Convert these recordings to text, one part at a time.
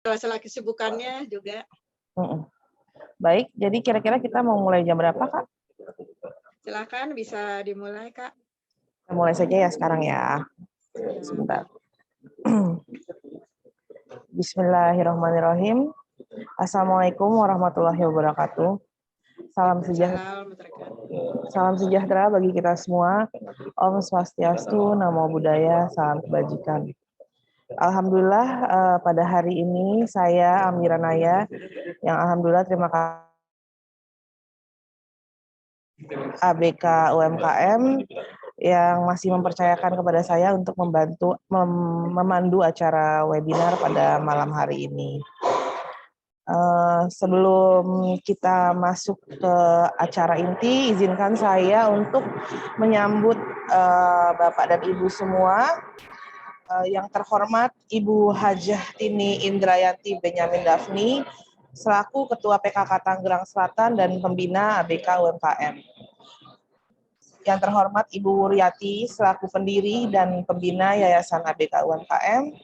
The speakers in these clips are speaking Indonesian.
sela-sela kesibukannya juga. Baik, jadi kira-kira kita mau mulai jam berapa, Kak? Silakan bisa dimulai, Kak. Kita mulai saja ya sekarang ya. Sebentar. Bismillahirrahmanirrahim. Assalamualaikum warahmatullahi wabarakatuh. Salam sejahtera bagi kita semua. Om Swastiastu, Namo Buddhaya, salam kebajikan. Alhamdulillah pada hari ini saya Amira Naya yang alhamdulillah terima kasih ABK UMKM yang masih mempercayakan kepada saya untuk membantu memandu acara webinar pada malam hari ini. Sebelum kita masuk ke acara inti, izinkan saya untuk menyambut Bapak dan Ibu semua. Yang terhormat Ibu Hajah Tini Indrayanti Benyamin Daphni, selaku Ketua PKK Tangerang Selatan dan Pembina ABK UMKM. Yang terhormat Ibu Wuryati, selaku pendiri dan pembina Yayasan ABK UMKM.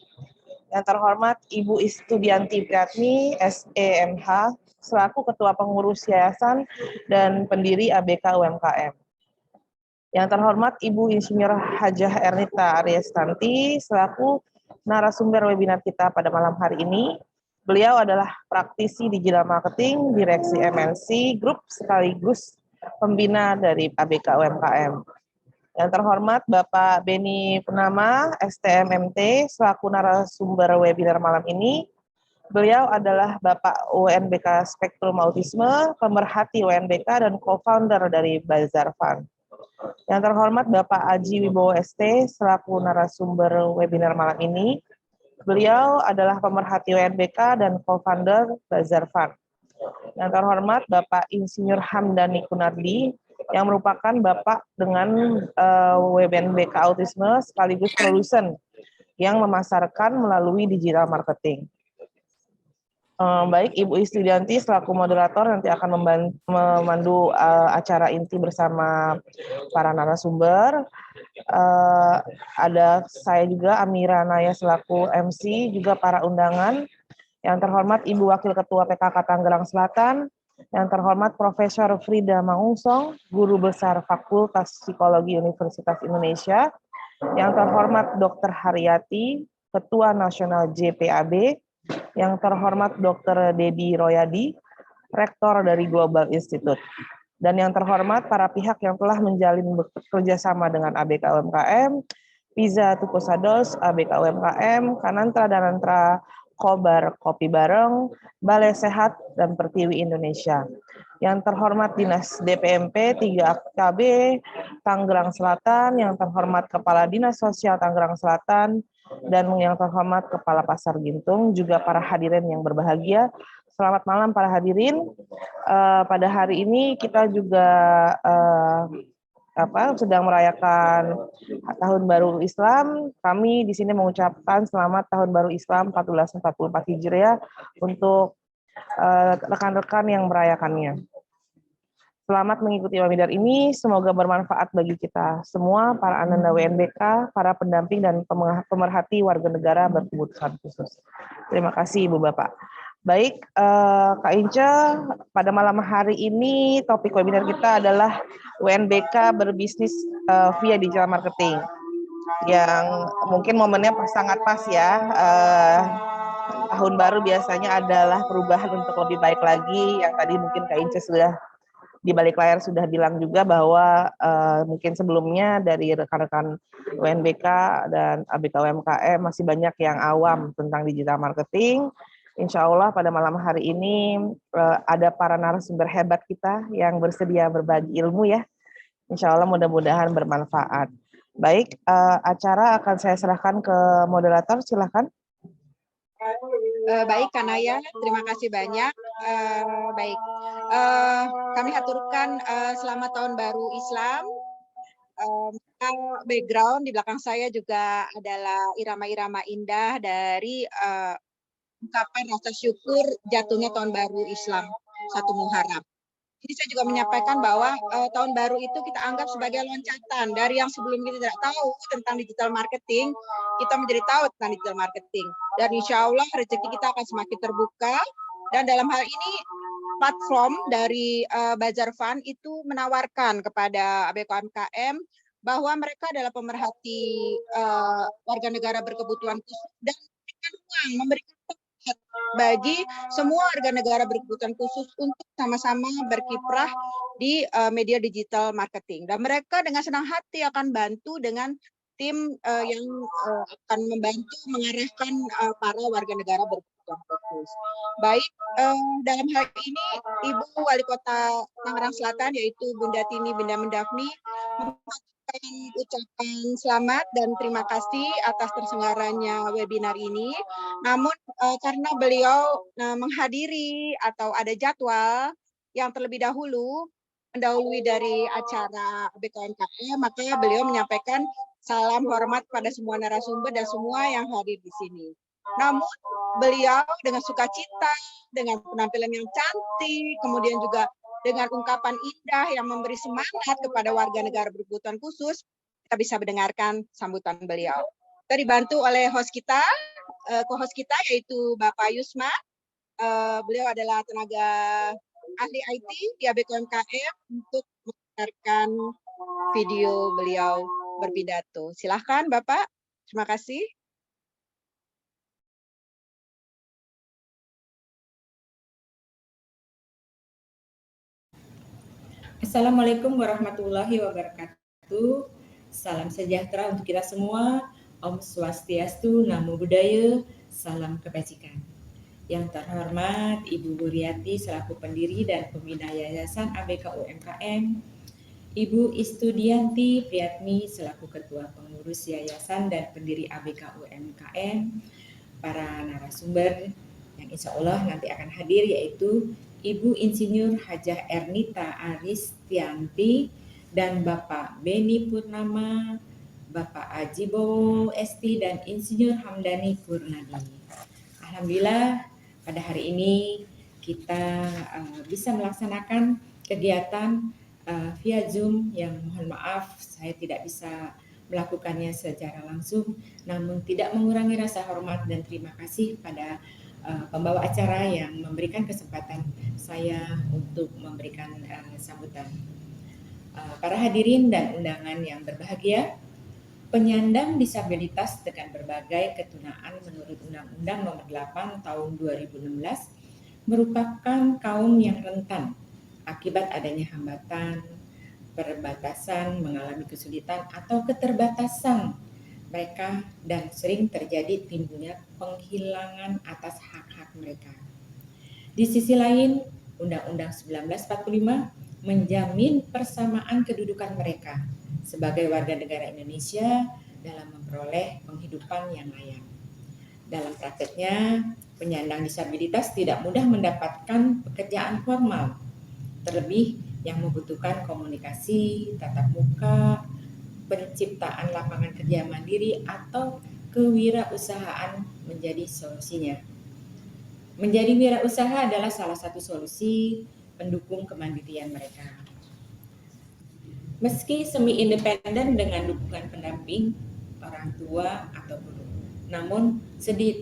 Yang terhormat Ibu Istudianti Priyatmi, SEMH, selaku Ketua Pengurus Yayasan dan pendiri ABK UMKM. Yang terhormat Ibu Insinyur Hajah Ernita Aryastanti, selaku narasumber webinar kita pada malam hari ini. Beliau adalah praktisi digital marketing, direksi MNC Group, sekaligus pembina dari ABK UMKM. Yang terhormat Bapak Beni Purnama, STMMT, selaku narasumber webinar malam ini. Beliau adalah Bapak UNBK Spektrum Autisme, pemerhati UNBK, dan co-founder dari Bazar Fund. Yang terhormat Bapak Aji Wibowo ST, selaku narasumber webinar malam ini. Beliau adalah pemerhati UNBK dan co-founder Bazar Fund. Yang terhormat Bapak Insinyur Hamdani Kunardi, yang merupakan Bapak dengan UNBK Autisme sekaligus produsen yang memasarkan melalui digital marketing. Baik, Ibu Istudianti selaku moderator nanti akan memandu acara inti bersama para narasumber. Ada saya juga Amira Naya selaku MC, juga para undangan. Yang terhormat Ibu Wakil Ketua PKK Tangerang Selatan, yang terhormat Profesor Frida Mangungsong, Guru Besar Fakultas Psikologi Universitas Indonesia, yang terhormat Dr. Haryati, Ketua Nasional JPAB, yang terhormat Dr. Dedi Royadi, Rektor dari Global Institute, dan yang terhormat para pihak yang telah menjalin kerjasama dengan ABK UMKM, Pizza Tukosados, ABK UMKM, Kanantra Danantra, Kobar Kopi Bareng, Balai Sehat, dan Pertiwi Indonesia. Yang terhormat Dinas DPMP 3 AKB Tangerang Selatan, yang terhormat Kepala Dinas Sosial Tangerang Selatan, dan yang terhormat Kepala Pasar Gintung, juga para hadirin yang berbahagia. Selamat malam para hadirin. Pada hari ini kita juga sedang merayakan Tahun Baru Islam. Kami di sini mengucapkan selamat Tahun Baru Islam 1444 Hijriah untuk rekan-rekan yang merayakannya. Selamat mengikuti webinar ini, semoga bermanfaat bagi kita semua, para ananda WNBK, para pendamping dan pemerhati warga negara berkebutuhan khusus. Terima kasih Ibu Bapak. Baik, Kak Ince, pada malam hari ini topik webinar kita adalah UNBK berbisnis via digital marketing, yang mungkin momennya sangat pas ya. Tahun baru biasanya adalah perubahan untuk lebih baik lagi, yang tadi mungkin Kak Ince sudah di balik layar sudah bilang juga bahwa mungkin sebelumnya dari rekan-rekan UNBK dan ABK UMKM masih banyak yang awam tentang digital marketing. Insya Allah pada malam hari ini ada para narasumber hebat kita yang bersedia berbagi ilmu ya. Insya Allah mudah-mudahan bermanfaat. Baik, acara akan saya serahkan ke moderator, silakan. Baik, Kanaya, terima kasih banyak. Baik, kami haturkan selamat Tahun Baru Islam. Background di belakang saya juga adalah irama-irama indah dari ungkapan rasa syukur jatuhnya Tahun Baru Islam 1 Muharram. Jadi saya juga menyampaikan bahwa tahun baru itu kita anggap sebagai loncatan dari yang sebelumnya kita tidak tahu tentang digital marketing. kita menjadi tahu tentang digital marketing. Dan insya Allah rezeki kita akan semakin terbuka. Dan dalam hal ini platform dari Bazar Fund itu menawarkan kepada ABK UMKM bahwa mereka adalah pemerhati warga negara berkebutuhan khusus dan memberikan uang, memberikan tempat bagi semua warga negara berkebutuhan khusus untuk sama-sama berkiprah di media digital marketing. Dan mereka dengan senang hati akan bantu dengan tim yang akan membantu mengarahkan para warga negara berkebutuhan khusus. Baik, dalam hal ini Ibu Wali Kota Tangerang Selatan yaitu Bunda Tini Binda Mendafni mengucapkan ucapan selamat dan terima kasih atas terselenggaranya webinar ini. Namun karena beliau menghadiri atau ada jadwal yang terlebih dahulu mendahului dari acara BKMKM, maka beliau menyampaikan salam hormat pada semua narasumber dan semua yang hadir di sini. Namun beliau dengan sukacita, dengan penampilan yang cantik, kemudian juga dengan ungkapan indah yang memberi semangat kepada warga negara berkebutuhan khusus, kita bisa mendengarkan sambutan beliau. Kita dibantu oleh host kita, co-host kita yaitu Bapak Yusma. Beliau adalah tenaga ahli IT di ABK UMKM untuk mendengarkan video beliau berpidato. Silahkan Bapak, terima kasih. Assalamualaikum warahmatullahi wabarakatuh. Salam sejahtera untuk kita semua. Om Swastiastu, Namo Buddhaya, salam kebajikan. Yang terhormat Ibu Buryati selaku pendiri dan pembina Yayasan ABK UMKM, Ibu Istudianti Priyatmi selaku Ketua Pengurus Yayasan dan pendiri ABK UMKM, para narasumber yang insya Allah nanti akan hadir yaitu Ibu Insinyur Hajah Ernita Aristianti dan Bapak Beni Purnama, Bapak Ajibowo Esti dan Insinyur Hamdani Purnadi. Alhamdulillah pada hari ini kita bisa melaksanakan kegiatan via Zoom yang mohon maaf saya tidak bisa melakukannya secara langsung, namun tidak mengurangi rasa hormat dan terima kasih pada pembawa acara yang memberikan kesempatan saya untuk memberikan sambutan. Para hadirin dan undangan yang berbahagia, penyandang disabilitas dengan berbagai ketunaan menurut Undang-Undang Nomor 8 Tahun 2016 merupakan kaum yang rentan akibat adanya hambatan, perbatasan, mengalami kesulitan atau keterbatasan mereka dan sering terjadi timbulnya penghilangan atas hak-hak mereka. Di sisi lain, Undang-Undang 1945 menjamin persamaan kedudukan mereka sebagai warga negara Indonesia dalam memperoleh penghidupan yang layak. Dalam prakteknya, penyandang disabilitas tidak mudah mendapatkan pekerjaan formal, terlebih yang membutuhkan komunikasi, tatap muka, penciptaan lapangan kerja mandiri atau kewirausahaan menjadi solusinya. Menjadi wirausaha adalah salah satu solusi pendukung kemandirian mereka. Meski semi independen dengan dukungan pendamping orang tua atau guru, namun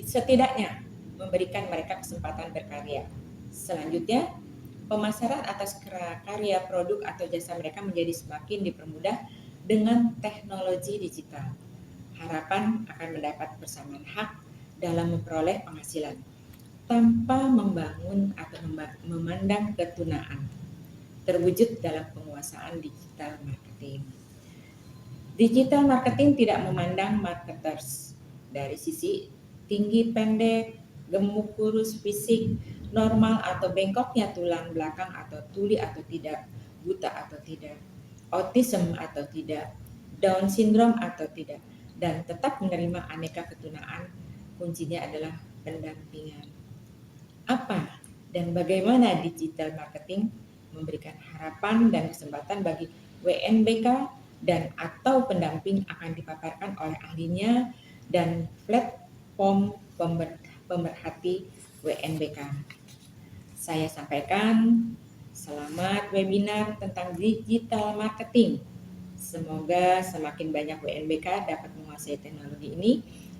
setidaknya memberikan mereka kesempatan berkarya. Selanjutnya, pemasaran atas karya produk atau jasa mereka menjadi semakin dipermudah dengan teknologi digital. Harapan akan mendapat persamaan hak dalam memperoleh penghasilan tanpa membangun atau memandang ketunaan, terwujud dalam penguasaan digital marketing. Digital marketing tidak memandang marketers dari sisi tinggi pendek, gemuk kurus fisik, normal atau bengkoknya tulang belakang atau tuli atau tidak, buta atau tidak, autism atau tidak, Down syndrome atau tidak, dan tetap menerima aneka ketunaan. Kuncinya adalah pendampingan. Apa dan bagaimana digital marketing memberikan harapan dan kesempatan bagi WNBK dan atau pendamping akan dipaparkan oleh ahlinya dan platform pemerhati WNBK. Saya sampaikan selamat webinar tentang digital marketing. Semoga semakin banyak WNBK dapat menguasai teknologi ini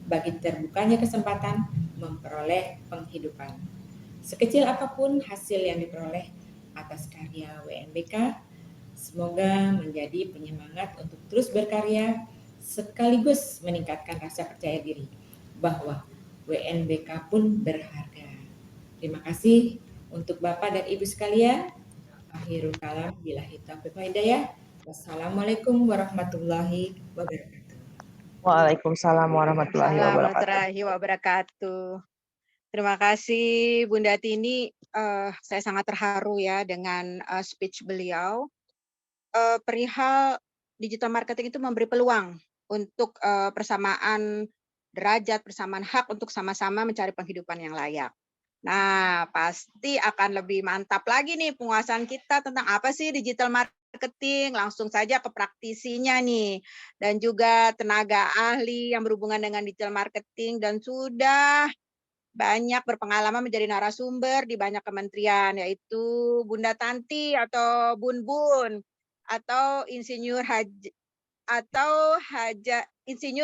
bagi terbukanya kesempatan memperoleh penghidupan. Sekecil apapun hasil yang diperoleh atas karya WNBK, semoga menjadi penyemangat untuk terus berkarya sekaligus meningkatkan rasa percaya diri bahwa WNBK pun berharga. Terima kasih untuk Bapak dan Ibu sekalian. Akhirul kalam, billahi taufiq wal hidayah. Wassalamualaikum warahmatullahi wabarakatuh. Waalaikumsalam warahmatullahi wabarakatuh. Warahmatullahi wabarakatuh. Terima kasih Bunda Tini. Saya sangat terharu ya dengan speech beliau. Perihal digital marketing itu memberi peluang untuk persamaan derajat, persamaan hak untuk sama-sama mencari penghidupan yang layak. Nah, pasti akan lebih mantap lagi nih penguasaan kita tentang apa sih digital marketing. Langsung saja ke praktisinya nih. Dan juga tenaga ahli yang berhubungan dengan digital marketing dan sudah banyak berpengalaman menjadi narasumber di banyak kementerian, yaitu Bunda Tanti atau Bun Bun atau Insinyur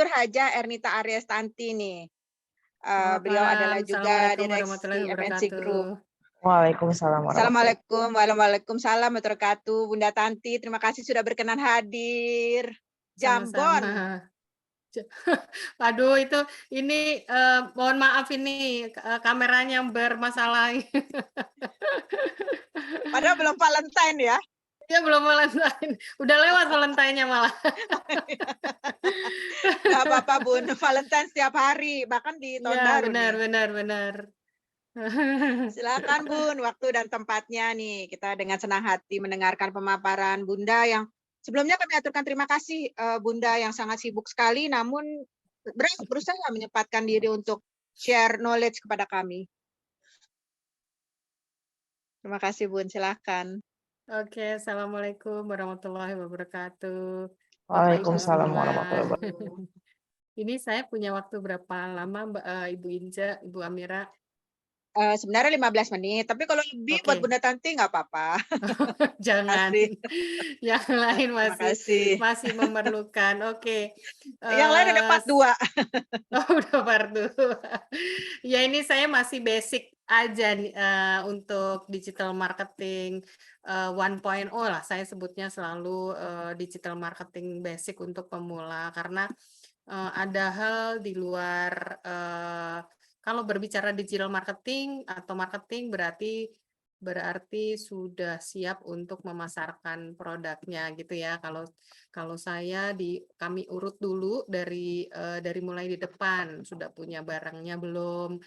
Haja Ernita Aries Tanti nih. Selamat Beliau adalah malam. juga Assalamualaikum warahmatullahi direksi MNC Group. wabarakatuh. Waalaikumsalam warahmatullahi Assalamualaikum, waalaikumsalam warahmatullahi wabarakatuh. Bunda Tanti, terima kasih sudah berkenan hadir. Jambon. Sama-sama. Aduh, ini mohon maaf ini kameranya bermasalah. Padahal belum Valentine ya. Ya belum Valentine. Udah lewat Valentine-nya malah. Nggak apa-apa Bun, Valentine setiap hari, bahkan di tahun Ya, baru benar, nih. benar. Silakan Bun, waktu dan tempatnya nih. Kita dengan senang hati mendengarkan pemaparan Bunda yang sebelumnya kami aturkan terima kasih Bunda yang sangat sibuk sekali, namun berusaha menyempatkan diri untuk share knowledge kepada kami. Terima kasih Bun, silakan. Oke, Assalamualaikum warahmatullahi wabarakatuh. Bapak Ibu Waalaikumsalam semua. warahmatullahi wabarakatuh. Ini saya punya waktu berapa lama, Ibu Inja, Ibu Amira? Sebenarnya 15 menit, tapi kalau lebih buat Oke. Bunda Tanti nggak apa-apa. Jangan. Kasih. Yang lain Terima kasih. masih memerlukan. Oke. Yang lain udah part 2. Oh, udah part 2. Ya, ini saya masih basic aja nih untuk digital marketing 1.0 lah. Saya sebutnya selalu digital marketing basic untuk pemula karena ada hal di luar kalau berbicara digital marketing atau marketing berarti sudah siap untuk memasarkan produknya gitu ya. Kalau saya kami urut dulu dari mulai di depan, sudah punya barangnya belum,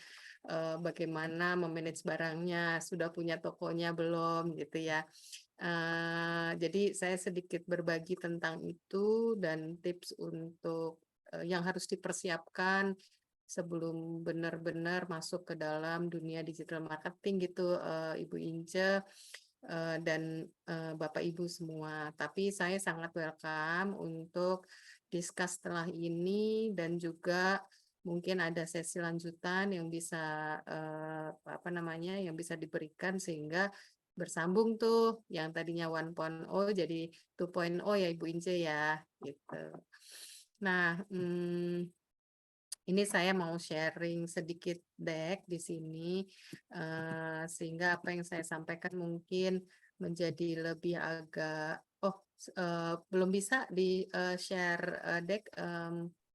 bagaimana memanage barangnya, sudah punya tokonya belum gitu ya. Jadi saya sedikit berbagi tentang itu dan tips untuk yang harus dipersiapkan sebelum benar-benar masuk ke dalam dunia digital marketing gitu, Ibu Ince dan Bapak Ibu semua. Tapi saya sangat welcome untuk discuss setelah ini dan juga mungkin ada sesi lanjutan yang bisa yang bisa diberikan sehingga bersambung tuh yang tadinya 1.0 jadi 2.0 ya Ibu Ince ya gitu. Nah, ini saya mau sharing sedikit deck di sini sehingga apa yang saya sampaikan mungkin menjadi lebih agak belum bisa di share deck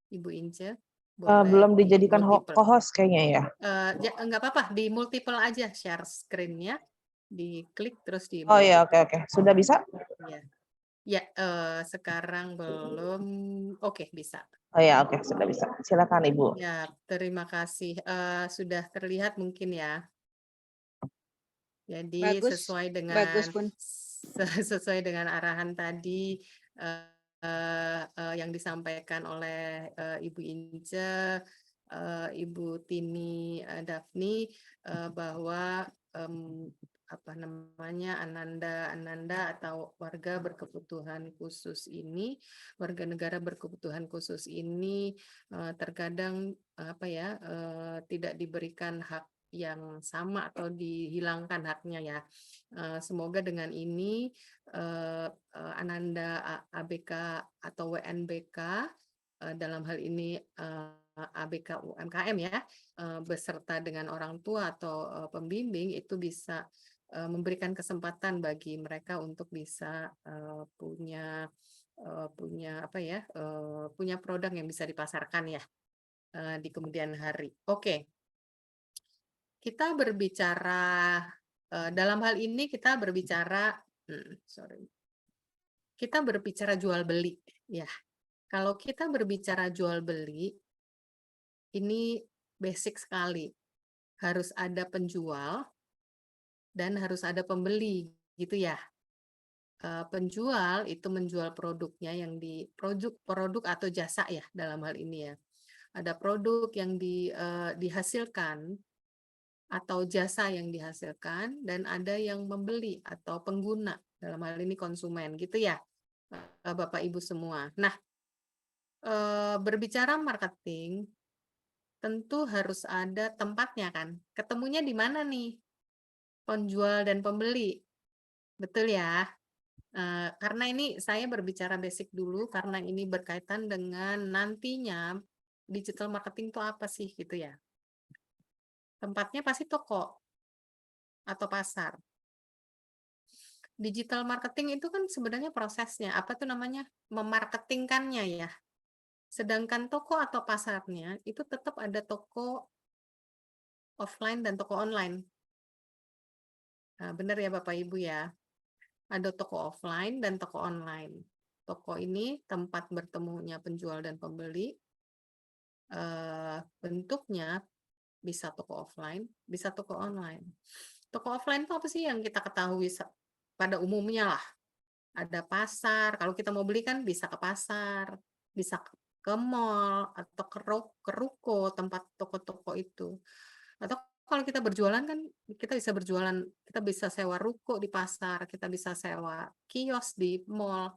Ibu Ince. Belum dijadikan co-host kayaknya ya. Ya enggak apa-apa, di multiple aja share screen-nya, diklik terus di Oh ya, oke. Sudah bisa? Ya, sekarang belum. Oke, bisa. Oh ya, oke, sudah bisa. Silakan Ibu. Ya, terima kasih. Sudah terlihat mungkin ya. Jadi Bagus, sesuai dengan arahan tadi yang disampaikan oleh Ibu Ince, Ibu Tini Daphni bahwa Ananda atau warga berkebutuhan khusus ini, warga negara berkebutuhan khusus ini terkadang tidak diberikan hak yang sama atau dihilangkan haknya ya. Semoga dengan ini Ananda ABK atau WNBK dalam hal ini ABK UMKM ya, beserta dengan orang tua atau pembimbing itu bisa memberikan kesempatan bagi mereka untuk bisa punya apa ya, punya produk yang bisa dipasarkan ya di kemudian hari. Oke, kita berbicara dalam hal ini kita berbicara kita berbicara jual beli ya. Kalau kita berbicara jual beli, ini basic sekali. Harus ada penjual dan harus ada pembeli, gitu ya. Penjual itu menjual produknya yang produk atau jasa ya dalam hal ini ya. Ada produk yang dihasilkan atau jasa yang dihasilkan dan ada yang membeli atau pengguna dalam hal ini konsumen gitu ya, Bapak Ibu semua. Nah, berbicara marketing tentu harus ada tempatnya kan. Ketemunya di mana nih? Penjual dan pembeli. Betul ya? Karena ini saya berbicara basic dulu karena ini berkaitan dengan nantinya digital marketing itu apa sih gitu ya. Tempatnya pasti toko atau pasar. Digital marketing itu kan sebenarnya prosesnya, apa tuh namanya? Memarketingkannya ya. Sedangkan toko atau pasarnya itu tetap ada toko offline dan toko online. Nah, benar ya Bapak Ibu ya. Ada toko offline dan toko online. Toko ini tempat bertemunya penjual dan pembeli. Bentuknya bisa toko offline, bisa toko online. Toko offline itu apa sih yang kita ketahui pada umumnya lah. Ada pasar, kalau kita mau beli kan bisa ke pasar, bisa ke mall, atau ke ruko, tempat toko-toko itu. Atau kalau kita berjualan kan, kita bisa berjualan, kita bisa sewa ruko di pasar, kita bisa sewa kios di mall,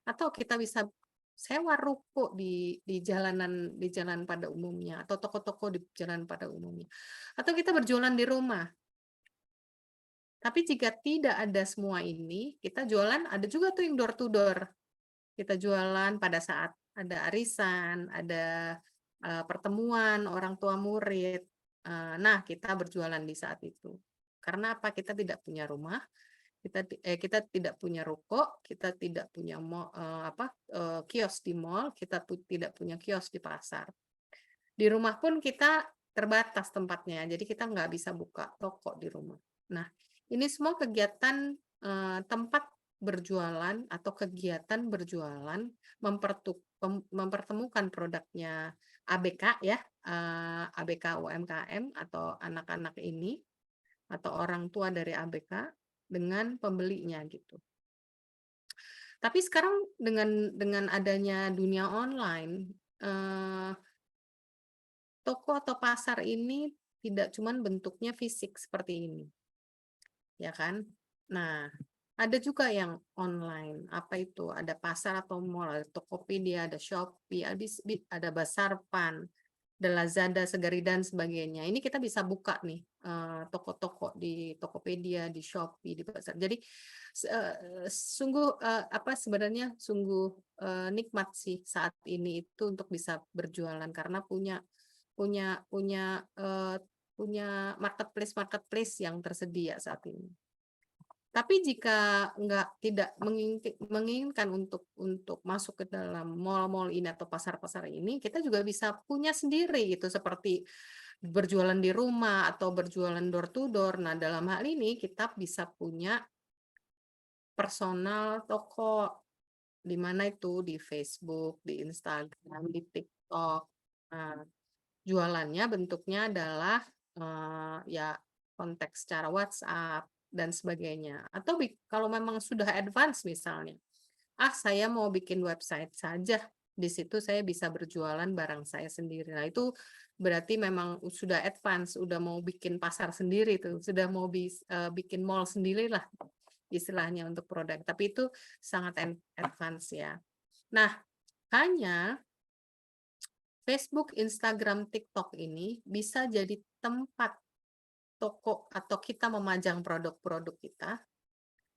atau kita bisa sewa ruko di jalan pada umumnya, atau toko-toko di jalan pada umumnya. Atau kita berjualan di rumah. Tapi jika tidak ada semua ini, kita jualan, ada juga tuh yang door to door. Kita jualan pada saat ada arisan, ada pertemuan orang tua murid. Nah, kita berjualan di saat itu. Karena apa? Kita tidak punya rumah, kita tidak punya ruko, kita tidak punya kios di mall, kita tidak punya kios di pasar. Di rumah pun kita terbatas tempatnya, jadi kita nggak bisa buka toko di rumah. Nah, ini semua kegiatan tempat berjualan atau kegiatan berjualan mempertemukan produknya ABK ya, ABK UMKM atau anak-anak ini atau orang tua dari ABK dengan pembelinya gitu. Tapi sekarang dengan adanya dunia online, toko atau pasar ini tidak cuma bentuknya fisik seperti ini, ya kan? Nah, ada juga yang online. Apa itu? Ada pasar atau mall, ada Tokopedia, ada Shopee, ada Basarpan, ada Lazada, Segari dan sebagainya. Ini kita bisa buka nih toko-toko di Tokopedia, di Shopee, di pasar. Jadi sungguh sebenarnya sungguh nikmat sih saat ini itu untuk bisa berjualan karena punya marketplace yang tersedia saat ini. Tapi jika tidak menginginkan untuk masuk ke dalam mall-mall ini atau pasar-pasar ini, kita juga bisa punya sendiri gitu, seperti berjualan di rumah atau berjualan door to door. Nah, dalam hal ini kita bisa punya personal toko, di mana itu di Facebook, di Instagram, di TikTok. Nah, jualannya bentuknya adalah ya konteks secara WhatsApp dan sebagainya. Atau kalau memang sudah advance misalnya, saya mau bikin website saja, di situ saya bisa berjualan barang saya sendiri. Nah, itu berarti memang sudah advance, udah mau bikin pasar sendiri tuh, sudah mau bikin mall sendiri lah istilahnya untuk produk. Tapi itu sangat advance ya. Nah, hanya Facebook, Instagram, TikTok ini bisa jadi tempat toko atau kita memajang produk-produk kita,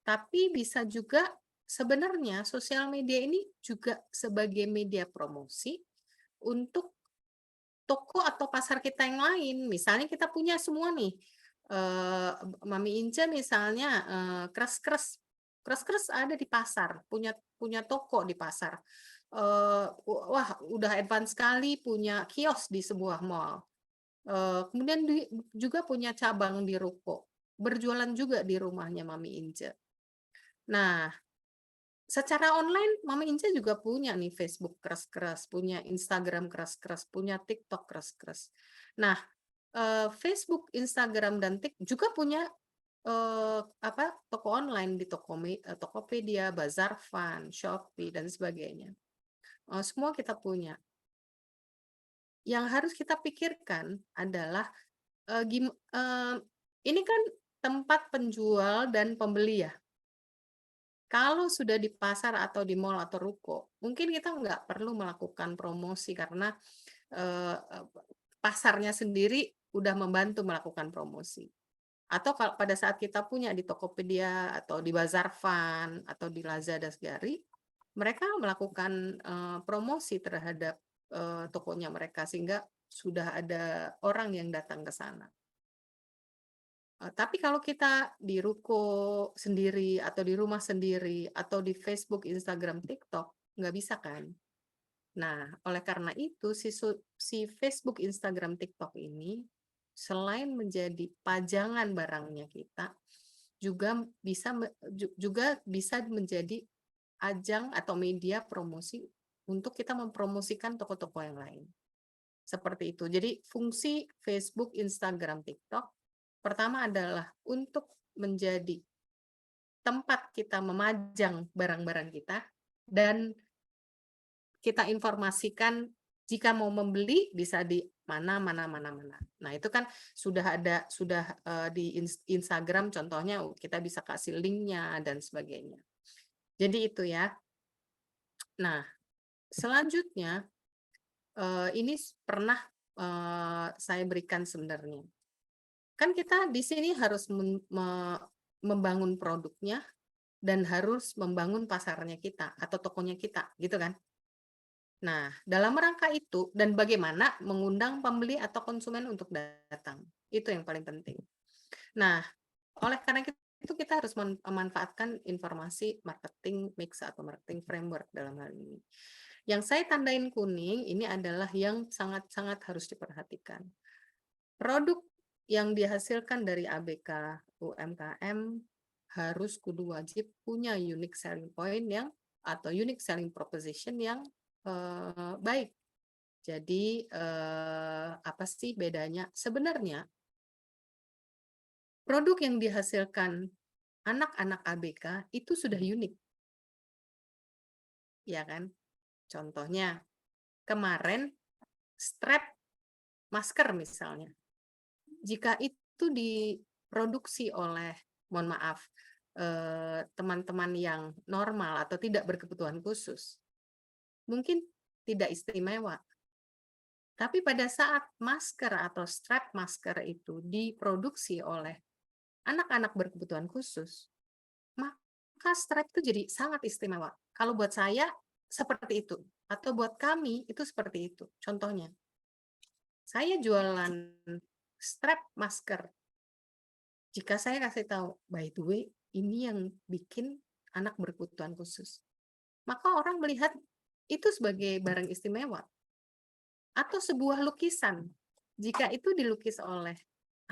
tapi bisa juga sebenarnya sosial media ini juga sebagai media promosi untuk toko atau pasar kita yang lain. Misalnya kita punya semua nih, Mami Ince misalnya, keras-keras. Keras-keras ada di pasar, punya punya toko di pasar. Wah, udah advance sekali punya kios di sebuah mall. Kemudian juga punya cabang di ruko, berjualan juga di rumahnya Mami Ince. Nah, secara online Mami Ince juga punya nih Facebook keras-keras, punya Instagram keras-keras, punya TikTok keras-keras. Nah, Facebook, Instagram, dan juga punya toko online di Tokopedia, Bazar Fun, Shopee, dan sebagainya. Semua kita punya. Yang harus kita pikirkan adalah ini kan tempat penjual dan pembeli ya. Kalau sudah di pasar atau di mall atau ruko, mungkin kita nggak perlu melakukan promosi karena pasarnya sendiri udah membantu melakukan promosi. Atau kalau pada saat kita punya di Tokopedia atau di Bazar Fun atau di Lazada Gari, mereka melakukan promosi terhadap tokonya mereka sehingga sudah ada orang yang datang ke sana. Tapi kalau kita di ruko sendiri atau di rumah sendiri atau di Facebook, Instagram, TikTok, nggak bisa kan? Nah, oleh karena itu si Facebook, Instagram, TikTok ini selain menjadi pajangan barangnya kita, juga bisa menjadi ajang atau media promosi untuk kita mempromosikan toko-toko yang lain. Seperti itu. Jadi fungsi Facebook, Instagram, TikTok pertama adalah untuk menjadi tempat kita memajang barang-barang kita dan kita informasikan jika mau membeli bisa di mana. Nah, itu kan sudah di Instagram contohnya kita bisa kasih linknya dan sebagainya. Jadi itu ya. Nah, selanjutnya ini pernah saya berikan sebenarnya. Kan kita di sini harus membangun produknya dan harus membangun pasarnya kita atau tokonya kita, gitu kan? Nah, dalam rangka itu dan bagaimana mengundang pembeli atau konsumen untuk datang, itu yang paling penting. Nah, oleh karena itu kita harus memanfaatkan informasi marketing mix atau marketing framework dalam hal ini. Yang saya tandain kuning ini adalah yang sangat-sangat harus diperhatikan. Produk yang dihasilkan dari ABK UMKM harus kudu wajib punya unique selling point atau unique selling proposition yang baik. Jadi apa sih bedanya? Sebenarnya produk yang dihasilkan anak-anak ABK itu sudah unik, ya kan? Contohnya kemarin strap masker misalnya. Jika itu diproduksi oleh, mohon maaf, teman-teman yang normal atau tidak berkebutuhan khusus, mungkin tidak istimewa. Tapi pada saat masker atau strap masker itu diproduksi oleh anak-anak berkebutuhan khusus, maka strap itu jadi sangat istimewa. Kalau buat saya seperti itu, atau buat kami itu seperti itu. Contohnya, saya jualan strap masker. Jika saya kasih tahu, by the way, ini yang bikin anak berkebutuhan khusus, maka orang melihat itu sebagai barang istimewa. Atau sebuah lukisan, jika itu dilukis oleh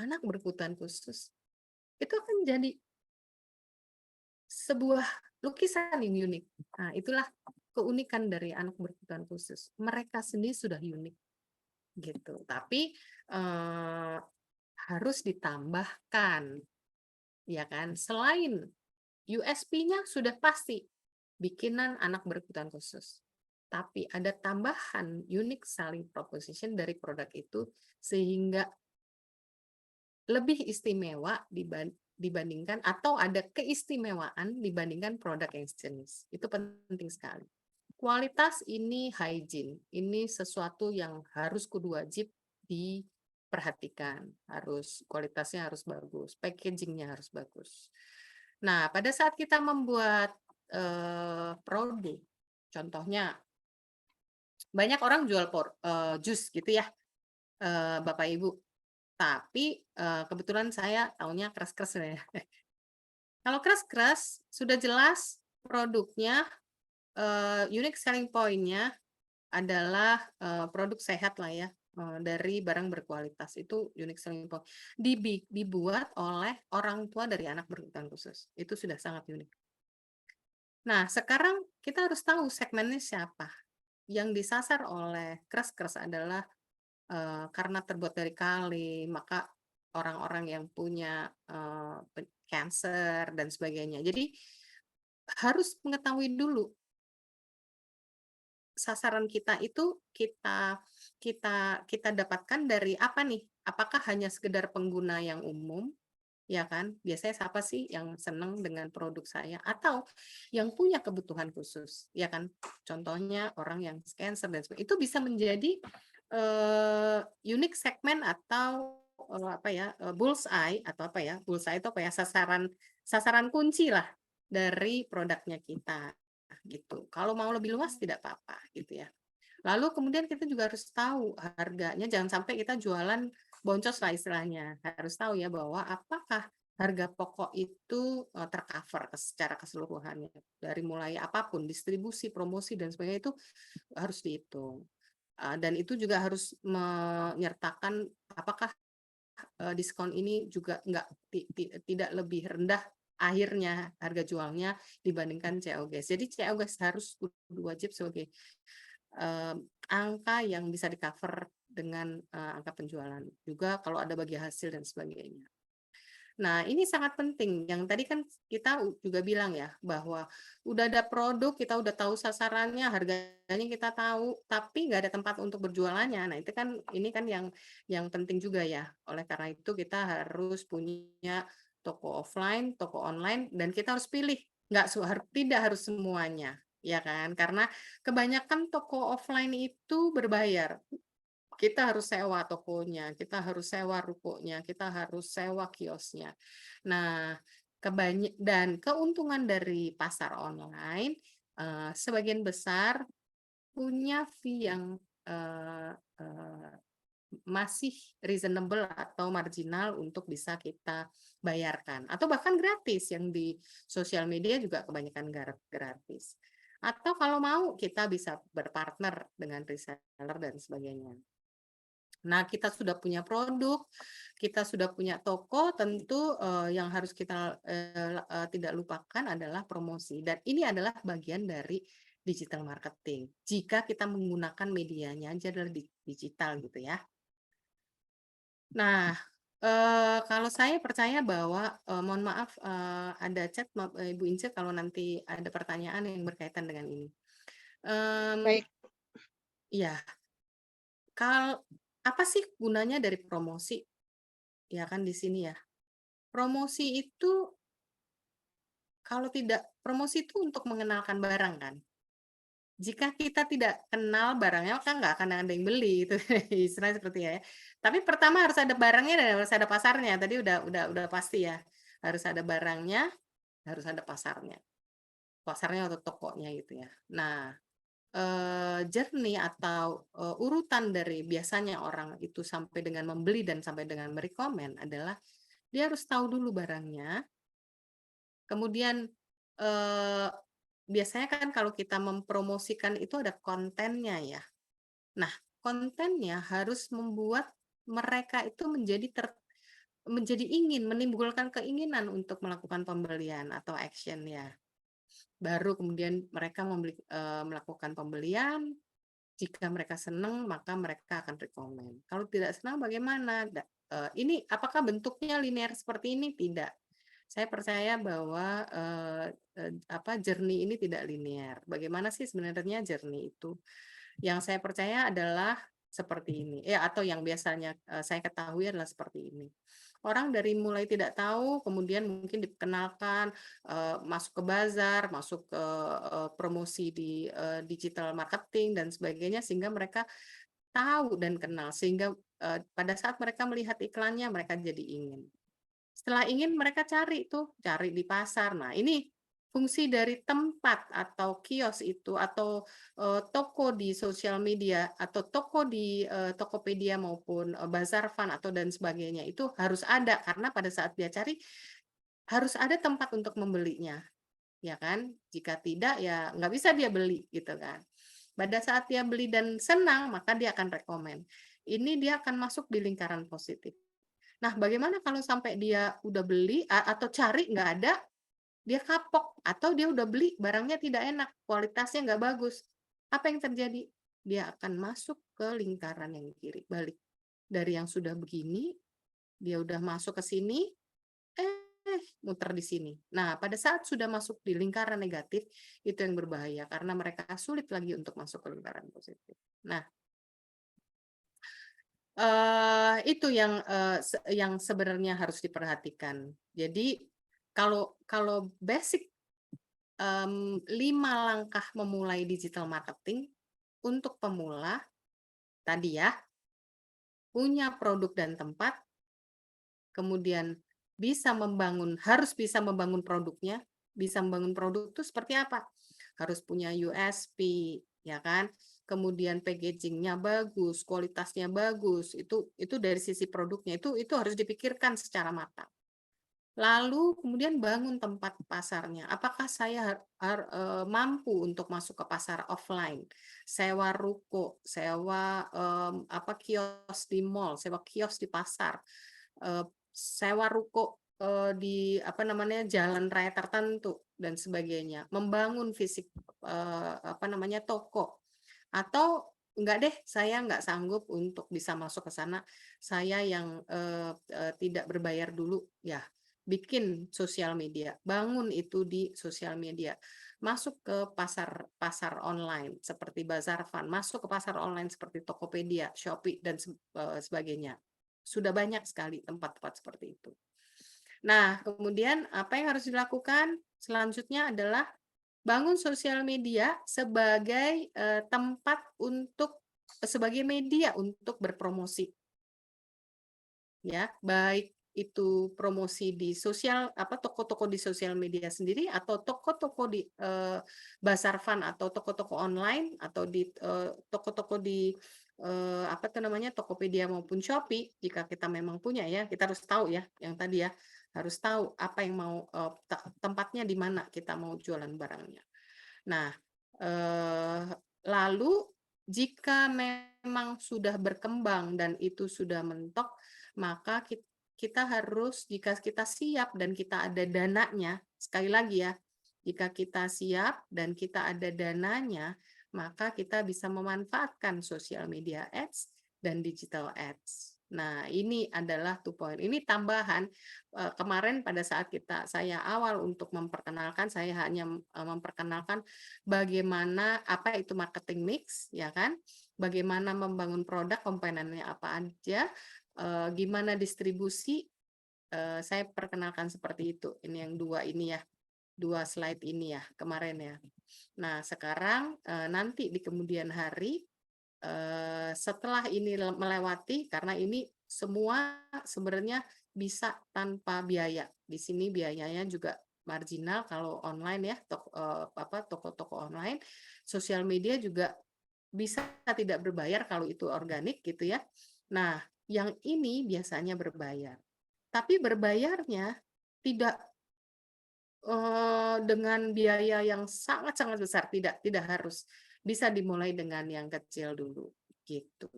anak berkebutuhan khusus, itu akan jadi sebuah lukisan yang unik. Nah, itulah keunikan dari anak berkebutuhan khusus. Mereka sendiri sudah unik, gitu. Tapi harus ditambahkan, ya kan? Selain USP-nya sudah pasti bikinan anak berkebutuhan khusus. Tapi ada tambahan unique selling proposition dari produk itu sehingga lebih istimewa dibandingkan atau ada keistimewaan dibandingkan produk yang sejenis. Itu penting sekali. Kualitas ini hygiene, ini sesuatu yang harus kudu wajib diperhatikan. Kualitasnya harus bagus, packagingnya harus bagus. Nah, pada saat kita membuat produk, contohnya banyak orang jual jus gitu ya. Bapak Ibu. Tapi kebetulan saya taunya keras-keras ya. Kalau keras-keras sudah jelas produknya, unique selling point-nya adalah produk sehat lah ya, dari barang berkualitas. Itu unique selling point. Dibuat oleh orang tua dari anak berkebutuhan khusus. Itu sudah sangat unik. Nah, sekarang kita harus tahu segmennya siapa. Yang disasar oleh keras-keras adalah karena terbuat dari kali, maka orang-orang yang punya cancer dan sebagainya. Jadi harus mengetahui dulu sasaran kita itu kita dapatkan dari apa nih? Apakah hanya sekedar pengguna yang umum, ya kan? Biasanya siapa sih yang senang dengan produk saya? Atau yang punya kebutuhan khusus, ya kan? Contohnya orang yang cancer dan sebagainya. Itu bisa menjadi unique segment atau apa ya, bullseye atau apa ya? Bullseye itu apa ya? Sasaran kunci lah dari produknya kita gitu. Kalau mau lebih luas tidak apa-apa gitu ya. Lalu kemudian kita juga harus tahu harganya, jangan sampai kita jualan boncos lah istilahnya. Harus tahu ya bahwa apakah harga pokok itu tercover secara keseluruhannya. Dari mulai apapun, distribusi, promosi, dan sebagainya itu harus dihitung. Dan itu juga harus menyertakan apakah diskon ini juga tidak lebih rendah akhirnya harga jualnya dibandingkan COGS. Jadi COGS harus wajib sebagai angka yang bisa di-cover dengan angka penjualan. Juga kalau ada bagi hasil dan sebagainya. Nah, ini sangat penting. Yang tadi kan kita juga bilang ya, bahwa udah ada produk, kita udah tahu sasarannya, harganya kita tahu, tapi nggak ada tempat untuk berjualannya. Nah, itu kan ini kan yang penting juga ya. Oleh karena itu kita harus punya toko offline, toko online, dan kita harus pilih. Tidak harus semuanya, ya kan? Karena kebanyakan toko offline itu berbayar. Kita harus sewa tokonya, kita harus sewa rukonya, kita harus sewa kiosnya. Nah, dan keuntungan dari pasar online sebagian besar punya fee yang masih reasonable atau marginal untuk bisa kita bayarkan, atau bahkan gratis. Yang di sosial media juga kebanyakan gratis. Atau kalau mau kita bisa berpartner dengan reseller dan sebagainya. Nah, kita sudah punya produk, kita sudah punya toko, tentu yang harus kita tidak lupakan adalah promosi. Dan ini adalah bagian dari digital marketing. Jika kita menggunakan medianya aja adalah digital gitu ya. Nah, kalau saya percaya bahwa, mohon maaf ada chat, Ibu Ince kalau nanti ada pertanyaan yang berkaitan dengan ini. Baik. Ya, apa sih gunanya dari promosi? Ya kan di sini ya. Promosi itu promosi itu untuk mengenalkan barang kan. Jika kita tidak kenal barangnya kan nggak akan ada yang beli itu istilahnya seperti ya. Tapi pertama harus ada barangnya dan harus ada pasarnya. Tadi udah pasti ya. Harus ada barangnya, harus ada pasarnya. Pasarnya atau tokonya gitu ya. Nah, journey atau urutan dari biasanya orang itu sampai dengan membeli dan sampai dengan merekomen adalah dia harus tahu dulu barangnya. Kemudian biasanya kan kalau kita mempromosikan itu ada kontennya ya. Nah, kontennya harus membuat mereka itu menjadi ingin, menimbulkan keinginan untuk melakukan pembelian atau action ya. Baru kemudian mereka melakukan pembelian. Jika mereka senang, maka mereka akan rekomen. Kalau tidak senang, bagaimana? Ini apakah bentuknya linear seperti ini? Tidak. Saya percaya bahwa journey ini tidak linear. Bagaimana sih sebenarnya journey itu? Yang saya percaya adalah seperti ini, atau yang biasanya saya ketahui adalah seperti ini. Orang dari mulai tidak tahu, kemudian mungkin dikenalkan, masuk ke bazar, masuk ke promosi di digital marketing dan sebagainya, sehingga mereka tahu dan kenal, sehingga pada saat mereka melihat iklannya, mereka jadi ingin. Setelah ingin, mereka cari di pasar. Nah, ini fungsi dari tempat atau kios itu atau toko di sosial media atau toko di Tokopedia maupun Bazar Fund atau dan sebagainya itu harus ada, karena pada saat dia cari harus ada tempat untuk membelinya, ya kan? Jika tidak ya nggak bisa dia beli gitu kan. Pada saat dia beli dan senang, maka dia akan rekomen. Ini dia akan masuk di lingkaran positif. Nah, bagaimana kalau sampai dia udah beli atau cari nggak ada, dia kapok atau dia udah beli barangnya tidak enak, kualitasnya nggak bagus. Apa yang terjadi? Dia akan masuk ke lingkaran yang kiri balik. Dari yang sudah begini, dia udah masuk ke sini, muter di sini. Nah, pada saat sudah masuk di lingkaran negatif, itu yang berbahaya karena mereka sulit lagi untuk masuk ke lingkaran positif. Nah, itu yang sebenarnya harus diperhatikan. Jadi kalau basic 5 langkah memulai digital marketing untuk pemula tadi ya, punya produk dan tempat, kemudian harus bisa membangun produknya. Bisa membangun produk itu seperti apa? Harus punya USP, ya kan? Kemudian packaging-nya bagus, kualitasnya bagus. Itu dari sisi produknya itu harus dipikirkan secara matang. Lalu kemudian bangun tempat pasarnya. Apakah saya mampu untuk masuk ke pasar offline, sewa ruko, sewa kios di mall, sewa kios di pasar, sewa ruko di jalan raya tertentu dan sebagainya. Membangun fisik toko. Atau enggak deh, saya enggak sanggup untuk bisa masuk ke sana. Saya yang tidak berbayar dulu, ya bikin sosial media, bangun itu di sosial media, masuk ke pasar online seperti Bazar Fund, masuk ke pasar online seperti Tokopedia, Shopee dan sebagainya. Sudah banyak sekali tempat-tempat seperti itu. Nah, kemudian apa yang harus dilakukan selanjutnya adalah bangun sosial media sebagai tempat sebagai media untuk berpromosi, ya, baik itu promosi di toko-toko di sosial media sendiri atau toko-toko di Bazar Fund atau toko-toko online atau di toko-toko di Tokopedia maupun Shopee. Jika kita memang punya ya, kita harus tahu ya yang tadi ya, harus tahu apa yang mau tempatnya di mana kita mau jualan barangnya. Nah, lalu jika memang sudah berkembang dan itu sudah mentok, maka kita harus, jika kita siap dan kita ada dananya, sekali lagi ya, jika kita siap dan kita ada dananya, maka kita bisa memanfaatkan social media ads dan digital ads. Nah, ini adalah 2 point. Ini tambahan kemarin pada saat saya awal untuk memperkenalkan, saya hanya memperkenalkan bagaimana apa itu marketing mix, ya kan? Bagaimana membangun produk, komponennya apa aja, gimana distribusi, saya perkenalkan seperti itu. Ini yang 2 ini ya, 2 slide ini ya kemarin ya. Nah, sekarang nanti di kemudian hari setelah ini melewati, karena ini semua sebenarnya bisa tanpa biaya. Di sini biayanya juga marginal kalau online ya, toko-toko online, sosial media juga bisa tidak berbayar kalau itu organik gitu ya. Nah, yang ini biasanya berbayar. Tapi berbayarnya tidak dengan biaya yang sangat-sangat besar, tidak harus. Bisa dimulai dengan yang kecil dulu, gitu.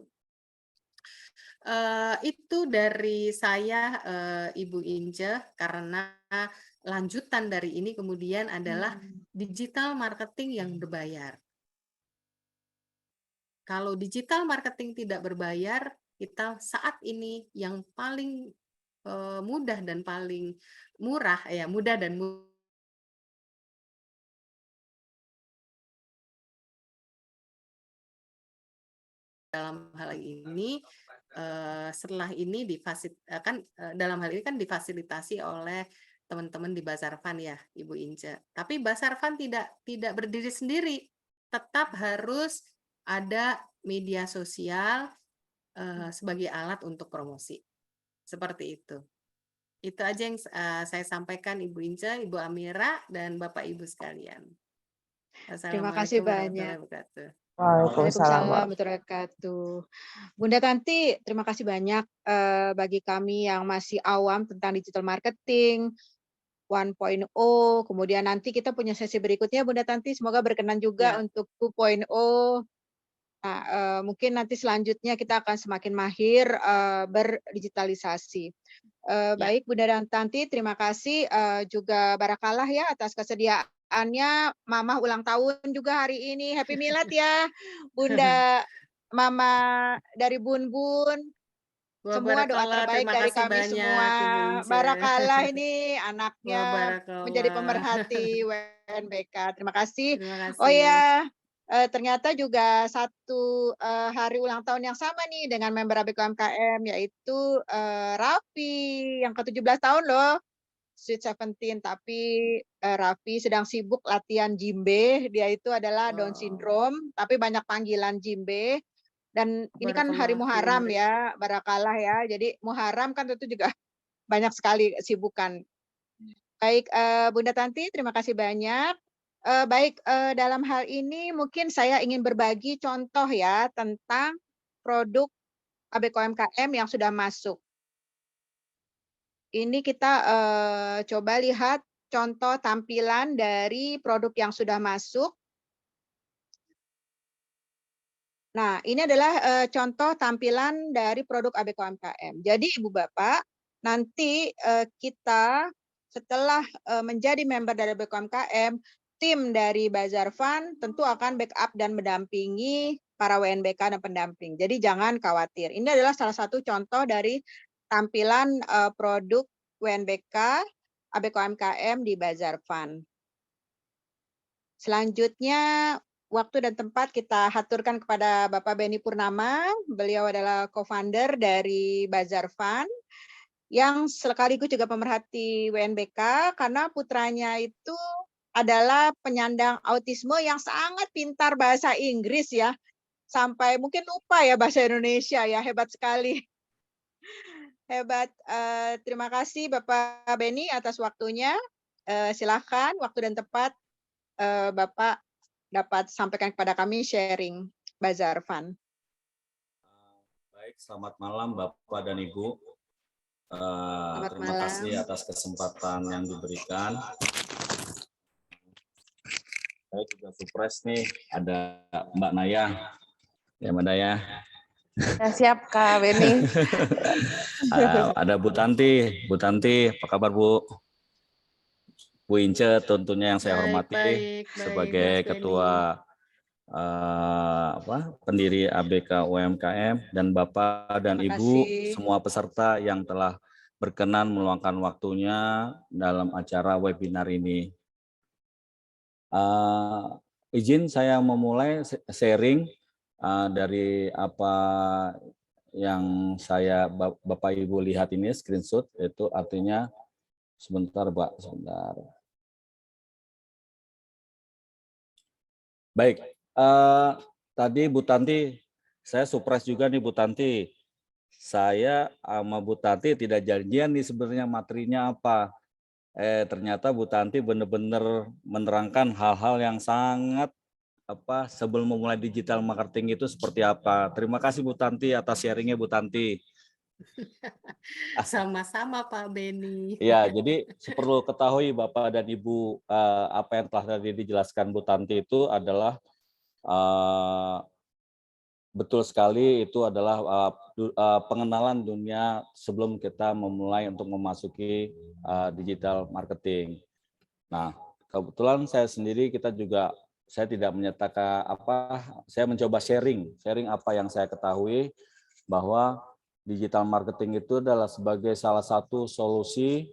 Itu dari saya, Ibu Ince, karena lanjutan dari ini kemudian adalah digital marketing yang berbayar. Kalau digital marketing tidak berbayar, kita saat ini yang paling mudah dan paling murah, ya mudah dan dalam hal ini setelah ini dalam hal ini kan difasilitasi oleh teman-teman di Bazar Fund ya, Ibu Ince. Tapi Bazar Fund tidak berdiri sendiri, tetap harus ada media sosial sebagai alat untuk promosi. Seperti itu. Itu aja yang saya sampaikan Ibu Ince, Ibu Amira, dan Bapak Ibu sekalian. Terima kasih Assalamualaikum banyak. warahmatullahi wabarakatuh. Waalaikumsalam. Waalaikumsalam warahmatullahi wabarakatuh. Bunda Tanti, terima kasih banyak bagi kami yang masih awam tentang digital marketing 1.0. Kemudian nanti kita punya sesi berikutnya, Bunda Tanti. Semoga berkenan juga Ya. untuk 2.0. Nah, mungkin nanti selanjutnya kita akan semakin mahir berdigitalisasi. Baik, Bunda Tanti, terima kasih juga Barakallah ya atas kesediaannya. Mama ulang tahun juga hari ini. Happy Milad ya, Bunda Mama dari Bun Bun. Wah, Semua doa barakallah, terbaik terima dari kasih kami semua. banyak Ibu Ince. Barakallah ini Wah, anaknya menjadi barakallah. pemerhati WNBK. Terima kasih. Terima Oh kasih. ya, ternyata juga satu hari ulang tahun yang sama nih dengan member ABKUMKM, yaitu Raffi yang ke-17 tahun loh. Sweet 17, tapi Raffi sedang sibuk latihan Jimbe. Dia itu adalah Down Wow. syndrome, tapi banyak panggilan Jimbe. Dan ini kan hari Barakallah fi Muharram umrik. ya, Barakallah ya. Jadi Muharram kan tentu juga banyak sekali kesibukan. Baik, Bunda Tanti, terima kasih banyak. Baik, dalam hal ini mungkin saya ingin berbagi contoh ya tentang produk ABKUMKM yang sudah masuk. Ini kita coba lihat contoh tampilan dari produk yang sudah masuk. Nah, ini adalah contoh tampilan dari produk ABKUMKM. Jadi Ibu Bapak, nanti kita setelah menjadi member dari ABKUMKM, tim dari Bazar Fund tentu akan backup dan mendampingi para WNBK dan pendamping. Jadi jangan khawatir. Ini adalah salah satu contoh dari tampilan produk WNBK ABKUMKM di Bazar Fund. Selanjutnya, waktu dan tempat kita haturkan kepada Bapak Beni Purnama. Beliau adalah co-founder dari Bazar Fund, yang sekaligus juga pemerhati WNBK, karena putranya itu adalah penyandang autisme yang sangat pintar bahasa Inggris ya. Sampai mungkin lupa ya bahasa Indonesia ya, hebat sekali. Hebat. Terima kasih Bapak Beni atas waktunya. Silakan waktu dan tempat Bapak dapat sampaikan kepada kami sharing Bazar Fund. Baik, selamat malam Bapak dan Ibu. Selamat Terima malam. kasih atas kesempatan yang diberikan. Saya juga surprise nih, ada Mbak Naya. Ya Mbak Naya. Ya, siap Kak Beni. Ada Bu Tanti. Bu Tanti, apa kabar Bu? Bu Ince tentunya yang saya hormati Baik, sebagai Mas Beni. Ketua pendiri ABK UMKM, dan Bapak dan Terima Ibu kasih. semua peserta yang telah berkenan meluangkan waktunya dalam acara webinar ini. Izin saya memulai sharing dari apa yang saya Bapak Ibu lihat ini screenshot, itu artinya sebentar Pak, sebentar. Baik, tadi Bu Tanti, saya surprise juga nih Bu Tanti. Saya sama Bu Tanti tidak janjian nih sebenarnya materinya apa. Ternyata Bu Tanti benar-benar menerangkan hal-hal yang sangat sebelum memulai digital marketing itu seperti apa. Terima kasih Bu Tanti atas sharingnya Bu Tanti. Sama-sama Pak Beni. Ya, jadi perlu ketahui Bapak dan Ibu, apa yang telah tadi dijelaskan Bu Tanti itu adalah betul sekali, itu adalah pengenalan dunia sebelum kita memulai untuk memasuki digital marketing. Nah, kebetulan saya sendiri saya tidak menyatakan saya mencoba sharing apa yang saya ketahui, bahwa digital marketing itu adalah sebagai salah satu solusi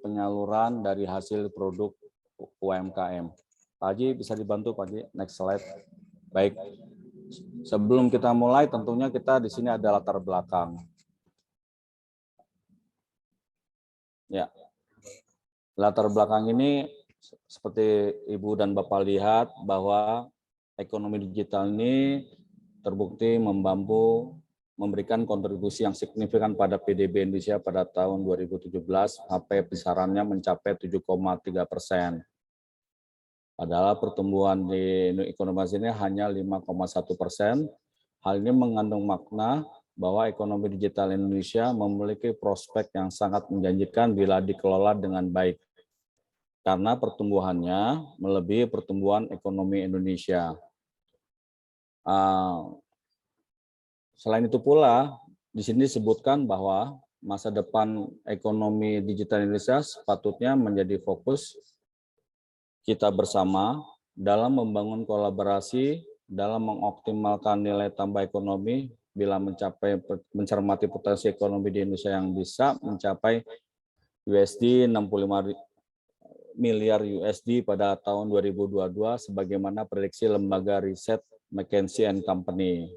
penyaluran dari hasil produk UMKM. Pak Haji bisa dibantu Pak Haji, next slide. Baik, sebelum kita mulai tentunya kita di sini ada latar belakang. Ya, latar belakang ini seperti Ibu dan Bapak lihat bahwa ekonomi digital ini terbukti membantu memberikan kontribusi yang signifikan pada PDB Indonesia pada tahun 2017 sampai besarannya mencapai 7,3%. Padahal pertumbuhan di ekonomi ini hanya 5,1%. Hal ini mengandung makna bahwa ekonomi digital Indonesia memiliki prospek yang sangat menjanjikan bila dikelola dengan baik. Karena pertumbuhannya melebihi pertumbuhan ekonomi Indonesia. Selain itu pula, di sini disebutkan bahwa masa depan ekonomi digital Indonesia sepatutnya menjadi fokus kita bersama dalam membangun kolaborasi, dalam mengoptimalkan nilai tambah ekonomi, bila mencermati potensi ekonomi di Indonesia yang bisa mencapai USD 65 miliar USD pada tahun 2022, sebagaimana prediksi lembaga riset McKinsey & Company.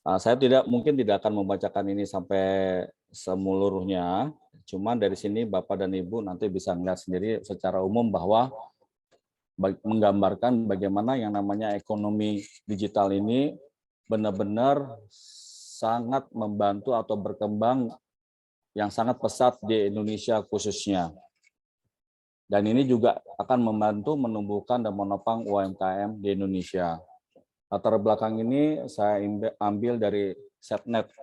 Saya mungkin tidak akan membacakan ini sampai seluruhnya, cuman dari sini Bapak dan Ibu nanti bisa melihat sendiri secara umum bahwa menggambarkan bagaimana yang namanya ekonomi digital ini benar-benar sangat membantu atau berkembang yang sangat pesat di Indonesia khususnya. Dan ini juga akan membantu menumbuhkan dan menopang UMKM di Indonesia. Latar belakang ini saya ambil dari setnet.go.id.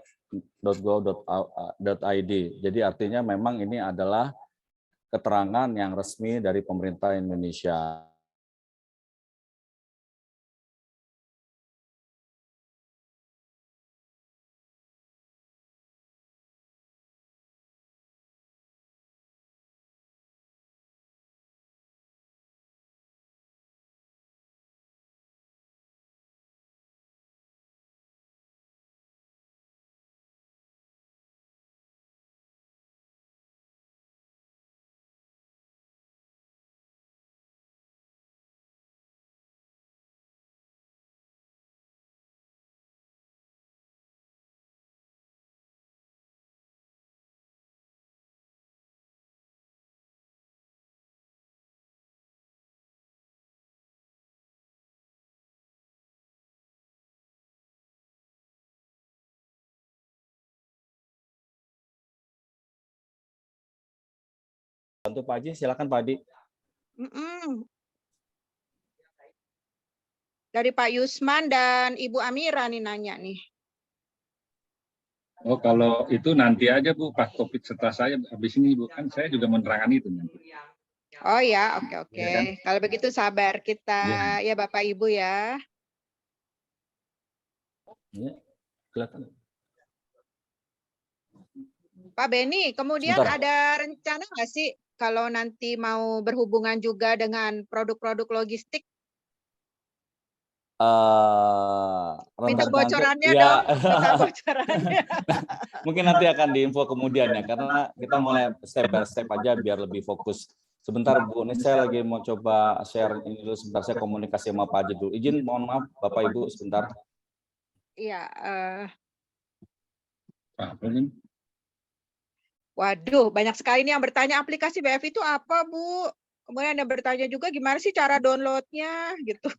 Jadi artinya memang ini adalah keterangan yang resmi dari pemerintah Indonesia. Untuk Pak Haji, silakan Pak Adi. Dari Pak Yusman dan Ibu Amira nih nanya nih. Oh, kalau itu nanti aja Bu, pas COVID setelah saya habis ini Bu, kan saya juga menerangkan itu nanti. Oh ya, oke. Ya kan? Kalau begitu sabar kita ya Bapak Ibu ya. Ya, silakan. Pak Beni, kemudian Sebentar. ada rencana nggak sih kalau nanti mau berhubungan juga dengan produk-produk logistik? Minta bocorannya ya. dong, minta bocorannya. Mungkin nanti akan diinfo kemudian ya, karena kita mulai step by step aja biar lebih fokus. Sebentar Bu, ini saya lagi mau coba share ini dulu sebentar, saya komunikasi sama Pak Haji dulu. Izin, mohon maaf Bapak Ibu sebentar. Iya. Pak Beni. Waduh, banyak sekali nih yang bertanya aplikasi BF itu apa Bu? Kemudian ada bertanya juga gimana sih cara downloadnya gitu.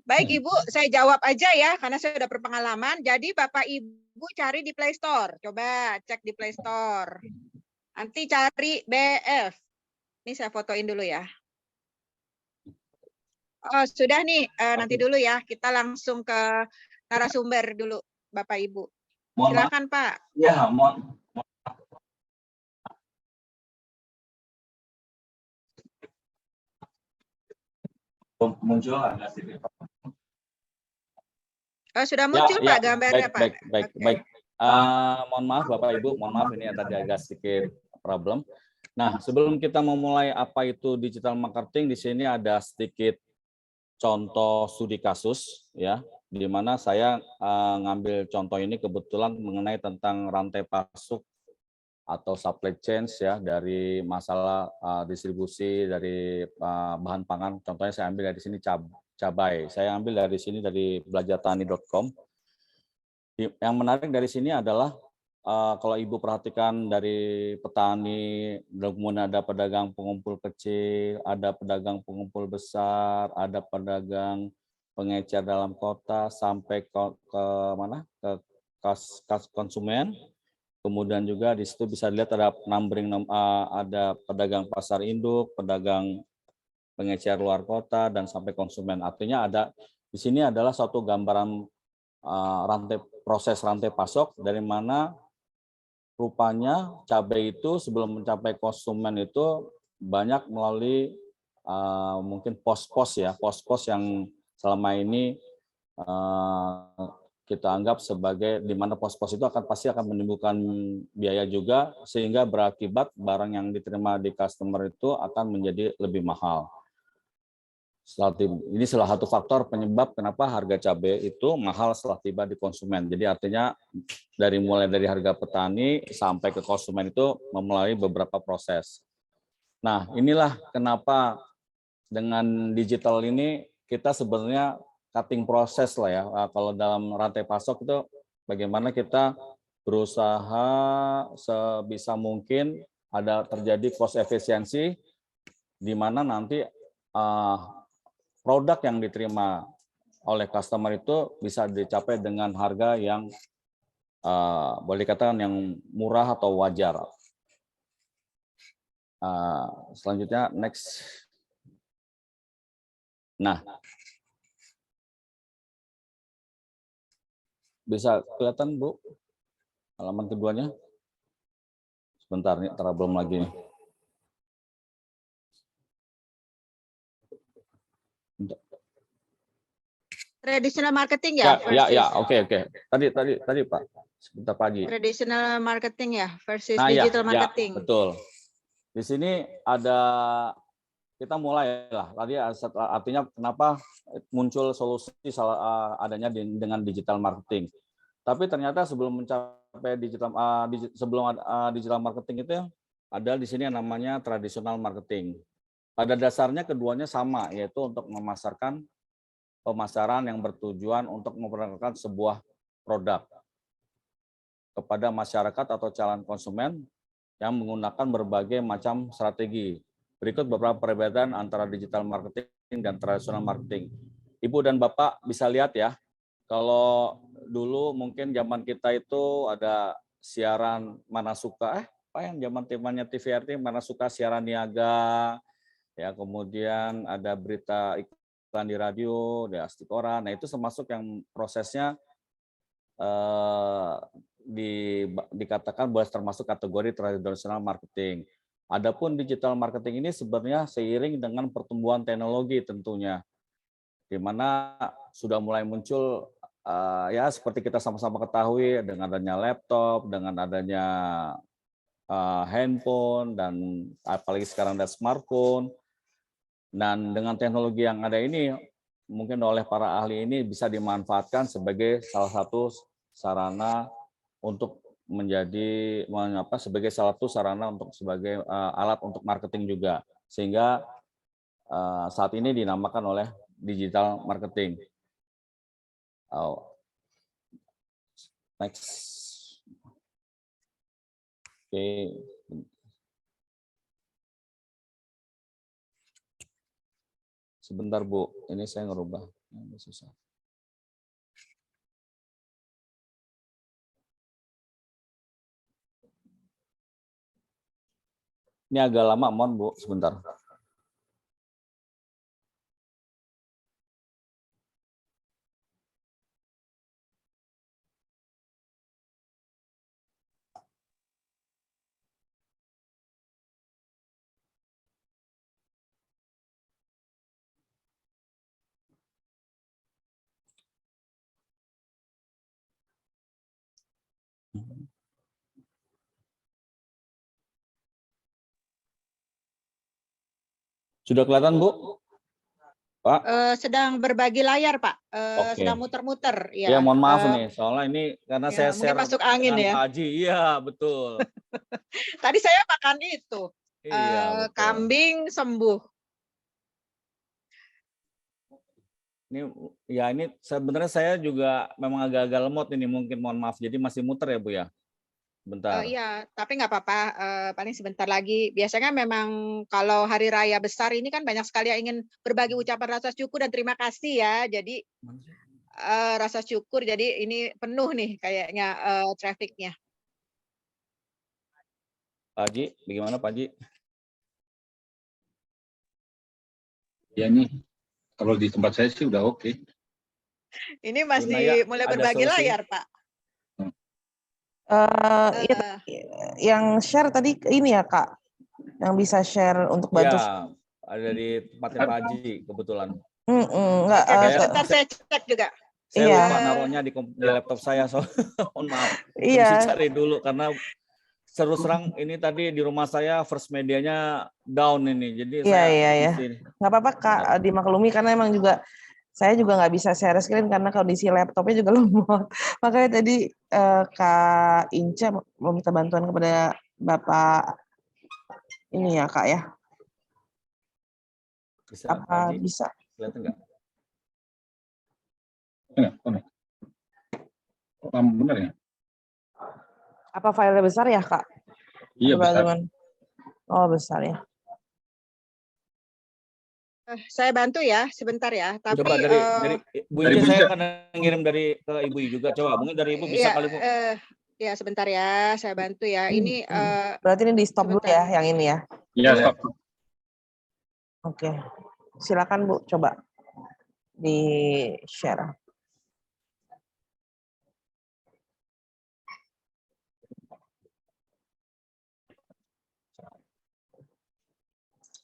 Baik Ibu, saya jawab aja ya karena saya sudah berpengalaman. Jadi Bapak Ibu cari di Play Store. Coba cek di Play Store. Nanti cari BF. Ini saya fotoin dulu ya. Oh, sudah nih. Nanti dulu ya. Kita langsung ke narasumber dulu Bapak Ibu. Silakan Pak. Ya, mohon. Muncul agak sedikit. Oh, sudah muncul Pak gambarnya Pak. Baik. Mohon maaf Bapak Ibu, mohon maaf ini tadi agak sedikit problem. Nah, sebelum kita memulai apa itu digital marketing, di sini ada sedikit contoh studi kasus ya, di mana saya ngambil contoh ini kebetulan mengenai tentang rantai pasok atau supply chain ya, dari masalah distribusi dari bahan pangan. Contohnya saya ambil dari sini cabai. Saya ambil dari sini dari belajartani.com. Yang menarik dari sini adalah kalau Ibu perhatikan dari petani, kemudian ada pedagang pengumpul kecil, ada pedagang pengumpul besar, ada pedagang pengecer dalam kota, sampai ke mana? Ke kas konsumen. Kemudian juga di situ bisa dilihat ada numbering, ada pedagang pasar induk, pedagang pengecer luar kota, dan sampai konsumen. Artinya ada di sini adalah suatu gambaran proses rantai pasok dari mana rupanya cabai itu sebelum mencapai konsumen itu banyak melalui mungkin pos-pos ya, pos-pos yang selama ini kita anggap sebagai di mana pos-pos itu pasti akan menimbulkan biaya juga, sehingga berakibat barang yang diterima di customer itu akan menjadi lebih mahal. Ini salah satu faktor penyebab kenapa harga cabai itu mahal setelah tiba di konsumen. Jadi artinya mulai dari harga petani sampai ke konsumen itu melalui beberapa proses. Nah, inilah kenapa dengan digital ini kita sebenarnya cutting proses lah ya. Kalau dalam rantai pasok itu bagaimana kita berusaha sebisa mungkin ada terjadi cost efisiensi di mana nanti produk yang diterima oleh customer itu bisa dicapai dengan harga yang boleh dikatakan yang murah atau wajar. Selanjutnya next. Nah, bisa kelihatan Bu halaman keduanya? Sebentar nih, belum lagi nih. Traditional marketing ya? Ya, oke. Tadi Pak, sebentar Pak Haji. Traditional marketing ya versus Nah, digital marketing. Ya, betul. Di sini kita mulai lah. Tadi artinya kenapa muncul solusi adanya dengan digital marketing. Tapi ternyata sebelum mencapai digital marketing itu ada di sini yang namanya traditional marketing. Pada dasarnya keduanya sama, yaitu untuk pemasaran yang bertujuan untuk memperkenalkan sebuah produk kepada masyarakat atau calon konsumen yang menggunakan berbagai macam strategi. Berikut beberapa perbedaan antara digital marketing dan traditional marketing. Ibu dan Bapak bisa lihat ya, kalau dulu mungkin zaman kita itu ada siaran Mana Suka, apa yang zaman temannya TVRI, Mana Suka siaran niaga, ya kemudian ada berita iklan di radio, di Astikora. Nah itu termasuk yang prosesnya dikatakan boleh termasuk kategori traditional marketing. Adapun digital marketing ini sebenarnya seiring dengan pertumbuhan teknologi tentunya, di mana sudah mulai muncul ya seperti kita sama-sama ketahui dengan adanya laptop, dengan adanya handphone, dan apalagi sekarang ada smartphone. Dan dengan teknologi yang ada ini, mungkin oleh para ahli ini bisa dimanfaatkan sebagai salah satu sarana untuk sebagai salah satu sarana untuk sebagai alat untuk marketing juga, sehingga saat ini dinamakan oleh digital marketing. Next. Oke. Sebentar Bu, ini saya ngerubah. Susah. Ini agak lama, mohon Bu, sebentar. Sudah kelihatan Bu? Pak? Sedang berbagi layar Pak, Oke. sedang muter-muter. Ya, mohon maaf nih, soalnya ini karena saya mungkin share masuk angin dengan ya. Pak Haji. Iya, betul. Tadi saya makan itu, Iya, betul. kambing sembuh. Ini sebenarnya saya juga memang agak-agak lemot ini, mungkin mohon maaf. Jadi masih muter ya Bu ya? Bentar. Iya, tapi nggak apa-apa, paling sebentar lagi. Biasanya memang kalau hari raya besar ini kan banyak sekali yang ingin berbagi ucapan rasa syukur dan terima kasih ya. Jadi rasa syukur, jadi ini penuh nih kayaknya traffic-nya. Pak Haji, bagaimana Pak Haji? Ya nih, kalau di tempat saya sih udah oke. Ini Naya, masih mulai ada berbagi solusi? layar, Pak. Iya, yang share tadi ini ya Kak, yang bisa share untuk bantu. Ya, ada di tempatnya Pak Haji kebetulan. Enggak, Oke, Saya- sebentar saya cek juga. Saya Iya. lupa naruhnya di laptop saya, so mohon maaf. Iya. Mesti cari dulu karena terus terang ini tadi di rumah saya first medianya down ini, jadi saya Iya. mesti Nggak apa-apa Kak, dimaklumi karena emang juga saya juga nggak bisa share screen karena kondisi laptopnya juga lemot. Makanya tadi Kak Inca mau minta bantuan kepada Bapak ini ya Kak ya. bisa Apa Pak Haji, bisa? kelihatan nggak? Benar ya? Apa filenya besar ya Kak? Iya, Coba besar. gimana? Oh besar ya. Saya bantu ya, sebentar ya. Tapi Coba dari Bu dari Ince, Bu saya Ince. akan ngirim ke Ibu juga. Coba mungkin dari Ibu bisa ya, kali Bu. ya sebentar ya, saya bantu ya. Ini Berarti ini di stop dulu sebentar. ya yang ini ya. Iya, Boleh. stop. Oke. Silakan Bu, coba di share.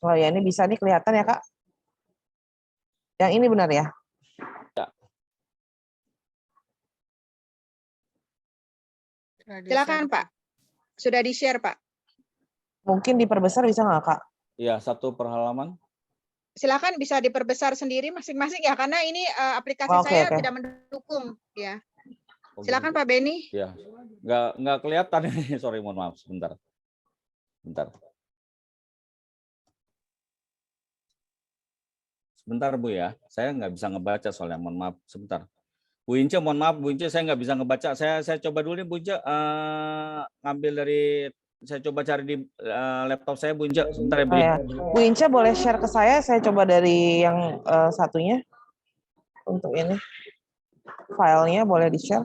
Oh ya, ini bisa nih kelihatan ya Kak. Yang ini benar ya? Silakan Pak. Sudah di-share Pak. Mungkin diperbesar bisa nggak Kak? Iya, satu per halaman. Silakan bisa diperbesar sendiri masing-masing ya, karena ini aplikasi Oke, saya oke. tidak mendukung ya. Oh, Silakan gitu. Pak Beni. Iya. Nggak kelihatan ini. Sorry, mohon maaf. Sebentar. Sebentar Bu ya. Saya nggak bisa ngebaca soalnya. Mohon maaf. Sebentar. Bu Ince, mohon maaf Bu Ince, saya nggak bisa ngebaca. Saya coba dulu nih Bu Ince, ngambil dari, saya coba cari di laptop saya Bu Ince. Sebentar ya Bu. Oh ya. Bu Inca boleh share ke saya coba dari yang satunya. Untuk ini. Filenya boleh di-share.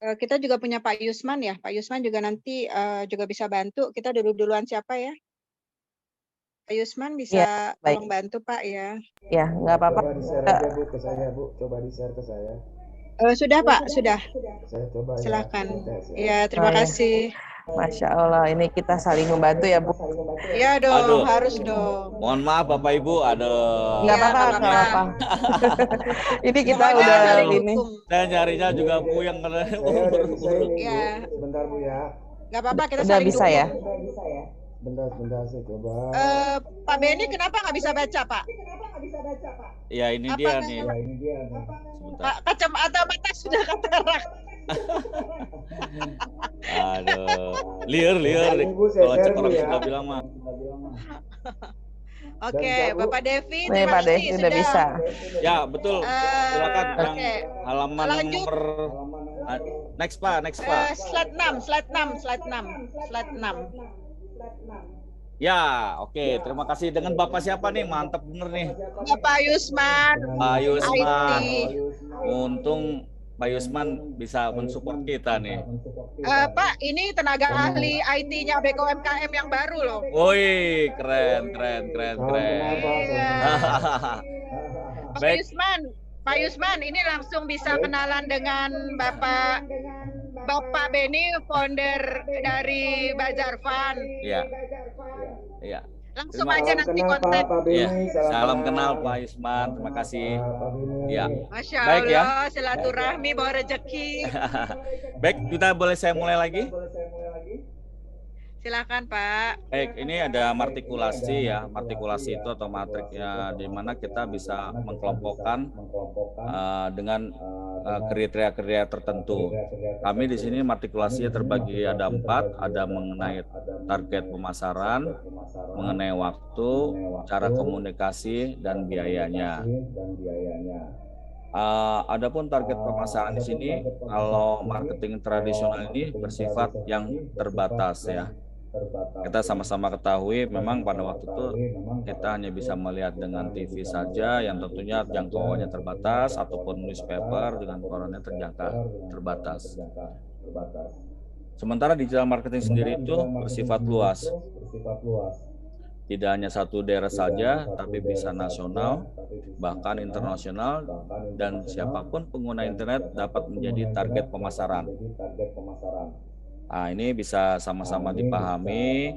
Kita juga punya Pak Yusman ya. Pak Yusman juga nanti juga bisa bantu. Kita duluan siapa ya? Pak Yusman bisa baik. tolong bantu Pak ya. Ya, nggak apa-apa. Coba di-share aja Bu ke saya Bu. Coba di-share ke saya. Sudah Pak, sudah. Saya coba ya. Silakan. Siap. Ya, terima Oh, ya. kasih. Masya Allah, ini kita saling membantu ya Bu. Iya dong, Aduh. harus dong. Mohon maaf Bapak Ibu, aduh. Nggak Iya, apa-apa, nggak nggak apa-apa. Ini kita Pokoknya udah saling ini. dukung. Saya nyarinya juga Bu yang kena Saya udah bisa ini Bu. Iya. Sebentar Bu ya. Nggak apa-apa, kita Udah saling bisa dukung. ya? Sebentar saya coba. Pak Beni kenapa nggak bisa baca Pak? Ya ini Apa dia nggak- nih. Ya ini dia nih. Sebentar. Kacamata mata sudah katarak. Aduh. Liar. Ini Bu saya Kalau share cek Bu orang ya. suka bilang mah. Oke, Dan, Bu. Bapak Devi, Nih terima Pak kasih Devi udah bisa. Ya betul. Silakan yang Oke. halaman yang Lanjut. nomor next Pak. Slide 6. Ya, oke. Terima kasih. Dengan Bapak siapa nih? Mantap bener nih. Bapak Yusman, Pak Yusman. IT. Untung Pak Yusman bisa mensupport kita nih. Pak, ini tenaga ahli IT-nya Beko MKM yang baru loh. Woi, keren. Iya. Pak Baik. Pak Yusman, ini langsung bisa kenalan dengan Bapak Beni, founder dari Bazar Fund. Iya. Langsung Terima aja Salam nanti kenal kontak. Pak Beni. Iya. Salam kenal Pak Yusman. Terima kasih. Pak Beni. Ya. Masya Baik ya. Allah, silaturahmi bawa rezeki. Baik, boleh saya mulai lagi? Silakan Pak. Baik, ini ada martikulasi ya. Martikulasi itu atau matrik ya, di mana kita bisa mengkelompokkan dengan kriteria-kriteria tertentu. Kami di sini martikulasinya terbagi ada 4, ada mengenai target pemasaran, mengenai waktu, cara komunikasi, dan biayanya. Adapun target pemasaran di sini, kalau marketing tradisional ini bersifat yang terbatas ya. Kita sama-sama ketahui memang pada waktu itu kita hanya bisa melihat dengan TV saja yang tentunya jangkauannya terbatas ataupun newspaper dengan korannya terbatas. Sementara digital marketing sendiri itu bersifat luas. Tidak hanya satu daerah saja, tapi bisa nasional, bahkan internasional, dan siapapun pengguna internet dapat menjadi target pemasaran. Nah, ini bisa sama-sama dipahami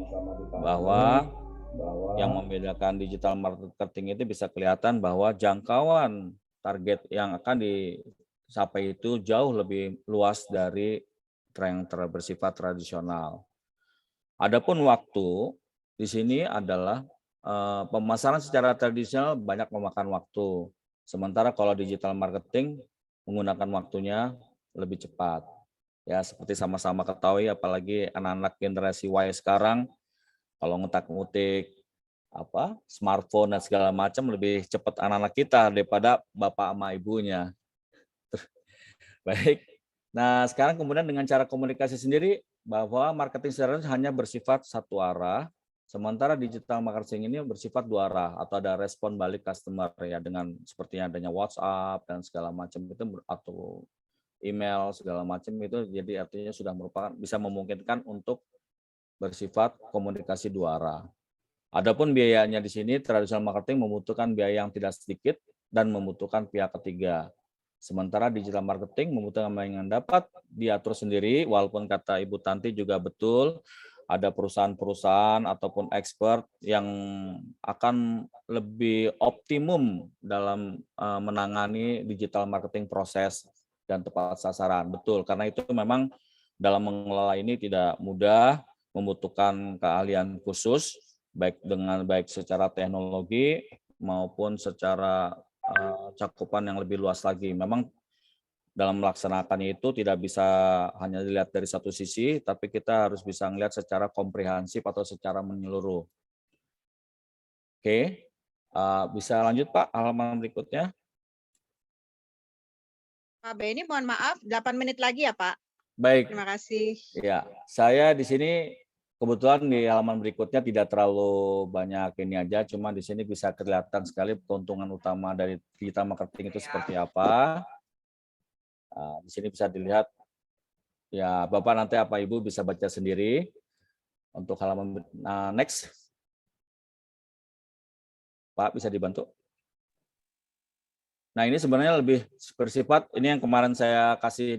bahwa yang membedakan digital marketing itu bisa kelihatan bahwa jangkauan target yang akan dicapai itu jauh lebih luas dari yang bersifat tradisional. Adapun waktu di sini adalah pemasaran secara tradisional banyak memakan waktu. Sementara kalau digital marketing menggunakan waktunya lebih cepat. Ya, seperti sama-sama ketahui apalagi anak-anak generasi Y sekarang kalau ngutak-ngutik smartphone dan segala macam lebih cepat anak-anak kita daripada bapak sama ibunya. Baik. Nah, sekarang kemudian dengan cara komunikasi sendiri bahwa marketing secara hanya bersifat satu arah, sementara digital marketing ini bersifat dua arah atau ada respon balik customer ya dengan sepertinya adanya WhatsApp dan segala macam itu atau email segala macam itu jadi artinya sudah merupakan bisa memungkinkan untuk bersifat komunikasi dua arah. Adapun biayanya di sini tradisional marketing membutuhkan biaya yang tidak sedikit dan membutuhkan pihak ketiga. Sementara digital marketing membutuhkan biaya yang dapat diatur sendiri, walaupun kata Ibu Tanti juga betul, ada perusahaan-perusahaan ataupun expert yang akan lebih optimum dalam menangani digital marketing proses dan tepat sasaran. Betul, karena itu memang dalam mengelola ini tidak mudah, membutuhkan keahlian khusus, baik secara teknologi maupun secara cakupan yang lebih luas lagi. Memang dalam melaksanakannya itu tidak bisa hanya dilihat dari satu sisi, tapi kita harus bisa melihat secara komprehensif atau secara menyeluruh. Oke, bisa lanjut Pak, halaman berikutnya. Pak Benny, mohon maaf, 8 menit lagi ya Pak. Baik. Terima kasih. Ya, saya di sini kebetulan di halaman berikutnya tidak terlalu banyak ini aja, cuma di sini bisa kelihatan sekali keuntungan utama dari digital marketing itu seperti apa. Di sini bisa dilihat, ya Bapak nanti apa Ibu bisa baca sendiri untuk halaman next. Pak bisa dibantu? Nah ini sebenarnya lebih bersifat, ini yang kemarin saya kasih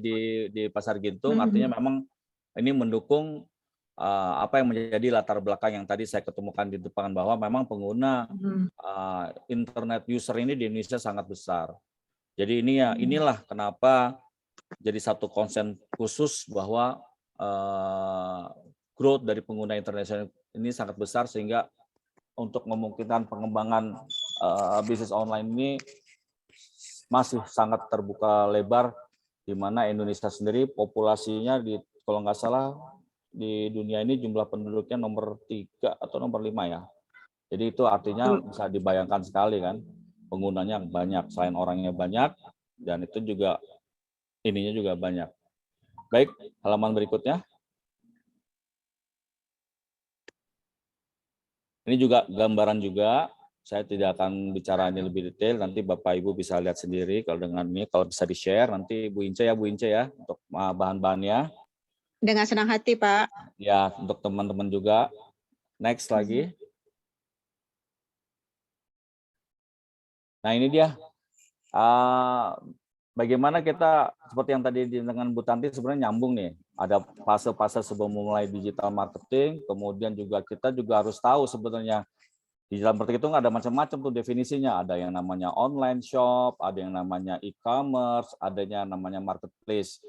di Pasar Gintung, artinya memang ini mendukung apa yang menjadi latar belakang yang tadi saya ketemukan di depan bahwa memang pengguna internet user ini di Indonesia sangat besar. Jadi ini ya inilah kenapa jadi satu konsen khusus bahwa growth dari pengguna internet ini sangat besar sehingga untuk memungkinkan pengembangan bisnis online ini masih sangat terbuka lebar di mana Indonesia sendiri populasinya kalau nggak salah di dunia ini jumlah penduduknya nomor 3 atau nomor 5 ya. Jadi itu artinya bisa dibayangkan sekali kan penggunanya banyak, selain orangnya banyak dan itu juga ininya juga banyak. Baik, halaman berikutnya. Ini juga gambaran juga, saya tidak akan bicara ini lebih detail, nanti Bapak Ibu bisa lihat sendiri kalau dengan ini, kalau bisa di-share nanti Bu Ince ya untuk bahan-bahannya. Dengan senang hati Pak. Ya, untuk teman-teman juga. Next lagi. Nah ini dia, bagaimana kita, seperti yang tadi dengan Bu Tanti sebenarnya nyambung nih, ada fase-fase sebelum memulai digital marketing, kemudian juga kita juga harus tahu sebenarnya digital marketing itu ada macam-macam tuh definisinya, ada yang namanya online shop, ada yang namanya e-commerce, ada yang namanya marketplace.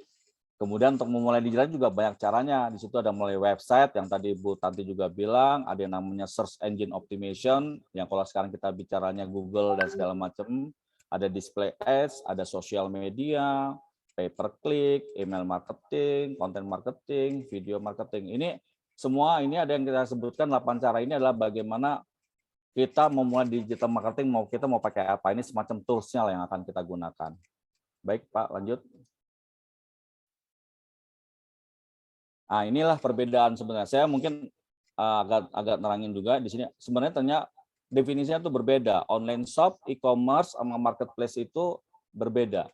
Kemudian untuk memulai digital juga banyak caranya. Di situ ada mulai website yang tadi Bu Tanti juga bilang, ada yang namanya search engine optimization, yang kalau sekarang kita bicaranya Google dan segala macam, ada display ads, ada social media, pay per click, email marketing, content marketing, video marketing. Ini semua ini ada yang kita sebutkan 8 cara ini adalah bagaimana kita memulai digital marketing, kita mau pakai apa, ini semacam tools-nya yang akan kita gunakan. Baik Pak, lanjut. Nah, inilah perbedaan sebenarnya. Saya mungkin agak nerangin juga di sini. Sebenarnya ternyata definisinya itu berbeda. Online shop, e-commerce sama marketplace itu berbeda.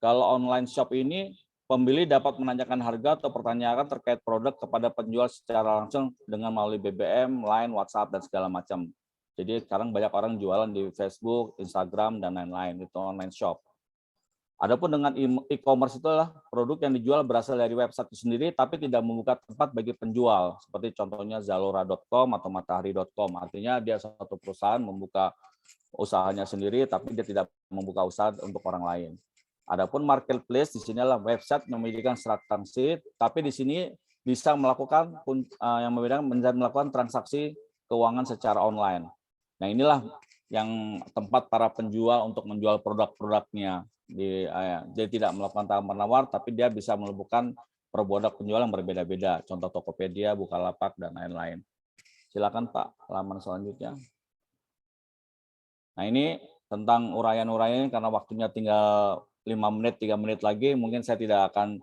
Kalau online shop ini pembeli dapat menanyakan harga atau pertanyaan terkait produk kepada penjual secara langsung dengan melalui BBM, Line, WhatsApp dan segala macam. Jadi sekarang banyak orang jualan di Facebook, Instagram dan lain-lain, itu online shop. Adapun dengan e-commerce itulah produk yang dijual berasal dari website itu sendiri tapi tidak membuka tempat bagi penjual seperti contohnya Zalora.com atau Matahari.com. Artinya dia suatu perusahaan membuka usahanya sendiri tapi dia tidak membuka usaha untuk orang lain. Adapun marketplace di sini adalah website yang memiliki serat transit tapi di sini bisa melakukan yang membedakan melakukan transaksi keuangan secara online. Nah, inilah yang tempat para penjual untuk menjual produk-produknya. Jadi tidak melakukan tawar-menawar, tapi dia bisa melakukan produk penjual yang berbeda-beda. Contoh Tokopedia, Bukalapak, dan lain-lain. Silakan Pak, halaman selanjutnya. Nah ini tentang uraian-uraian karena waktunya tinggal 5 menit, 3 menit lagi, mungkin saya tidak akan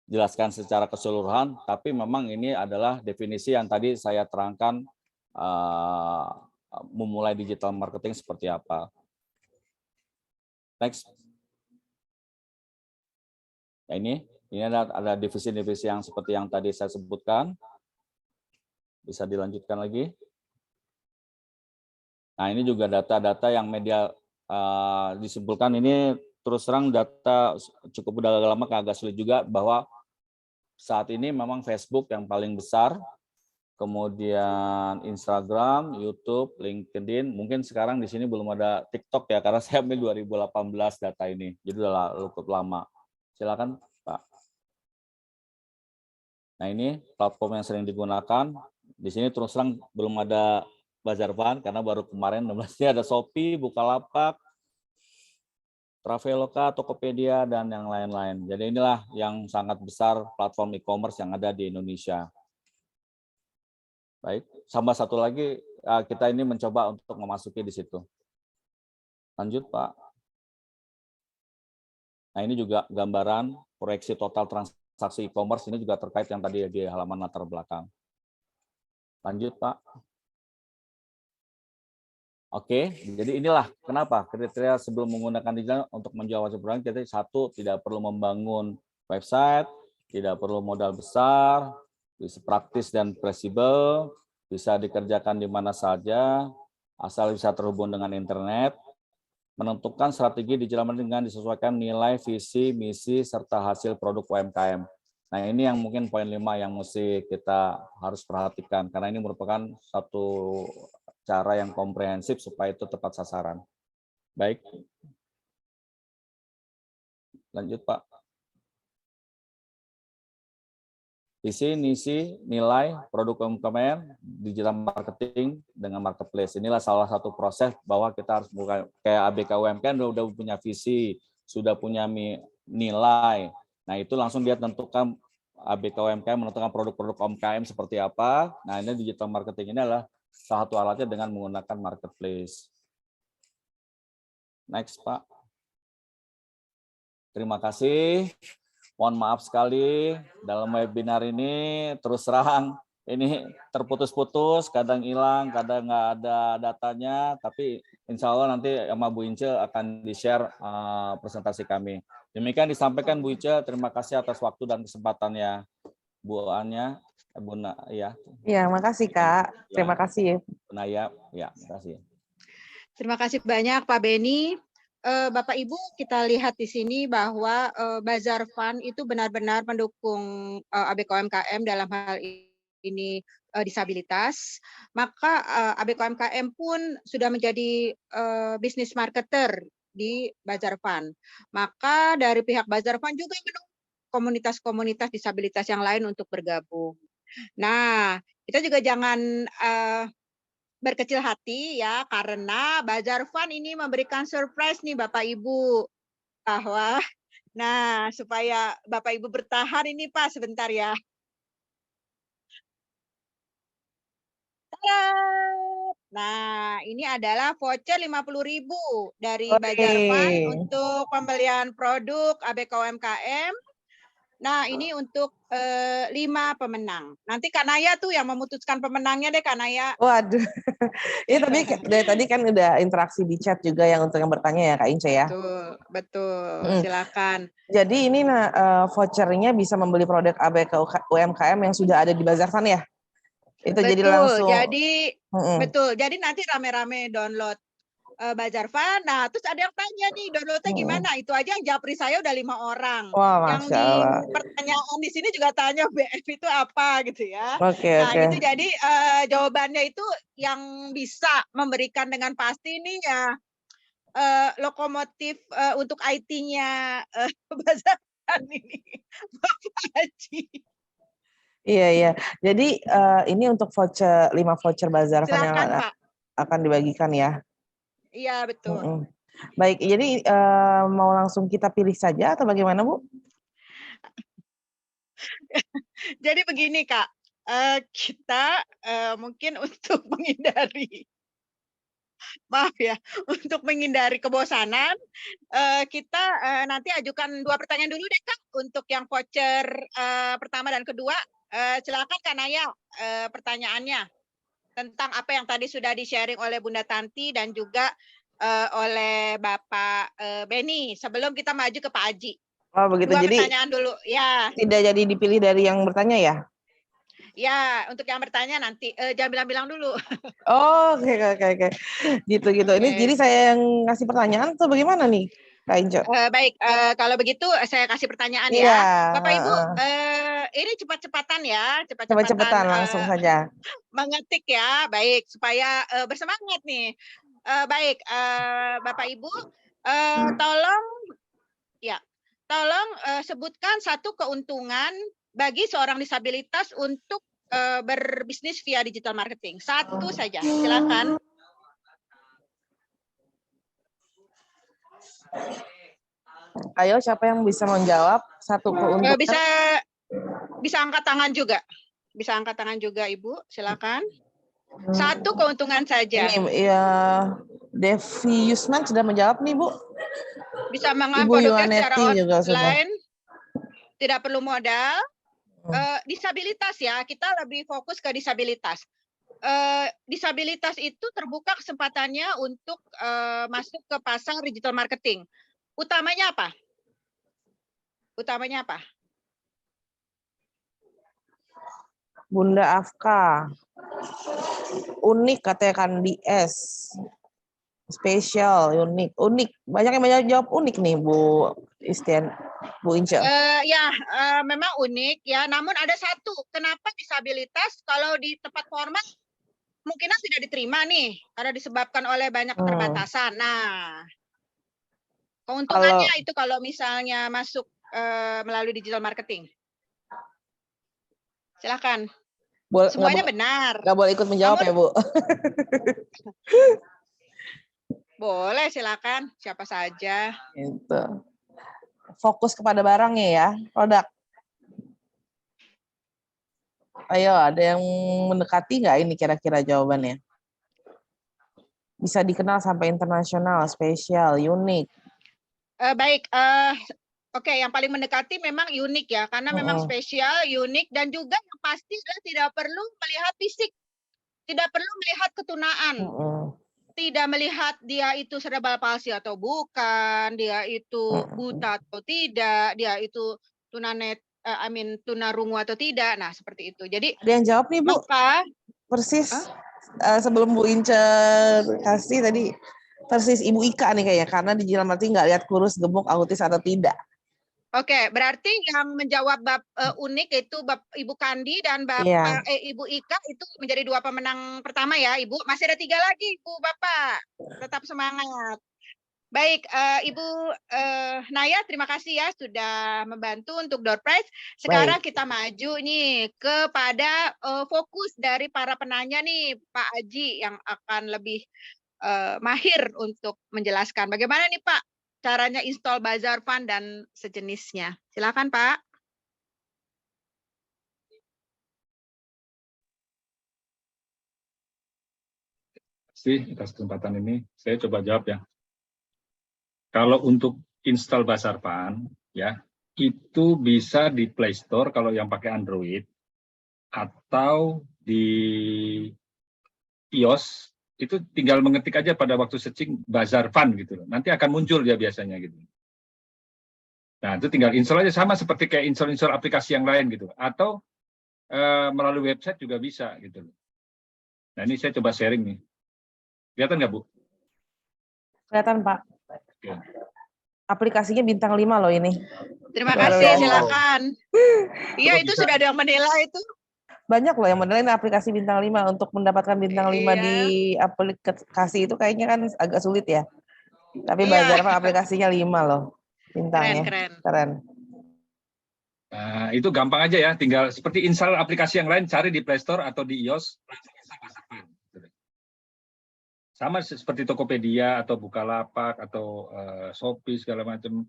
jelaskan secara keseluruhan, tapi memang ini adalah definisi yang tadi saya terangkan memulai digital marketing seperti apa. Next. Ya ini ada divisi-divisi yang seperti yang tadi saya sebutkan. Bisa dilanjutkan lagi. Nah ini juga data-data yang media disimpulkan ini terus terang data cukup udah lama agak sulit juga bahwa saat ini memang Facebook yang paling besar, kemudian Instagram, YouTube, LinkedIn, mungkin sekarang di sini belum ada TikTok ya karena saya ambil 2018 data ini, jadi udah cukup lama. Silakan Pak. Nah ini platform yang sering digunakan. Di sini terus terang belum ada Bazarvan karena baru kemarin 16-nya ada Shopee, Bukalapak, Traveloka, Tokopedia, dan yang lain-lain. Jadi inilah yang sangat besar platform e-commerce yang ada di Indonesia. Baik, sama satu lagi kita ini mencoba untuk memasuki di situ. Lanjut Pak. Nah ini juga gambaran proyeksi total transaksi e-commerce ini juga terkait yang tadi di halaman latar belakang. Lanjut Pak. Oke, jadi inilah kenapa kriteria sebelum menggunakan digital untuk menjual wajib produk. Jadi satu, tidak perlu membangun website, tidak perlu modal besar, bisa praktis dan fleksibel, bisa dikerjakan di mana saja, asal bisa terhubung dengan internet, menentukan strategi digital marketing dengan disesuaikan nilai, visi, misi, serta hasil produk UMKM. Nah ini yang mungkin poin 5 yang mesti kita harus perhatikan, karena ini merupakan satu cara yang komprehensif supaya itu tepat sasaran. Baik. Lanjut Pak. Visi, misi, nilai, produk UMKM, digital marketing dengan marketplace. Inilah salah satu proses bahwa kita harus buka kayak ABK UMKM udah punya visi, sudah punya nilai. Nah itu langsung dia tentukan ABK UMKM menentukan produk-produk UMKM seperti apa. Nah ini digital marketing ini adalah salah satu alatnya dengan menggunakan marketplace. Next Pak. Terima kasih. Mohon maaf sekali dalam webinar ini terus terang ini terputus-putus, kadang hilang, kadang nggak ada datanya, tapi insya Allah nanti sama Bu Ince akan di-share presentasi kami. Demikian disampaikan Bu Ince, terima kasih atas waktu dan kesempatannya. Bu Anya, Bu ya. Ya, makasih Kak. Terima kasih. Bu Naya, ya, makasih. Terima kasih banyak Pak Beni. Bapak Ibu, kita lihat di sini bahwa Bazar Fund itu benar-benar mendukung ABK UMKM dalam hal ini disabilitas. Maka ABK UMKM pun sudah menjadi bisnis marketer di Bazar Fund. Maka dari pihak Bazar Fund juga mendukung komunitas-komunitas disabilitas yang lain untuk bergabung. Nah, kita juga jangan berkecil hati ya, karena Bazar Fund ini memberikan surprise nih Bapak Ibu, bahwa supaya Bapak Ibu bertahan ini Pak sebentar ya. Nah, ini adalah voucher 50.000 dari Bazar Fund Oke. untuk pembelian produk ABK UMKM. Nah, ini untuk 5 pemenang. Nanti Kak Naya tuh yang memutuskan pemenangnya deh, Kak Naya. Waduh. Ini tapi dari tadi kan udah interaksi di chat juga yang untuk yang bertanya ya Kak Ince ya. Betul, betul. Mm. Silakan. Jadi ini vouchernya bisa membeli produk ABK UMKM yang sudah ada di Bazar Fund ya? Itu jadi langsung. Betul. Jadi nanti rame-rame download Bazar Fund. Nah, terus ada yang tanya nih, downloadnya gimana? Itu aja yang japri saya udah 5 orang. Wah, Yang Masya di Allah. pertanyaan di sini juga tanya BF itu apa gitu ya. Oke, Nah, oke. gitu jadi jawabannya itu yang bisa memberikan dengan pasti nih ya lokomotif untuk IT-nya Bazar Fund ini, Bapak Haji. Iya, iya. Jadi ini untuk 5 voucher Bazar Fund yang Silakan, Pak. akan dibagikan ya. Iya, betul. Baik, jadi mau langsung kita pilih saja atau bagaimana, Bu? Jadi begini, Kak. Kita mungkin untuk menghindari maaf ya, untuk menghindari kebosanan, kita nanti ajukan 2 pertanyaan dulu deh, Kak, untuk yang voucher pertama dan kedua. Silakan Kak Naya, pertanyaannya tentang apa yang tadi sudah di-sharing oleh Bunda Tanti dan juga oleh Bapak Beni sebelum kita maju ke Pak Aji. Oh, begitu. 2 Jadi pertanyaan dulu, ya. tidak jadi dipilih dari yang bertanya ya? Ya, untuk yang bertanya nanti jangan bilang-bilang dulu. Oh, oke. Gitu. Ini jadi saya yang ngasih pertanyaan atau bagaimana nih, Kak Ince? Baik, kalau begitu saya kasih pertanyaan ya. Iya. Bapak Ibu, ini cepat-cepatan ya, Cepat-cepatan langsung saja. mengetik ya, baik supaya bersemangat nih. Baik, Bapak Ibu, tolong sebutkan satu keuntungan bagi seorang disabilitas untuk berbisnis via digital marketing. Satu saja, silakan. Ayo, siapa yang bisa menjawab satu keuntungan? Bisa angkat tangan juga. Bisa angkat tangan juga, Ibu. Silakan. Satu keuntungan saja. Ini ya, Devi Yusman sudah menjawab nih, Bu. Bisa Ibu menguploadnya secara Yuaneti juga sudah. online. Tidak perlu modal. Disabilitas ya, kita lebih fokus ke disabilitas. Disabilitas itu terbuka kesempatannya untuk masuk ke pasar digital marketing. Utamanya apa? Bunda Afka. Unik katanya kan di S. Spesial, unik. Banyak yang jawab unik nih, Bu Istian, Bu Ince. Memang unik ya. Namun ada satu, kenapa disabilitas kalau di tempat formal mungkin tidak diterima nih karena disebabkan oleh banyak keterbatasan. Nah, keuntungannya itu kalau misalnya masuk melalui digital marketing. Silakan. Semuanya benar. Nggak boleh ikut menjawab ya, Bu? Boleh, silakan. Siapa saja. Gitu. Fokus kepada barangnya ya, produk. Ayo, ada yang mendekati nggak ini kira-kira jawabannya? Bisa dikenal sampai internasional, spesial, unik. Baik, oke, yang paling mendekati memang unik ya, karena memang spesial, unik, dan juga yang pasti tidak perlu melihat fisik, tidak perlu melihat ketunaan, tidak melihat dia itu cerebral palsy atau bukan, dia itu buta atau tidak, dia itu tunarungu atau tidak. Nah, seperti itu. Jadi ada yang jawab nih, Bu. Maka persis sebelum Bu Ince kasih tadi persis Ibu Ika nih kayaknya, karena di digital marketing nggak lihat kurus, gemuk, autis atau tidak. Oke, berarti yang menjawab unik itu Ibu Kandi dan Ibu Ika itu menjadi 2 pemenang pertama ya, Ibu. Masih ada 3 lagi, Ibu Bapak. Tetap semangat. Baik, Ibu Naya, terima kasih ya sudah membantu untuk door prize. Sekarang kita maju nih kepada fokus dari para penanya nih, Pak Aji yang akan lebih mahir untuk menjelaskan. Bagaimana nih Pak caranya install Bazar Fund dan sejenisnya? Silakan Pak. kasih atas kesempatan ini. Saya coba jawab ya. Kalau untuk install Basarpan, ya, itu bisa di Play Store kalau yang pakai Android, atau di iOS, itu tinggal mengetik aja pada waktu searching Basarpan gitu loh. Nanti akan muncul dia biasanya gitu. Nah, itu tinggal install aja, sama seperti kayak install aplikasi yang lain gitu. Atau melalui website juga bisa gitu loh. Nah, ini saya coba sharing nih. Kelihatan nggak, Bu? Kelihatan, Pak. Oke. Aplikasinya bintang 5 loh ini. Terima Luar kasih, biasa. silakan. Iya, Kalau itu bisa- sudah ada yang menilai itu. Banyak loh yang menilai aplikasi bintang 5. Untuk mendapatkan bintang 5 Iya. di aplikasi itu kayaknya kan agak sulit ya. Tapi Iya. Basarpan aplikasinya 5 loh bintangnya. Keren. Keren. Nah, itu gampang aja ya, tinggal seperti install aplikasi yang lain, cari di Play Store atau di iOS, langsung install Basarpan. Sama seperti Tokopedia atau Bukalapak atau Shopee segala macam.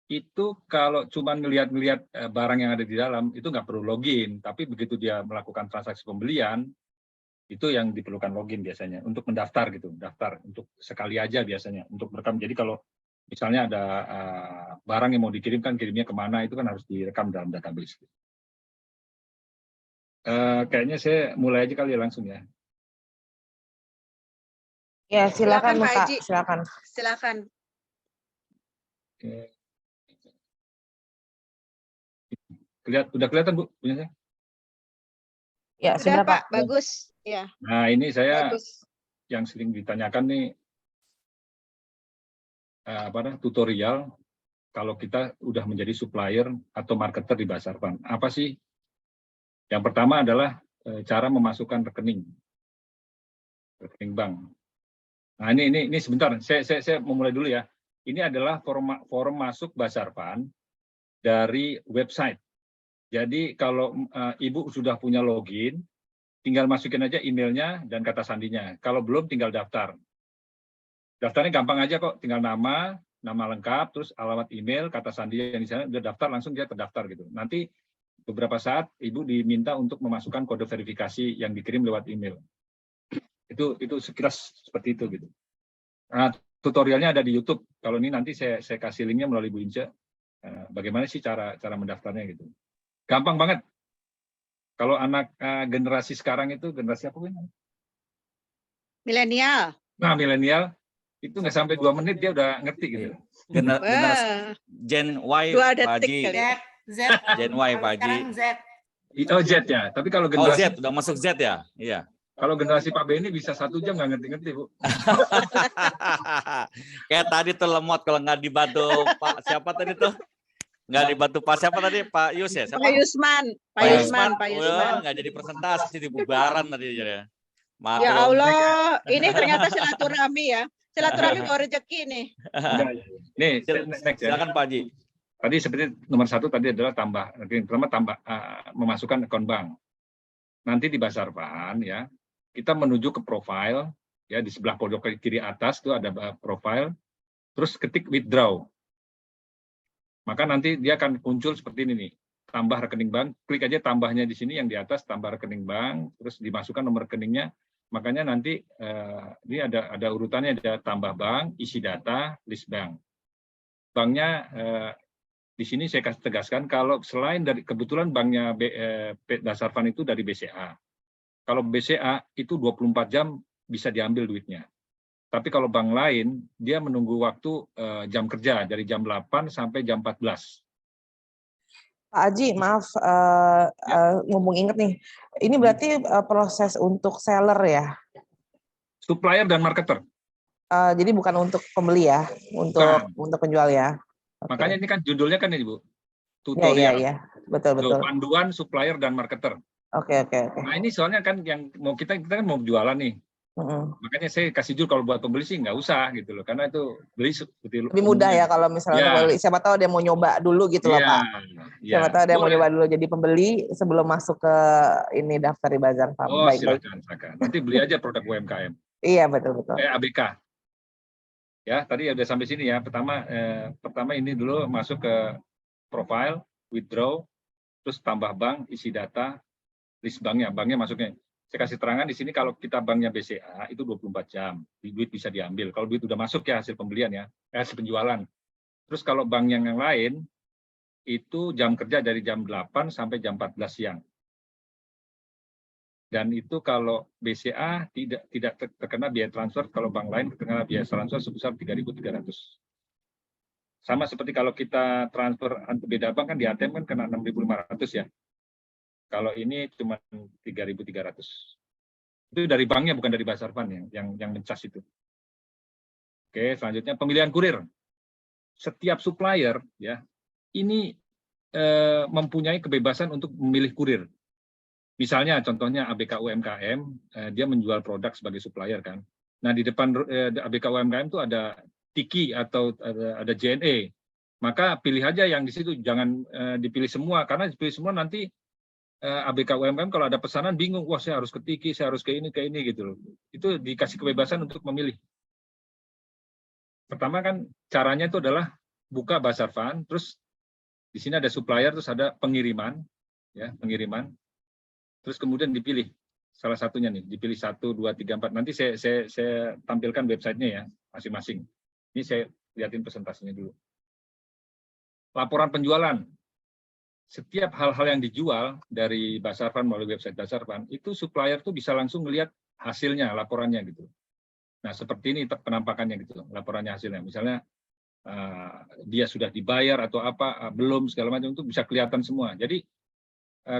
Itu kalau cuma ngelihat barang yang ada di dalam, itu nggak perlu login. Tapi begitu dia melakukan transaksi pembelian, itu yang diperlukan login biasanya untuk mendaftar gitu, daftar untuk sekali aja biasanya untuk merekam. Jadi kalau misalnya ada barang yang mau dikirimkan, kirimnya kemana, itu kan harus direkam dalam database. Kayaknya saya mulai aja kali ya langsung ya. Ya, silakan Pak Pak, Haji. silakan. Silakan. Oke. Udah kelihatan, Bu, punya saya? Ya, Sudah, sudah Pak. Pak, bagus. Ya, Nah, ini saya bagus. yang sering ditanyakan nih, tutorial kalau kita udah menjadi supplier atau marketer di Basarpan. Apa sih? Yang pertama adalah cara memasukkan rekening bank. Nah, ini sebentar, saya memulai dulu ya. Ini adalah forum masuk Basarpan dari website. Jadi kalau Ibu sudah punya login, tinggal masukin aja emailnya dan kata sandinya. Kalau belum, tinggal daftar. Daftarnya gampang aja kok, tinggal nama lengkap, terus alamat email, kata sandi yang di sana, udah daftar, langsung dia terdaftar gitu. Nanti beberapa saat Ibu diminta untuk memasukkan kode verifikasi yang dikirim lewat email. Itu sekilas seperti itu gitu. Nah, tutorialnya ada di YouTube. Kalau ini nanti saya kasih linknya melalui Bu Ince. Bagaimana sih cara mendaftarnya gitu. Gampang banget. Kalau anak generasi sekarang itu, generasi apa ini? Milenial. Nah, milenial itu nggak sampai 2 menit dia udah ngerti gitu. Generasi Wah, Gen Y, 2 Pak detik Haji. kali. Z. Gen Y, Pak Haji. Sekarang Z. Oh, Z ya. Tapi kalau Oh, generasi Z, udah masuk Z ya? Iya. kalau generasi Pak Beni bisa 1 jam nggak ngerti-ngerti, Bu. Kayak tadi tuh lemot kalau nggak dibantu Pak siapa tadi tuh? Nggak dibantu Pak siapa tadi? Pak Yus ya? Siapa? Pak Yusman. Pak Yusman. Pak Yusman. Nggak jadi presentasi di bubaran tadi ya. Ya Maklum. Allah, ini ternyata silaturahmi ya. Silaturahmi bawa rezeki nih. Nih, next ya. Silakan Pak Haji. Tadi seperti nomor 1 tadi adalah pertama memasukkan akun bank. Nanti di Basarpan ya, kita menuju ke profile ya, di sebelah pojok kiri atas itu ada profile, terus ketik withdraw. Maka nanti dia akan muncul seperti ini nih, tambah rekening bank, klik aja tambahnya di sini yang di atas, tambah rekening bank, terus dimasukkan nomor rekeningnya. Makanya nanti ini ada urutannya, ada tambah bank, isi data, list bank. Banknya di sini saya tegaskan kalau selain dari kebetulan banknya Basarpan itu dari BCA. Kalau BCA itu 24 jam bisa diambil duitnya. Tapi kalau bank lain dia menunggu waktu jam kerja dari jam 8 sampai jam 14. Pak Haji, maaf ngomong inget nih. Ini berarti proses untuk seller ya? Supplier dan marketer. Jadi bukan untuk pembeli ya, untuk penjual ya. Okay. Makanya ini kan judulnya kan ini Bu, Iya, tutorial. iya. Betul. Panduan supplier dan marketer. Oke. Nah ini soalnya kan yang mau kita kan mau jualan nih. Makanya saya kasih judul kalau buat pembeli sih nggak usah gitu loh, karena itu beli seperti lebih mudah ya kalau misalnya pembeli. Siapa tahu dia mau nyoba dulu gitu loh Pak. Siapa tahu dia mau nyoba dulu jadi pembeli sebelum masuk ke ini daftar di Basarpan. Oh, silakan. Nanti beli aja produk UMKM. Iya betul. ABK. Ya, tadi udah sampai sini ya. Pertama ini dulu masuk ke profile, withdraw, terus tambah bank, isi data, list banknya masuknya. Saya kasih terangan di sini kalau kita banknya BCA itu 24 jam, duit bisa diambil. Kalau duit udah masuk ya hasil pembelian ya, hasil penjualan. Terus kalau bank yang lain itu jam kerja dari jam 8 sampai jam 14 siang. Dan itu kalau BCA tidak terkena biaya transfer, kalau bank lain terkena biaya transfer sebesar 3.300. Sama seperti kalau kita transfer beda bank kan di ATM kan kena 6.500 ya. Kalau ini cuma 3.300. Itu dari banknya bukan dari Basarvan yang mencas itu. Oke, selanjutnya pemilihan kurir. Setiap supplier ya ini mempunyai kebebasan untuk memilih kurir. Misalnya contohnya ABK UMKM dia menjual produk sebagai supplier kan. Nah di depan ABK UMKM itu ada Tiki atau ada JNE. Maka pilih aja yang di situ, jangan dipilih semua karena dipilih semua nanti ABK UMKM kalau ada pesanan bingung, wah saya harus ke Tiki, saya harus ke ini gitu loh. Itu dikasih kebebasan untuk memilih. Pertama kan caranya itu adalah buka Basarvan, terus di sini ada supplier, terus ada pengiriman, ya pengiriman, terus kemudian dipilih salah satunya nih, dipilih 1, 2, 3, 4. Nanti saya tampilkan websitenya ya masing-masing. Ini saya lihatin presentasinya dulu. Laporan penjualan. Setiap hal-hal yang dijual dari Basarvan melalui website Basarvan, itu supplier tuh bisa langsung melihat hasilnya, laporannya gitu. Nah, seperti ini penampakannya gitu, laporannya hasilnya. Misalnya dia sudah dibayar atau apa, belum, segala macam itu bisa kelihatan semua. Jadi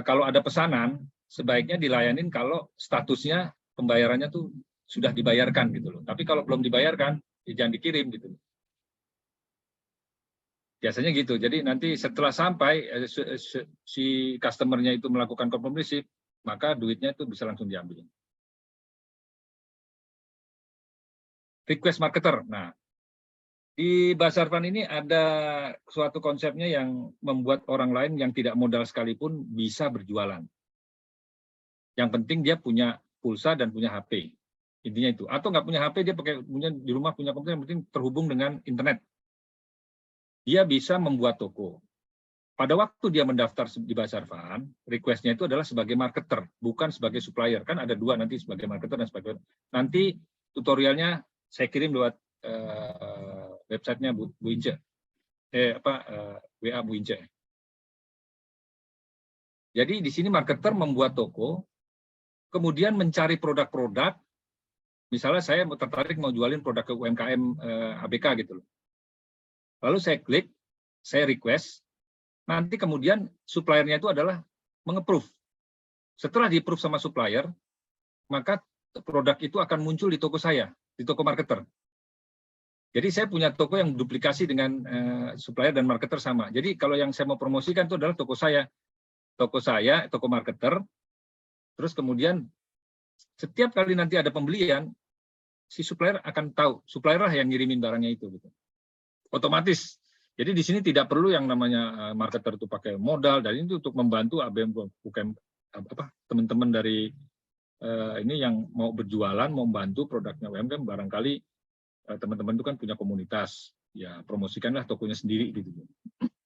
kalau ada pesanan, sebaiknya dilayanin kalau statusnya pembayarannya tuh sudah dibayarkan gitu loh. Tapi kalau belum dibayarkan, ya jangan dikirim gitu. Biasanya gitu. Jadi nanti setelah sampai si customer-nya itu melakukan confirm receipt, maka duitnya itu bisa langsung diambil. Request marketer. Nah, di Basarvan ini ada suatu konsepnya yang membuat orang lain yang tidak modal sekalipun bisa berjualan. Yang penting dia punya pulsa dan punya HP. Intinya itu. Atau nggak punya HP, dia punya di rumah punya komputer, yang penting terhubung dengan internet. Dia bisa membuat toko. Pada waktu dia mendaftar di Basarvan, request-nya itu adalah sebagai marketer, bukan sebagai supplier. Kan ada dua nanti, sebagai marketer dan sebagai... Nanti tutorialnya saya kirim lewat websitenya Bu Ince. WA Bu Ince. Jadi di sini marketer membuat toko, kemudian mencari produk-produk. Misalnya saya tertarik mau jualin produk ke UMKM ABK gitu loh. Lalu saya klik, saya request, nanti kemudian suppliernya itu adalah meng-approve. Setelah di-approve sama supplier, maka produk itu akan muncul di toko saya, di toko marketer. Jadi saya punya toko yang duplikasi dengan supplier dan marketer sama. Jadi kalau yang saya mau promosikan itu adalah toko saya, toko marketer. Terus kemudian setiap kali nanti ada pembelian, si supplier akan tahu, supplier lah yang ngirimin barangnya itu. Gitu. Otomatis. Jadi di sini tidak perlu yang namanya marketer itu pakai modal, dan itu untuk membantu UMKM teman-teman dari ini yang mau berjualan, mau membantu produknya UMKM, barangkali teman-teman itu kan punya komunitas, ya promosikanlah tokonya sendiri gitu,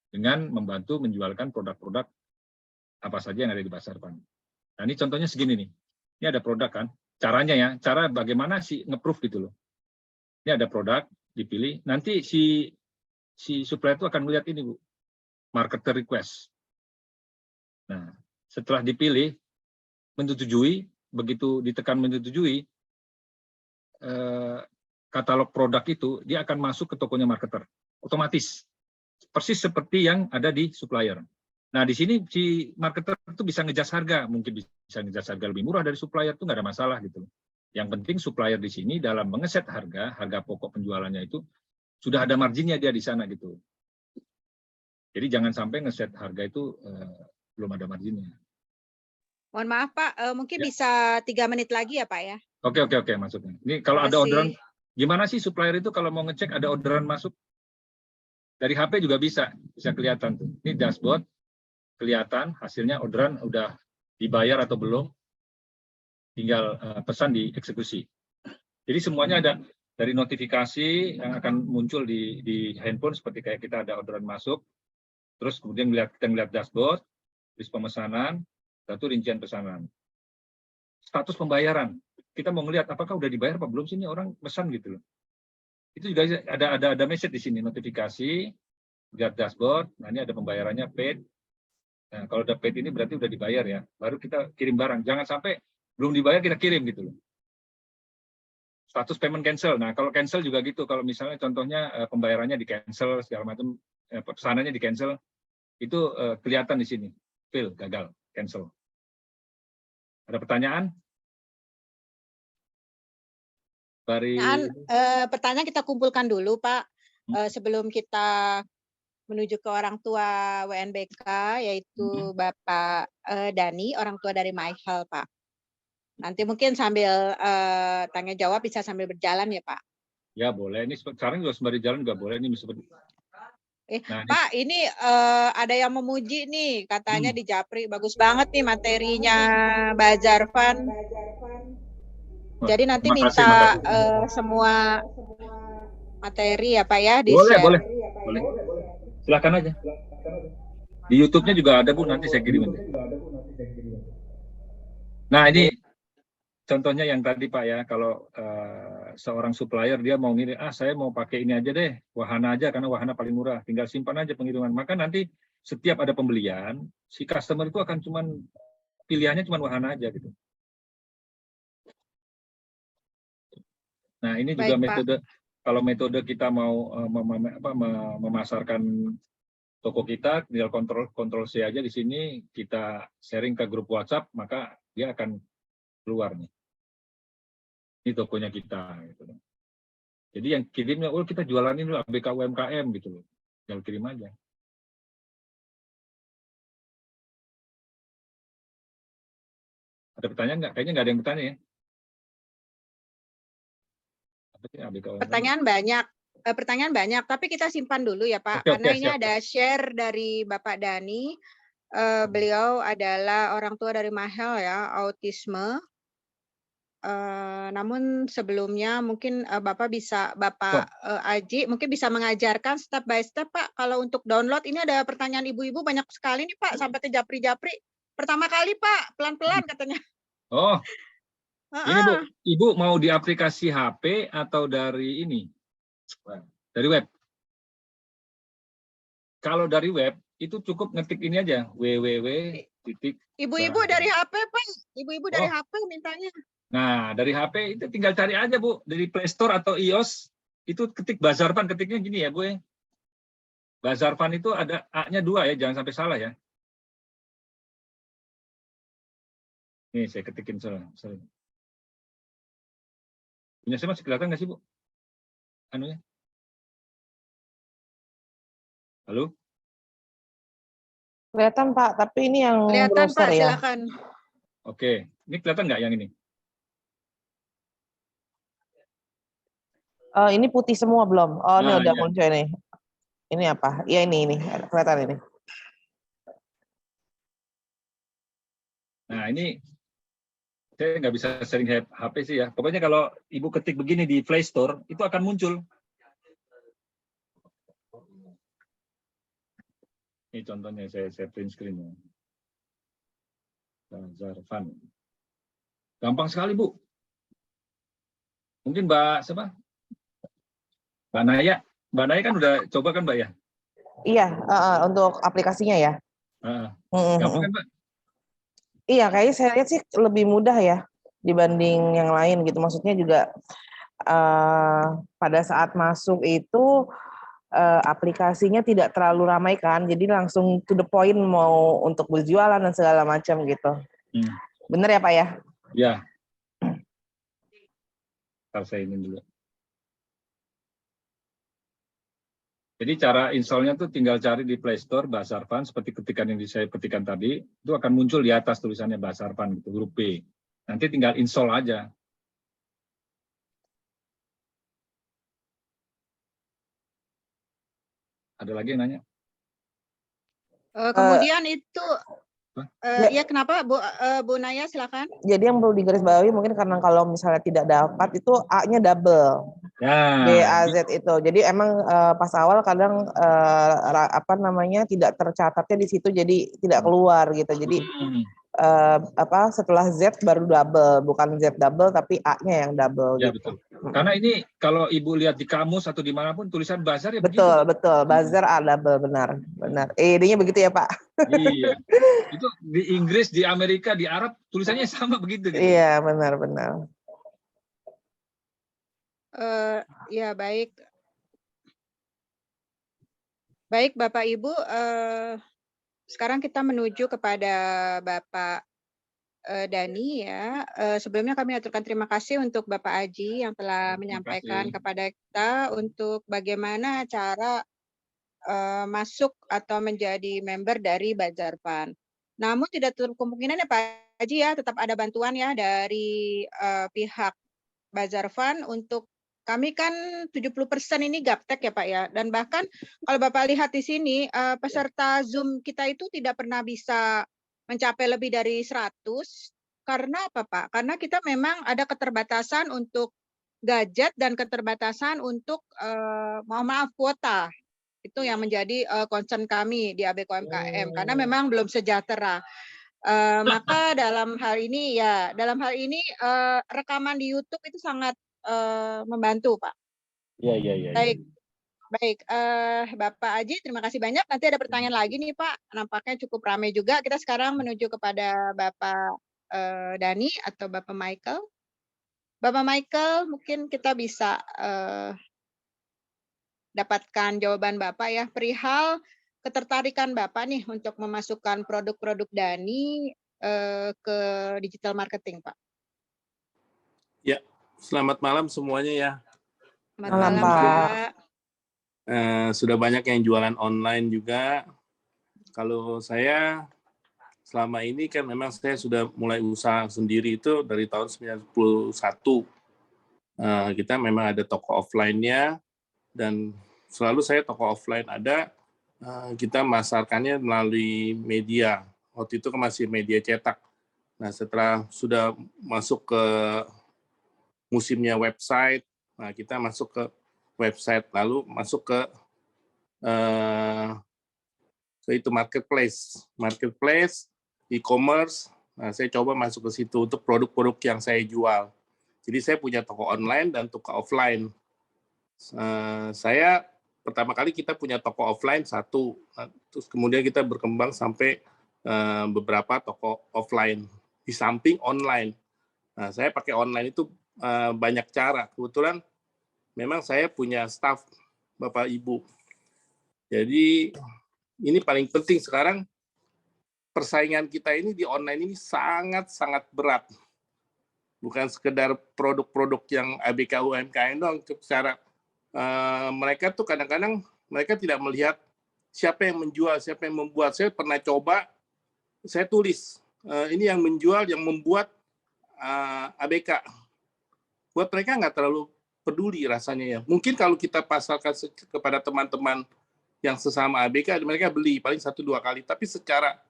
dengan membantu menjualkan produk-produk apa saja yang ada di Basarvan. Nah ini contohnya segini nih, ini ada produk kan, caranya ya, cara bagaimana sih nge-proof gitu loh. Ini ada produk, dipilih, nanti si supplier itu akan melihat ini Bu, marketer request. Nah setelah dipilih, menyetujui, begitu ditekan menyetujui, katalog produk itu dia akan masuk ke tokonya marketer otomatis, persis seperti yang ada di supplier. Nah di sini si marketer itu bisa ngejas harga, mungkin bisa ngejas harga lebih murah dari supplier, itu nggak ada masalah gitu. Yang penting supplier di sini dalam mengeset harga pokok penjualannya itu sudah ada marginnya dia di sana gitu. Jadi jangan sampai ngeset harga itu belum ada marginnya. Mohon maaf Pak, mungkin Ya. bisa 3 menit lagi ya Pak ya. Oke maksudnya. Ini kalau ada orderan, gimana sih supplier itu kalau mau ngecek ada orderan masuk? Dari HP juga bisa kelihatan tuh. Ini dashboard, kelihatan hasilnya orderan udah dibayar atau belum, tinggal pesan dieksekusi. Jadi semuanya ada, dari notifikasi yang akan muncul di handphone seperti kayak kita ada orderan masuk, terus kemudian kita melihat dashboard, list pemesanan, satu rincian pesanan. status pembayaran. Kita mau ngelihat apakah udah dibayar apa belum sih ini orang pesan gitu loh. Itu juga ada message di sini, notifikasi, lihat dashboard. Nah ini ada pembayarannya paid. Nah kalau udah paid ini berarti udah dibayar ya. Baru kita kirim barang. Jangan sampai belum dibayar kita kirim gitu loh. Status payment cancel. Nah kalau cancel juga gitu. Kalau misalnya contohnya pembayarannya di cancel segala macam, pesanannya di cancel, itu kelihatan di sini. Fail, gagal, cancel. Ada pertanyaan? Pertanyaan kita kumpulkan dulu, Pak. Sebelum kita menuju ke orang tua WNBK, yaitu Bapak Dani, orang tua dari Michael, Pak. Nanti mungkin sambil tanya jawab bisa sambil berjalan ya, Pak. Ya boleh. Ini sekarang juga sembari jalan juga boleh. Ini seperti. Nah, Pak, ini ada yang memuji nih, katanya di Japri bagus banget nih materinya Bazar Fund. Jadi nanti minta semua materi ya Pak ya di-share. Boleh. Silakan aja. Di YouTube-nya juga ada Bu, nanti saya kirim. Nah ini contohnya yang tadi Pak ya, kalau seorang supplier dia mau ngirim, saya mau pakai ini aja deh, wahana aja karena wahana paling murah, tinggal simpan aja pengiriman. Maka nanti setiap ada pembelian, si customer itu akan pilihannya cuman wahana aja gitu. Nah ini juga metode, kalau metode kita mau memasarkan toko kita, tinggal kontrol C aja di sini, kita sharing ke grup WhatsApp, maka dia akan keluar nih. Ini tokonya kita gitu. Jadi yang kirimnya kita jualanin dulu ABK UMKM gitu loh. Tinggal kirim aja. Ada pertanyaan nggak? Kayaknya nggak ada yang bertanya ya. Pertanyaan banyak, tapi kita simpan dulu ya Pak, karena ini ada share dari Bapak Dani. Beliau adalah orang tua dari Mahel ya, autisme. Namun sebelumnya mungkin Bapak Aji mungkin bisa mengajarkan step by step Pak. Kalau untuk download ini ada pertanyaan ibu-ibu banyak sekali nih Pak, sampai ke Japri-Japri. Pertama kali Pak, pelan-pelan katanya. Oh, ini Bu, Ibu mau di aplikasi HP atau dari ini? Dari web? Kalau dari web itu cukup ngetik ini aja, www. Ibu-ibu dari HP Pak, ibu-ibu dari HP mintanya. Nah, dari HP itu tinggal cari aja, Bu. Dari Play Store atau iOS, itu ketik Bazar Fund, ketiknya gini ya, Bu. Bazar Fund itu ada A-nya 2 ya, jangan sampai salah ya. Nih, saya ketikin salah. Punya saya masih kelihatan nggak sih, Bu? Anunya? Halo? Kelihatan, Pak, tapi ini yang kelihatan, browser Pak, ya. silakan. Oke, ini kelihatan nggak yang ini? Ini putih semua belum? Oh, ini udah ya. muncul ini. Ini apa? Ya ini kelihatan ini. Nah ini saya nggak bisa sharing HP sih ya. Pokoknya kalau Ibu ketik begini di Play Store itu akan muncul. Ini contohnya saya print screen ya. Bazar Fund. Gampang sekali Bu. Mungkin Mbak siapa? Mbak Naya kan udah coba kan Mbak ya? Iya, untuk aplikasinya ya. Gampang kan Mbak? Iya, kayaknya saya lihat sih lebih mudah ya dibanding yang lain gitu. Maksudnya juga pada saat masuk itu aplikasinya tidak terlalu ramai kan, jadi langsung to the point mau untuk berjualan dan segala macam gitu. Bener ya Pak ya? Ya. Ntar saya ini dulu. Jadi cara installnya tuh tinggal cari di Play Store Bazar Fund seperti ketikan yang saya ketikkan tadi, itu akan muncul di atas tulisannya Bazar Fund gitu, huruf B. Nanti tinggal install aja. Ada lagi yang nanya? Kemudian itu ya kenapa Bu Naya silakan. Jadi yang perlu digarisbawahi mungkin karena kalau misalnya tidak dapat itu A-nya double. Ya. B A Z itu. Jadi emang pas awal kadang tidak tercatatnya di situ jadi tidak keluar gitu. Jadi setelah Z baru double, bukan Z double tapi A-nya yang double Ya gitu. betul. Karena ini kalau Ibu lihat di kamus atau dimanapun tulisan bazar ya begitu. Betul, betul. Buzzer A double, benar. Benar. ED-nya begitu ya, Pak? Iya. Itu di Inggris, di Amerika, di Arab tulisannya sama begitu gitu. Iya, benar-benar. Ya baik. Baik Bapak Ibu, sekarang kita menuju kepada Bapak Dani ya. Sebelumnya kami aturkan terima kasih untuk Bapak Aji yang telah menyampaikan kepada kita untuk bagaimana cara masuk atau menjadi member dari Bazar Fund. Namun tidak tertutup kemungkinan ya Pak Aji ya, tetap ada bantuan ya dari pihak Bazar Fund untuk kami kan 70% ini gaptek ya Pak ya. Dan bahkan kalau Bapak lihat di sini peserta Zoom kita itu tidak pernah bisa mencapai lebih dari 100. Karena apa Pak? Karena kita memang ada keterbatasan untuk gadget dan keterbatasan untuk mohon maaf kuota. Itu yang menjadi concern kami di ABKUMKM karena memang belum sejahtera. Maka dalam hal ini rekaman di YouTube itu sangat membantu, Pak. Iya. Baik, baik. Bapak Aji, terima kasih banyak. Nanti ada pertanyaan lagi nih, Pak. Nampaknya cukup ramai juga. Kita sekarang menuju kepada Bapak Dani atau Bapak Michael. Bapak Michael, mungkin kita bisa dapatkan jawaban Bapak ya perihal ketertarikan Bapak nih untuk memasukkan produk-produk Dani ke digital marketing, Pak. Ya, selamat malam semuanya ya. Selamat Malam, malam, Pak. Pak. Sudah banyak yang jualan online juga. Kalau saya selama ini kan memang saya sudah mulai usaha sendiri itu dari tahun 91. Kita memang ada toko offline-nya dan selalu saya toko offline ada. Kita masarkannya melalui media. Waktu itu kan masih media cetak. Nah, setelah sudah masuk ke musimnya website, nah kita masuk ke website, lalu masuk ke itu marketplace, e-commerce. Nah, saya coba masuk ke situ untuk produk-produk yang saya jual. Jadi saya punya toko online dan toko offline. Saya pertama kali kita punya toko offline satu, terus kemudian kita berkembang sampai beberapa toko offline di samping online. Nah, saya pakai online itu banyak cara. Kebetulan memang saya punya staff Bapak Ibu. Jadi ini paling penting sekarang persaingan kita ini di online ini sangat-sangat berat. Bukan sekedar produk-produk yang ABK UMKM doang, secara mereka tuh kadang-kadang mereka tidak melihat siapa yang menjual, siapa yang membuat. Saya pernah coba, saya tulis ini yang menjual, yang membuat ABK. Buat mereka nggak terlalu peduli rasanya ya. Mungkin kalau kita pasarkan kepada teman-teman yang sesama ABK, mereka beli paling 1-2 kali. Tapi secara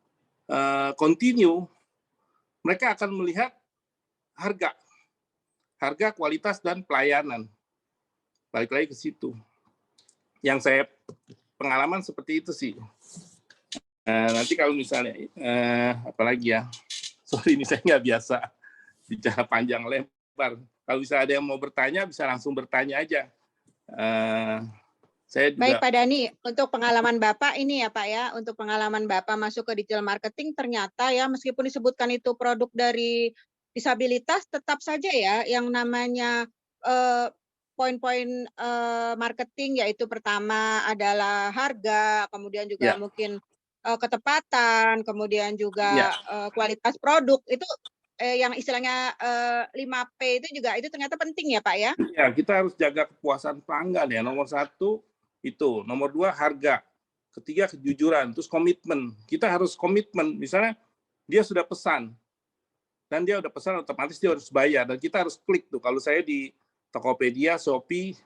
continue, mereka akan melihat harga, kualitas, dan pelayanan. Balik lagi ke situ. Yang saya pengalaman seperti itu sih. Nanti kalau misalnya, apalagi ya, sorry ini saya nggak biasa bicara panjang lebar. Kalau bisa ada yang mau bertanya, bisa langsung bertanya aja. Saya juga... Baik Pak Dani, untuk pengalaman Bapak ini ya Pak ya, untuk pengalaman Bapak masuk ke digital marketing ternyata ya meskipun disebutkan itu produk dari disabilitas, tetap saja ya yang namanya poin-poin marketing, yaitu pertama adalah harga, kemudian juga mungkin ketepatan, kemudian juga kualitas produk, itu yang istilahnya 5P itu juga itu ternyata penting ya Pak ya? Ya, kita harus jaga kepuasan pelanggan ya. Nomor 1 itu, nomor 2 harga, ketiga kejujuran, terus komitmen. Kita harus komitmen, misalnya dia sudah pesan, dan dia udah pesan otomatis dia harus bayar, dan kita harus klik tuh. Kalau saya di Tokopedia, Shopee,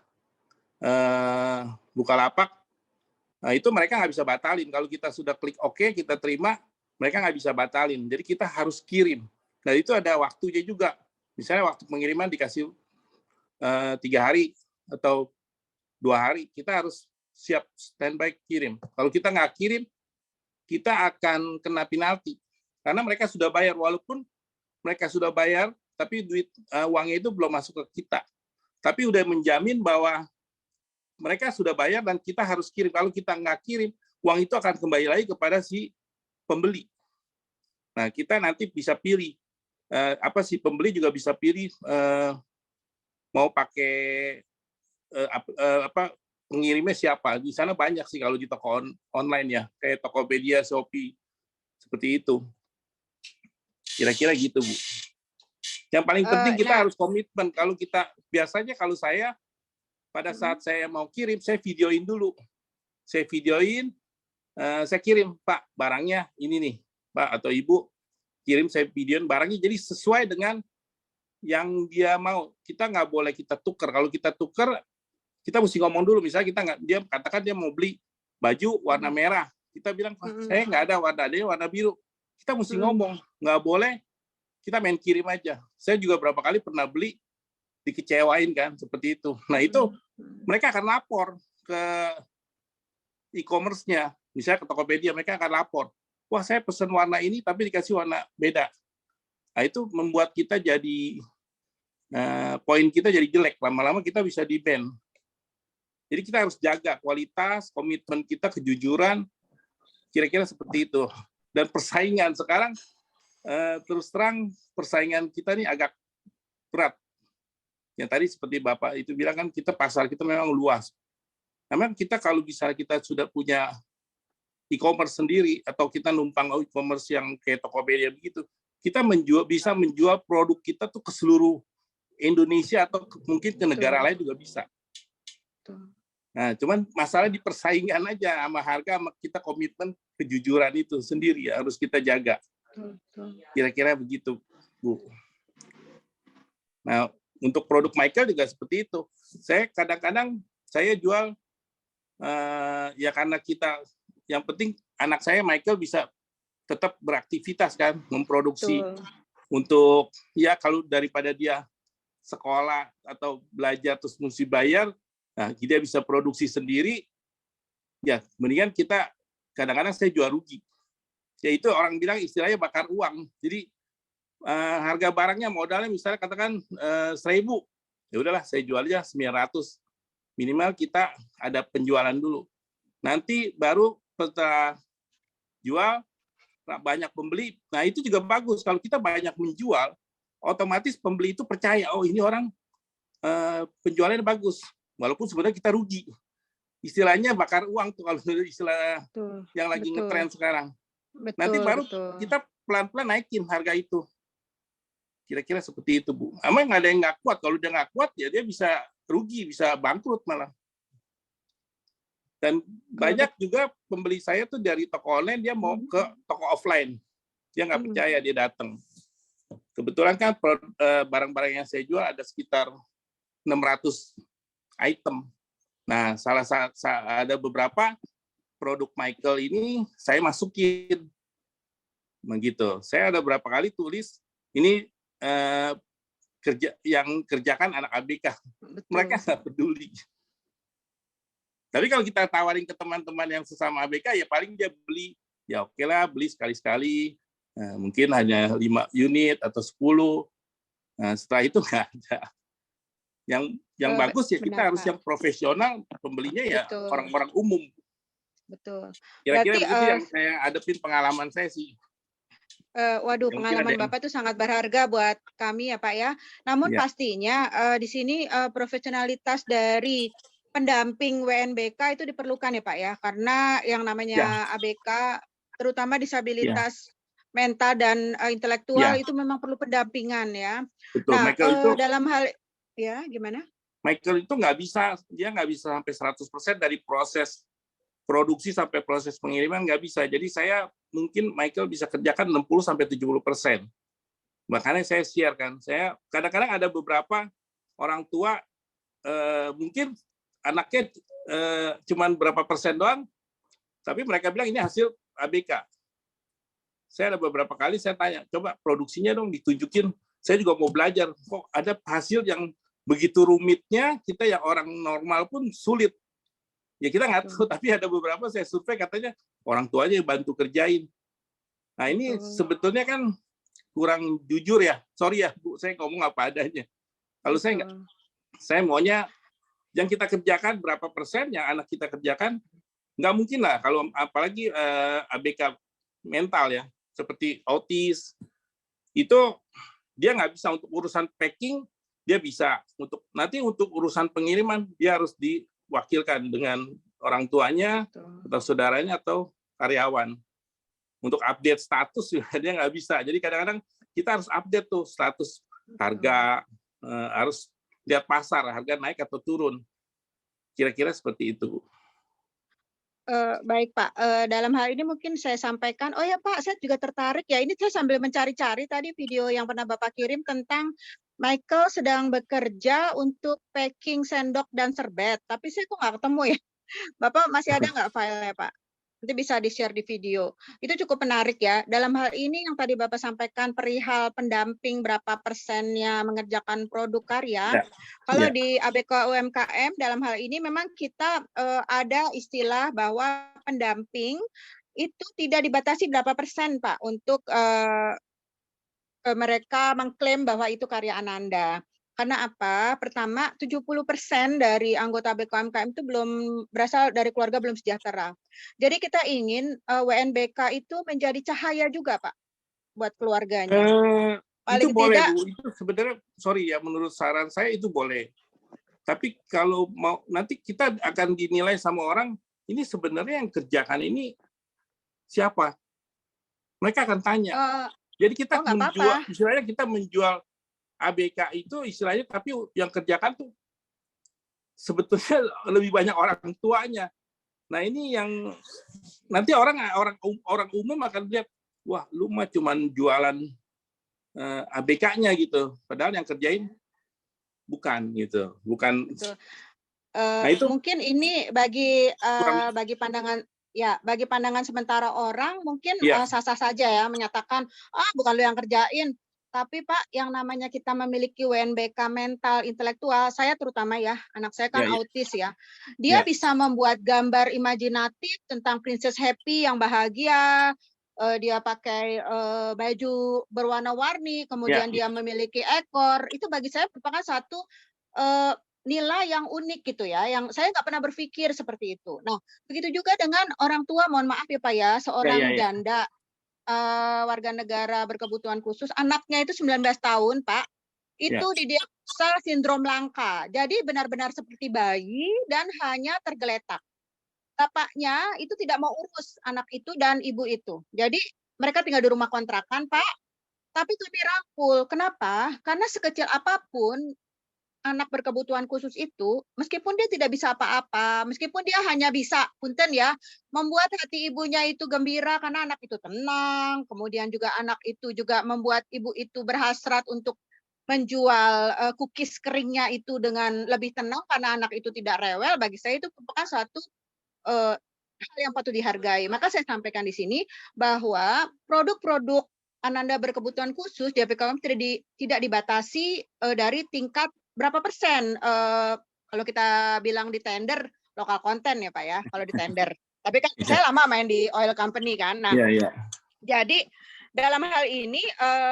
Bukalapak, nah itu mereka nggak bisa batalin. Kalau kita sudah klik OK, kita terima, mereka nggak bisa batalin. Jadi kita harus kirim. Nah itu ada waktunya juga. Misalnya waktu pengiriman dikasih 3 hari atau 2 hari, kita harus siap standby kirim. Kalau kita nggak kirim, kita akan kena penalti. karena mereka sudah bayar, walaupun mereka sudah bayar, tapi uangnya itu belum masuk ke kita. Tapi udah menjamin bahwa mereka sudah bayar dan kita harus kirim. Kalau kita nggak kirim, uang itu akan kembali lagi kepada si pembeli. Nah, kita nanti bisa pilih, pembeli juga bisa pilih mau pakai pengirimnya siapa. Di sana banyak sih kalau di toko online ya, kayak Tokopedia, Shopee, seperti itu. Kira-kira gitu, Bu. Yang paling penting kita harus komitmen. Kalau biasanya kalau saya, pada saat saya mau kirim, saya videoin dulu. Saya videoin, saya kirim, Pak, barangnya ini nih, Pak atau Ibu, kirim saya videoin barangnya, jadi sesuai dengan yang dia mau. Kita nggak boleh kita tukar. Kalau kita tukar, kita mesti ngomong dulu. Misalnya dia katakan dia mau beli baju warna merah. Kita bilang, Pak, saya nggak ada warna biru. Kita mesti ngomong, nggak boleh kita main kirim aja. Saya juga berapa kali pernah beli, dikecewain kan, seperti itu. Nah itu mereka akan lapor ke e-commerce-nya. Misalnya ke Tokopedia, mereka akan lapor. Wah, saya pesen warna ini tapi dikasih warna beda. Nah itu membuat kita jadi, poin kita jadi jelek. Lama-lama kita bisa di-ban. Jadi kita harus jaga kualitas, komitmen kita, kejujuran, kira-kira seperti itu. Dan persaingan sekarang, terus terang persaingan kita ini agak berat. Yang tadi seperti Bapak itu bilang kan, pasar kita memang luas. Memang kita kalau bisa kita sudah punya e-commerce sendiri, atau kita numpang e-commerce yang kayak Tokopedia begitu, kita bisa menjual produk kita tuh ke seluruh Indonesia atau mungkin ke negara lain juga bisa. Nah, cuman masalah di persaingan aja sama harga, sama kita komitmen kejujuran itu sendiri harus kita jaga. Kira-kira begitu, Bu. Nah, untuk produk Michael juga seperti itu. Saya kadang-kadang saya jual ya karena yang penting anak saya Michael bisa tetap beraktivitas kan, memproduksi untuk ya kalau daripada dia sekolah atau belajar terus mesti bayar, nah dia bisa produksi sendiri, ya mendingan kita kadang-kadang saya jual rugi. Ya itu orang bilang istilahnya bakar uang. Jadi harga barangnya modalnya misalnya katakan 1.000, ya udahlah saya jual aja 900. Minimal kita ada penjualan dulu. Nanti baru setelah jual banyak pembeli. Nah itu juga bagus kalau kita banyak menjual, otomatis pembeli itu percaya, oh ini orang penjualannya bagus, walaupun sebenarnya kita rugi. Istilahnya bakar uang tuh kalau istilah yang lagi ngetren sekarang. Nanti baru kita pelan-pelan naikin harga itu. Kira-kira seperti itu, Bu. Emang nggak ada yang nggak kuat. Kalau dia nggak kuat, ya dia bisa rugi, bisa bangkrut malah. Dan banyak juga pembeli saya tuh dari toko online, dia mau ke toko offline. Dia nggak percaya, dia datang. Kebetulan kan barang-barang yang saya jual ada sekitar 600 item. Nah, ada beberapa produk Michael ini saya masukin. Begitu. Saya ada berapa kali tulis, ini kerjakan anak ABK. Mereka nggak peduli. Tapi kalau kita tawarin ke teman-teman yang sesama ABK, ya paling dia beli, ya oke lah, beli sekali-sekali. Nah, mungkin hanya 5 unit atau 10. Nah, setelah itu nggak ada. Yang bagus ya kita harus yang profesional, pembelinya ya orang-orang umum. Betul. Kira-kira begitu yang saya hadapin, pengalaman saya sih. Waduh, pengalaman Bapak itu sangat berharga buat kami ya Pak ya. Namun pastinya di sini profesionalitas dari pendamping WNBK itu diperlukan ya Pak ya, karena yang namanya ABK, terutama disabilitas mental dan intelektual itu memang perlu pendampingan ya. Betul. Nah, Michael itu dalam hal ya gimana? Michael itu nggak bisa sampai 100% dari proses produksi sampai proses pengiriman, nggak bisa. Jadi saya mungkin Michael bisa kerjakan 60-70%. Makanya saya share kan. Saya kadang-kadang ada beberapa orang tua mungkin anaknya cuman berapa persen doang, tapi mereka bilang ini hasil ABK. Saya ada beberapa kali saya tanya, coba produksinya dong ditunjukin. Saya juga mau belajar. Kok ada hasil yang begitu rumitnya, kita yang orang normal pun sulit. Ya kita nggak tahu, tapi ada beberapa saya survei katanya orang tuanya yang bantu kerjain. Nah ini Betul. sebetulnya kan kurang jujur ya. Sorry ya Bu, saya ngomong apa adanya. Kalau saya nggak, Betul. saya maunya yang kita kerjakan berapa persen yang anak kita kerjakan, nggak mungkin lah kalau apalagi ABK mental ya, seperti autis, itu dia nggak bisa untuk urusan packing, dia bisa. Nanti untuk urusan pengiriman, dia harus diwakilkan dengan orang tuanya, Betul. atau saudaranya, atau karyawan. Untuk update status juga dia nggak bisa. Jadi kadang-kadang kita harus update tuh status harga, harus lihat pasar, harga naik atau turun. Kira-kira seperti itu. Baik Pak, dalam hal ini mungkin saya sampaikan, oh ya Pak, saya juga tertarik ya, ini saya sambil mencari-cari tadi video yang pernah Bapak kirim tentang Michael sedang bekerja untuk packing sendok dan serbet, tapi saya kok nggak ketemu ya. Bapak masih ada nggak filenya Pak? Nanti bisa di-share di video. Itu cukup menarik ya. Dalam hal ini yang tadi Bapak sampaikan perihal pendamping berapa persennya mengerjakan produk karya. Ya. Kalau Ya. di ABK UMKM dalam hal ini memang kita ada istilah bahwa pendamping itu tidak dibatasi berapa persen Pak untuk mereka mengklaim bahwa itu karya Ananda. Karena apa? Pertama, 70% dari anggota BKUMKM itu belum berasal dari keluarga belum sejahtera. Jadi kita ingin WNBK itu menjadi cahaya juga, Pak, buat keluarganya. Itu Paling boleh, tidak, Bu. Itu sebenarnya, sorry ya, menurut saran saya itu boleh. Tapi kalau mau nanti kita akan dinilai sama orang, ini sebenarnya yang kerjakan ini siapa? Mereka akan tanya. Jadi kita nggak menjual, apa-apa. istilahnya kita menjual ABK itu istilahnya, tapi yang kerjakan tuh sebetulnya lebih banyak orang tuanya. Nah ini yang nanti orang umum akan lihat, wah lu mah cuman jualan ABK-nya gitu, padahal yang kerjain bukan gitu, bukan. Betul. Nah itu Mungkin ini bagi kurang. bagi pandangan ya, bagi pandangan sementara orang mungkin Iya. sah-sah saja ya menyatakan bukan lu yang kerjain. Tapi Pak, yang namanya kita memiliki WNBK mental intelektual, saya terutama ya, anak saya kan Ya, ya. autis ya. Dia Ya. bisa membuat gambar imajinatif tentang Princess Happy yang bahagia. Dia pakai baju berwarna-warni, kemudian Ya. dia memiliki ekor. Itu bagi saya merupakan satu nilai yang unik gitu ya, yang saya nggak pernah berpikir seperti itu. Nah, begitu juga dengan orang tua, mohon maaf ya Pak ya, seorang Ya. janda warga negara berkebutuhan khusus, anaknya itu 19 tahun Pak, itu didiagnosa sindrom langka. Jadi benar-benar seperti bayi dan hanya tergeletak. Bapaknya itu tidak mau urus anak itu dan ibu itu. Jadi mereka tinggal di rumah kontrakan Pak, tapi kami rangkul. Kenapa? Karena sekecil apapun anak berkebutuhan khusus itu, meskipun dia tidak bisa apa-apa, meskipun dia hanya bisa, punten ya, membuat hati ibunya itu gembira karena anak itu tenang, kemudian juga anak itu juga membuat ibu itu berhasrat untuk menjual cookies keringnya itu dengan lebih tenang karena anak itu tidak rewel, bagi saya itu merupakan suatu hal yang patut dihargai. Maka saya sampaikan di sini bahwa produk-produk Ananda berkebutuhan khusus di APKUM tidak dibatasi dari tingkat berapa persen. Kalau kita bilang di tender lokal konten ya Pak ya, kalau di tender. Tapi kan saya lama main di oil company kan. Nah, jadi dalam hal ini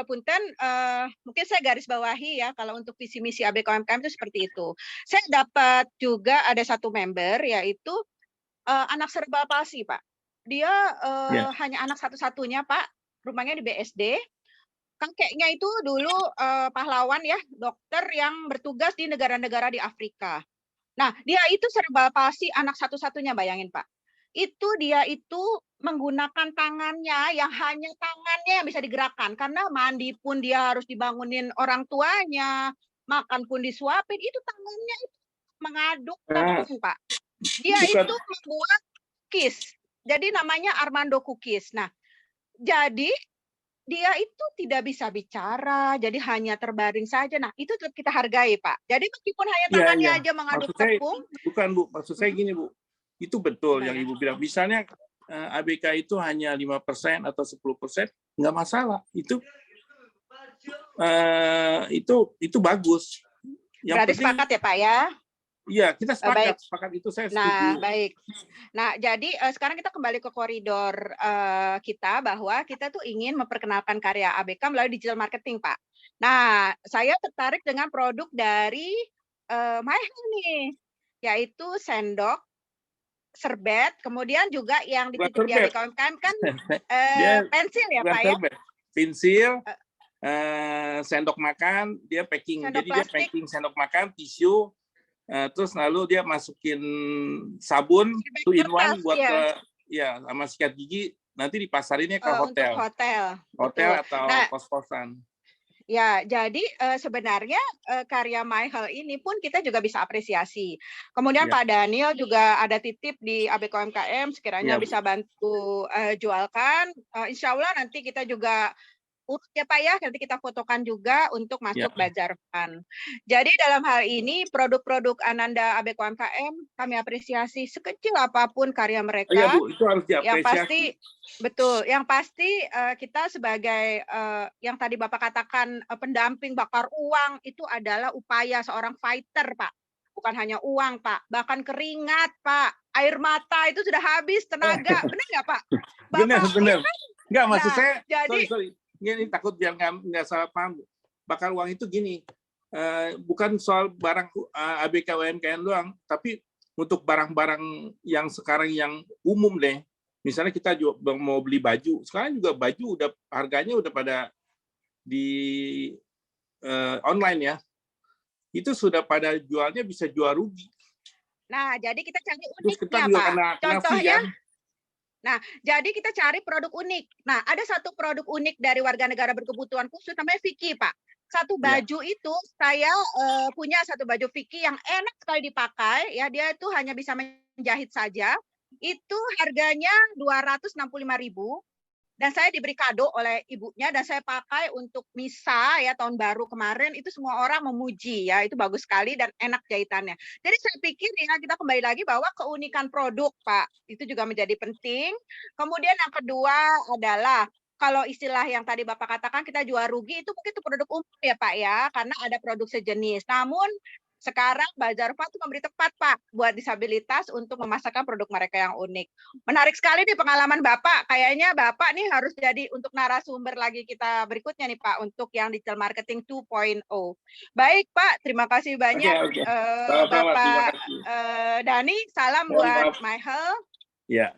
punten mungkin saya garis bawahi ya kalau untuk visi misi ABKUMKM itu seperti itu. Saya dapat juga ada satu member yaitu anak cerebral palsy Pak. Dia hanya anak satu-satunya Pak, rumahnya di BSD. Kakeknya itu dulu pahlawan ya, dokter yang bertugas di negara-negara di Afrika. Nah, dia itu cerebral palsy anak satu-satunya, bayangin Pak. Dia itu menggunakan tangannya yang hanya tangannya yang bisa digerakkan. Karena mandi pun dia harus dibangunin orang tuanya, makan pun disuapin, itu tangannya itu mengaduk tepung Pak. Dia itu membuat cookies. Jadi namanya Armando Cookies. Nah, jadi dia itu tidak bisa bicara, jadi hanya terbaring saja. Nah, itu tetap kita hargai, Pak. Jadi meskipun hanya tangannya aja mengaduk tepung. Bukan, Bu. Maksud saya gini, Bu. Itu betul yang Ibu bilang. Misalnya ABK itu hanya 5% atau 10%, nggak masalah. Itu bagus. Berarti sepakat ya, Pak ya? Iya, kita Baik. sepakat itu saya Nah, setuju. baik. Nah, jadi sekarang kita kembali ke koridor kita bahwa kita tuh ingin memperkenalkan karya ABK melalui digital marketing, Pak. Nah, saya tertarik dengan produk dari Myhel nih, yaitu sendok, serbet, kemudian juga yang Bukan dititip di serbet. ABK UMKM kan Dia pensil ya, bukan Pak ya? serbet. Pensil, Eh, sendok makan, dia packing. Sendok Jadi dia plastik. packing sendok makan, tisu, terus lalu dia masukin sabun, Serbet 2 in 1 kertas, buat ya. sama sikat gigi, nanti dipasarinnya ke Untuk hotel. hotel, Hotel betul. atau Nah, kos-kosan. ya, jadi sebenarnya karya Myhel ini pun kita juga bisa apresiasi. Kemudian Ya. Pak Daniel juga ada titip di ABK UMKM, sekiranya Ya. bisa bantu jualkan. Insya Allah nanti kita juga urut ya Pak ya, nanti kita fotokan juga untuk masuk Bazar Fund. Jadi dalam hal ini produk-produk Ananda ABK UMKM kami apresiasi sekecil apapun karya mereka. Iya Bu, itu harus diapresiasi. Yang pasti betul, yang pasti kita sebagai yang tadi Bapak katakan pendamping bakar uang itu adalah upaya seorang fighter, Pak. Bukan hanya uang, Pak, bahkan keringat, Pak, air mata itu sudah habis tenaga, benar nggak Pak? Benar. Nggak, maksud Nah, saya, jadi sorry. Ini takut biar nggak salah paham. Bakar uang itu gini, bukan soal barang ABK UMKM doang, tapi untuk barang-barang yang sekarang yang umum deh. Misalnya kita juga mau beli baju, sekarang juga baju udah harganya udah pada di online ya. Itu sudah pada jualnya bisa jual rugi. Nah, jadi kita cari Terus kita uniknya, juga Pak. kena Contohnya, fee, kan? nah, jadi kita cari produk unik. Nah, ada satu produk unik dari warga negara berkebutuhan khusus namanya Vicky, Pak. Satu baju itu saya punya satu baju Vicky yang enak sekali dipakai, ya dia itu hanya bisa menjahit saja. Itu harganya 265.000. Dan saya diberi kado oleh ibunya dan saya pakai untuk misa ya tahun baru kemarin, itu semua orang memuji ya, itu bagus sekali dan enak jahitannya. Jadi saya pikir ya kita kembali lagi bahwa keunikan produk Pak itu juga menjadi penting. Kemudian yang kedua adalah kalau istilah yang tadi Bapak katakan kita jual rugi, itu mungkin itu produk umum ya Pak ya, karena ada produk sejenis. Namun sekarang Bazar Fund itu memberi tempat Pak buat disabilitas untuk memasarkan produk mereka yang unik. Menarik sekali nih pengalaman Bapak. Kayaknya Bapak nih harus jadi untuk narasumber lagi kita berikutnya nih Pak untuk yang digital marketing 2.0. Baik Pak, terima kasih banyak. Oke. Sama-sama, terima Bapak kasih. Dani, salam Mohon buat maaf. Myhel. Ya.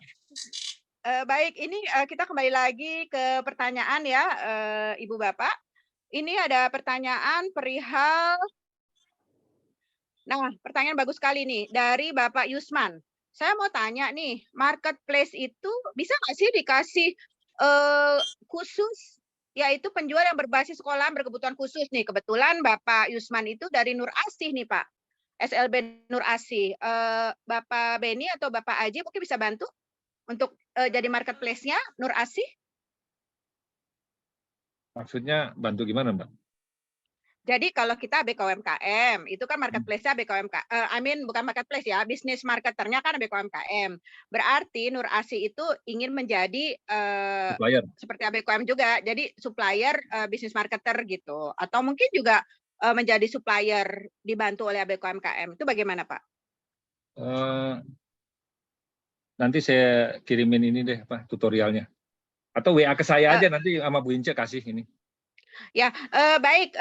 Baik, ini kita kembali lagi ke pertanyaan ya, Ibu Bapak. Ini ada pertanyaan perihal. Nah, pertanyaan bagus sekali nih dari Bapak Yusman. Saya mau tanya nih, marketplace itu bisa nggak sih dikasih khusus, yaitu penjual yang berbasis sekolah berkebutuhan khusus nih. Kebetulan Bapak Yusman itu dari Nur Asih nih Pak, SLB Nur Asih. Bapak Beni atau Bapak Aji mungkin bisa bantu untuk jadi marketplace-nya Nur Asih? Maksudnya bantu gimana, Mbak? Jadi kalau kita ABK UMKM, itu kan marketplace-nya ABK UMKM, bukan marketplace ya, bisnis marketernya kan ABK UMKM. Berarti Nur Asih itu ingin menjadi Supplier. seperti ABK UMKM juga, jadi supplier bisnis marketer gitu. Atau mungkin juga menjadi supplier dibantu oleh ABK UMKM. Itu bagaimana Pak? Nanti saya kirimin ini deh, Pak, tutorialnya. Atau WA ke saya aja nanti sama Bu Ince kasih ini. Ya, baik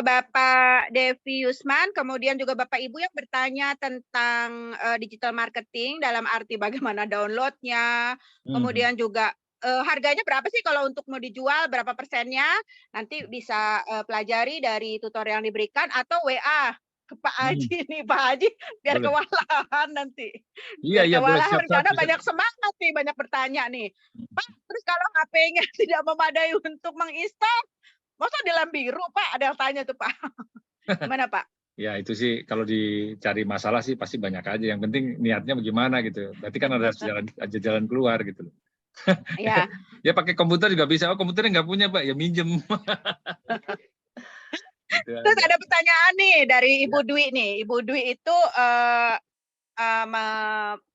Bapak Devi Yusman, kemudian juga Bapak Ibu yang bertanya tentang digital marketing dalam arti bagaimana downloadnya, kemudian juga harganya berapa sih kalau untuk mau dijual, berapa persennya, nanti bisa pelajari dari tutorial yang diberikan atau WA ke Pak Haji nih, Pak Haji biar Boleh. kewalahan nanti. Iya, Biar boleh. kewalahan Siap-siap. karena banyak semangat nih, banyak bertanya nih. Pak, terus kalau HP-nya tidak memadai untuk menginstal, masa di dalam biru Pak? Ada yang tanya tuh Pak. Gimana Pak? Ya itu sih kalau dicari masalah sih pasti banyak aja. Yang penting niatnya bagaimana gitu. Berarti kan ada jalan keluar gitu. Ya. Ya pakai komputer juga bisa. Oh komputernya nggak punya Pak, ya minjem. Gitu Terus aja. ada pertanyaan nih dari Ibu Dwi nih. Ibu Dwi itu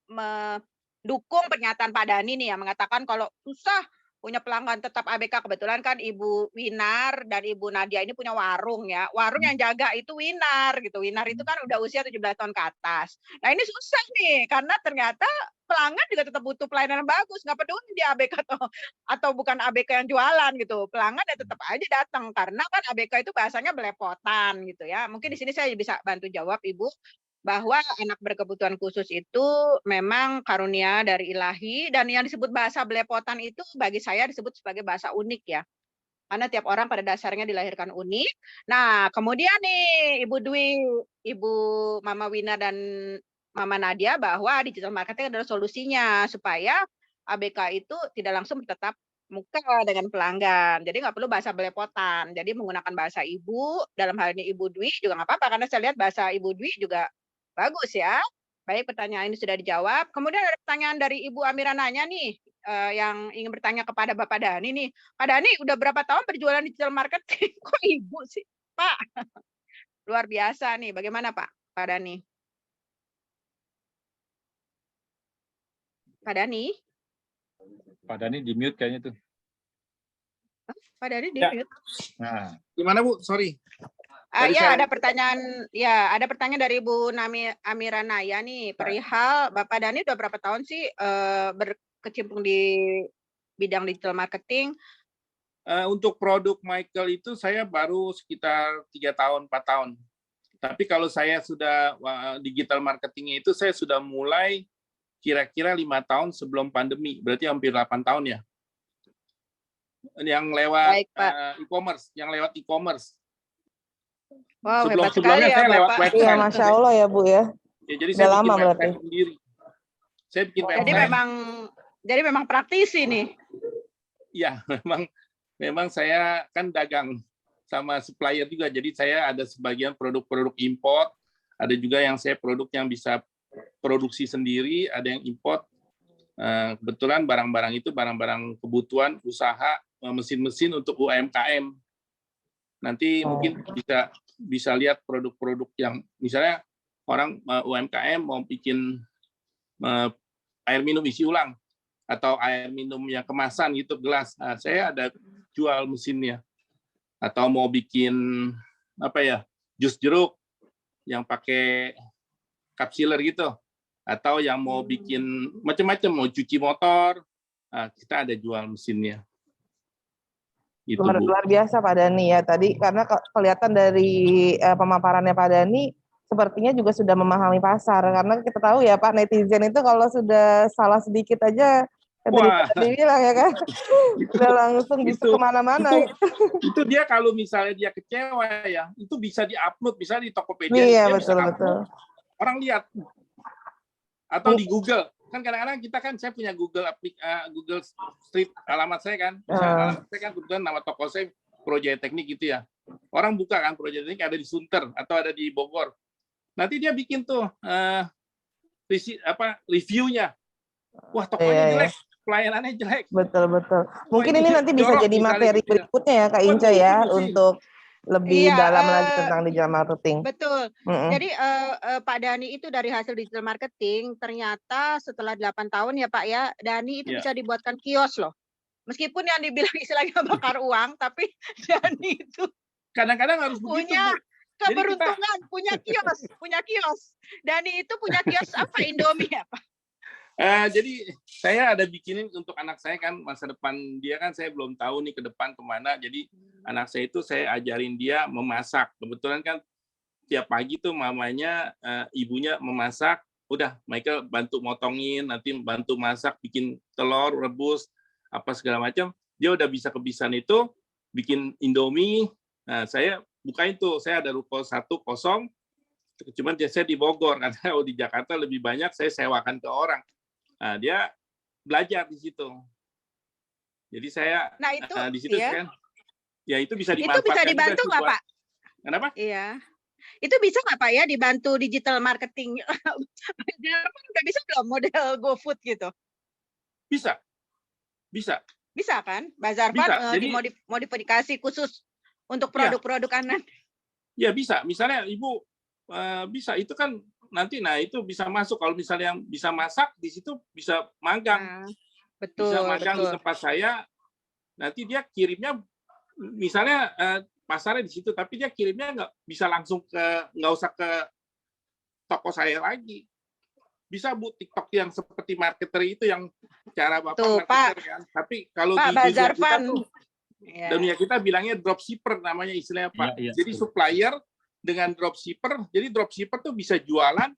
mendukung pernyataan Pak Dani nih yang mengatakan kalau susah punya pelanggan tetap ABK. Kebetulan kan Ibu Winar dan Ibu Nadia ini punya warung ya. Warung yang jaga itu Winar gitu. Winar itu kan udah usia 17 tahun ke atas. Nah ini susah nih karena ternyata pelanggan juga tetap butuh pelayanan yang bagus. Nggak peduli dia ABK atau bukan ABK yang jualan gitu. Pelanggan ya tetap aja datang karena kan ABK itu bahasanya belepotan gitu ya. Mungkin di sini saya bisa bantu jawab Ibu bahwa anak berkebutuhan khusus itu memang karunia dari Ilahi dan yang disebut bahasa belepotan itu bagi saya disebut sebagai bahasa unik ya. Karena tiap orang pada dasarnya dilahirkan unik. Nah, kemudian nih Ibu Dwi, Ibu Mama Wina dan Mama Nadia bahwa digital marketing adalah solusinya supaya ABK itu tidak langsung bertatap muka dengan pelanggan. Jadi nggak perlu bahasa belepotan. Jadi menggunakan bahasa ibu, dalam hal ini Ibu Dwi juga nggak apa-apa karena saya lihat bahasa Ibu Dwi juga bagus ya. Baik, pertanyaan ini sudah dijawab. Kemudian ada pertanyaan dari Ibu Amira nanya nih, yang ingin bertanya kepada Bapak Dhani nih. Pak Dhani udah berapa tahun berjualan digital marketing? Kok Ibu sih, Pak? Luar biasa nih. Bagaimana Pak Dhani? Pak Dhani? Pak Dhani di mute kayaknya tuh. Pak Dhani di Ya. mute. Nah, Gimana Bu? Sorry. Tadi Ya, saya- ada pertanyaan dari Bu Amira Naya nih, perihal Bapak Dhani udah berapa tahun sih berkecimpung di bidang digital marketing? Untuk produk Michael itu saya baru sekitar 3 tahun, 4 tahun. Tapi kalau saya sudah digital marketingnya itu saya sudah mulai kira-kira 5 tahun sebelum pandemi, berarti hampir 8 tahun ya. Yang lewat Baik, Pak. e-commerce, yang lewat e-commerce. Wow, hebat Sebelum-sebelumnya sekali ya saya lewat Bapak. website. Iya, Masya Allah ya Bu ya. Ya, jadi Udah saya lama bikin website berarti. sendiri. Saya bikin Jadi website. memang praktisi nih. Ya, memang saya kan dagang sama supplier juga. Jadi saya ada sebagian produk-produk import, ada juga yang saya produk yang bisa produksi sendiri, ada yang import. Kebetulan barang-barang itu barang-barang kebutuhan usaha, mesin-mesin untuk UMKM. Nanti mungkin bisa lihat produk-produk yang misalnya orang UMKM mau bikin air minum isi ulang atau air minum yang kemasan gitu gelas. Nah, saya ada jual mesinnya. Atau mau bikin jus jeruk yang pakai kapsiler gitu. Atau yang mau bikin macam-macam, mau cuci motor, kita ada jual mesinnya. Gitu, Luar biasa Pak Dhani ya tadi, karena kelihatan dari pemaparannya Pak Dhani sepertinya juga sudah memahami pasar, karena kita tahu ya Pak, netizen itu kalau sudah salah sedikit aja dibilang ya kan, udah langsung bisa kemana-mana. Itu dia kalau misalnya dia kecewa ya, itu bisa diupload, misalnya di Tokopedia, Iya, dia betul, bisa upload, orang lihat. Atau di Google, kan kadang-kadang saya punya Google Street, alamat saya kan, alamat saya kan kebetulan nama toko saya Project Teknik gitu ya. Orang buka kan Project Teknik ada di Sunter atau ada di Bogor. Nanti dia bikin tuh reviewnya. Wah, tokonya jelek, pelayanannya jelek. Betul. Mungkin ini nanti bisa jadi materi berikutnya ya Kak Inca ya, untuk lebih dalam lagi tentang digital marketing. Betul. Jadi Pak Dhani itu dari hasil digital marketing ternyata setelah 8 tahun ya Pak ya, Dhani itu bisa dibuatkan kios loh. Meskipun yang dibilang istilahnya bakar uang, tapi Dhani itu kadang-kadang harus punya keberuntungan, punya kios. Dhani itu punya kios apa, Indomie ya Pak? Jadi saya ada bikinin untuk anak saya kan, masa depan dia kan saya belum tahu nih ke depan kemana. Jadi anak saya itu saya ajarin dia memasak. Kebetulan kan tiap pagi tuh mamanya, ibunya memasak. Udah Michael bantu motongin, nanti bantu masak, bikin telur, rebus, apa segala macam. Dia udah bisa kebiasaan itu, bikin Indomie. Nah, saya bukain tuh, saya ada ruko 1 kosong. Cuman saya di Bogor, karena di Jakarta lebih banyak, saya sewakan ke orang. Nah, dia belajar di situ. Jadi saya di situ kan, ya itu bisa dimanfaatkan. Itu bisa dibantu nggak Pak? Kenapa? Iya. Itu bisa nggak Pak ya dibantu digital marketing? Udah bisa belum model GoFood gitu? Bisa. Bisa kan? Bazar Fund dimodifikasi khusus untuk produk-produk anak. Ya bisa. Misalnya Ibu bisa, itu kan nanti itu bisa masuk kalau misalnya yang bisa masak di situ bisa magang. Betul. Bisa magang di tempat saya, nanti dia kirimnya misalnya pasarnya di situ, tapi dia kirimnya nggak bisa langsung nggak usah ke toko saya lagi. Bisa Bu TikTok yang seperti marketer itu yang cara Bapak Tuh, marketer Pak. kan. Tapi kalau Pak di dunia kita Bazarvan. tuh, Ya. dunia kita bilangnya dropshipper namanya istilahnya Pak. Iya, Jadi betul. supplier dengan dropshipper, jadi dropshipper tuh bisa jualan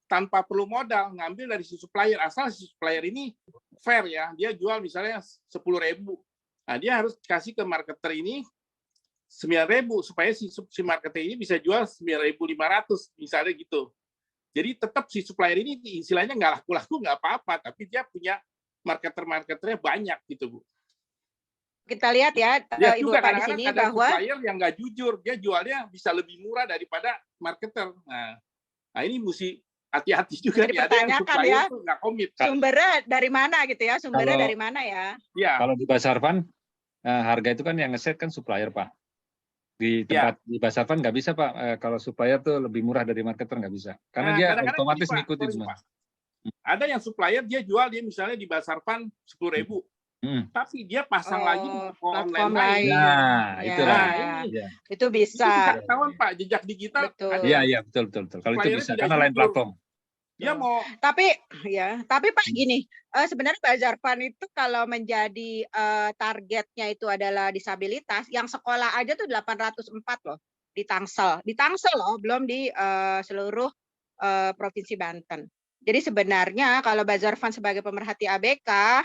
tanpa perlu modal, ngambil dari si supplier, asal si supplier ini fair ya, dia jual misalnya 10.000. Nah, dia harus kasih ke marketer ini 9.000 supaya si marketer ini bisa jual 9.500 misalnya gitu. Jadi tetap si supplier ini istilahnya nggak laku-laku nggak apa-apa, tapi dia punya marketernya banyak gitu Bu. Kita lihat ya, Lihat Ibu juga Pak di kadang-kadang sini ada bahwa supplier yang nggak jujur, dia jualnya bisa lebih murah daripada marketer. Nah ini mesti hati-hati juga nih, ada yang dipertanyakan supplier ya, tuh nggak komit. sumbernya dari mana gitu ya, sumbernya Kalau- dari mana ya. Ya, Kalau di Basarvan, harga itu kan yang ngeset kan supplier, Pak. Di tempat di Basarvan nggak bisa, Pak. Kalau supplier tuh lebih murah dari marketer nggak bisa. Karena dia kadang-kadang otomatis gini, Pak, ngikutin sorry, semua. Pak. Ada yang supplier dia jual dia misalnya di Basarvan 10.000, tapi dia pasang lagi di toko Platform online lain. lain. Nah, Ya, itulah. ini. Iya. itu Itu bisa. bisa ketahuan Pak, jejak digital. Betul. Ada Iya, yang iya, betul. Kalau itu suppliernya bisa, tidak karena lain jujur. platform. Dia mau Tapi Pak gini, sebenarnya Bazarvan itu kalau menjadi targetnya itu adalah disabilitas, yang sekolah aja tuh 804 loh di Tangsel. Di Tangsel loh, belum di seluruh Provinsi Banten. Jadi sebenarnya kalau Bazarvan sebagai pemerhati ABK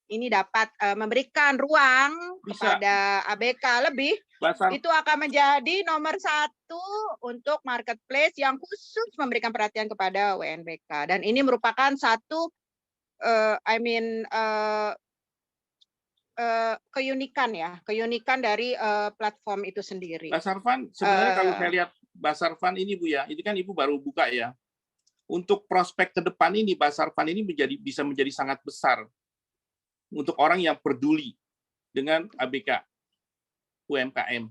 ini dapat memberikan ruang Bisa. kepada ABK lebih, Basar itu akan menjadi nomor 1 untuk marketplace yang khusus memberikan perhatian kepada WNBK. Dan ini merupakan satu keunikan dari platform itu sendiri. Basarvan sebenarnya kalau saya lihat Basarvan ini Bu ya, ini kan Ibu baru buka ya. Untuk prospek ke depan ini Basarvan ini bisa menjadi sangat besar untuk orang yang peduli dengan ABK UMKM.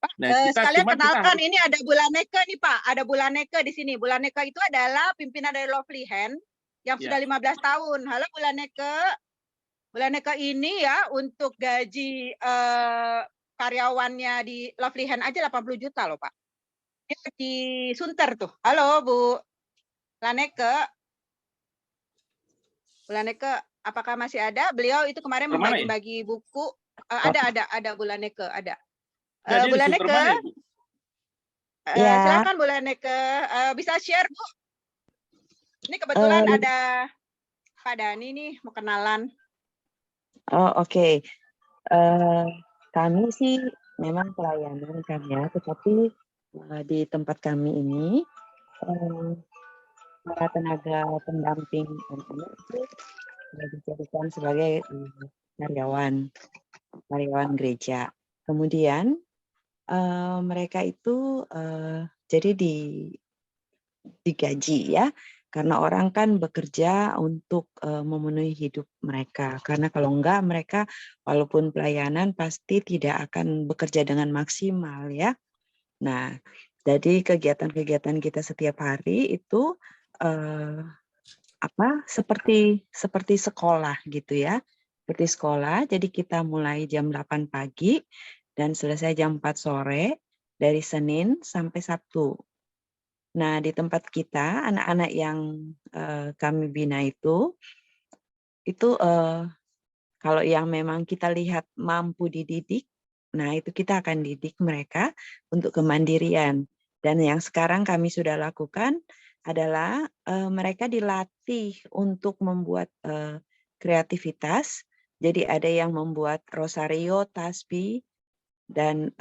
Pak, Nah, sekalian kenalkan harus- ini ada Bulaneke nih Pak, ada Bulaneke di sini. Bulaneke itu adalah pimpinan dari Lovely Hand yang sudah 15 tahun. Halo Bulaneke. Bulaneke ini ya untuk gaji karyawannya di Lovely Hand aja 80 juta loh Pak. Dia di Sunter tuh. Halo Bu Bulaneke. Bulaneke, apakah masih ada? Beliau itu kemarin Kemana ya? membagi-bagi buku. Ada Bulaneke, ada. Nah, dia di Bulaneke, Sunter mana, Bu? Ya. silakan Bulaneke, bisa share Bu. Ini kebetulan ada Pak Dani nih mau kenalan. Oh, oke. Kami sih memang pelayanan kan ya, tetapi di tempat kami ini para tenaga pendamping anak-anak itu sudah dijadikan sebagai karyawan gereja. Kemudian mereka itu jadi digaji ya, karena orang kan bekerja untuk memenuhi hidup mereka. Karena kalau enggak mereka walaupun pelayanan pasti tidak akan bekerja dengan maksimal ya. Nah, jadi kegiatan-kegiatan kita setiap hari itu seperti sekolah gitu ya. Seperti sekolah, jadi kita mulai jam 8 pagi dan selesai jam 4 sore dari Senin sampai Sabtu. Nah, di tempat kita anak-anak yang kami bina itu kalau yang memang kita lihat mampu dididik, nah itu kita akan didik mereka untuk kemandirian. Dan yang sekarang kami sudah lakukan adalah mereka dilatih untuk membuat kreativitas. Jadi ada yang membuat rosario, tasbih, dan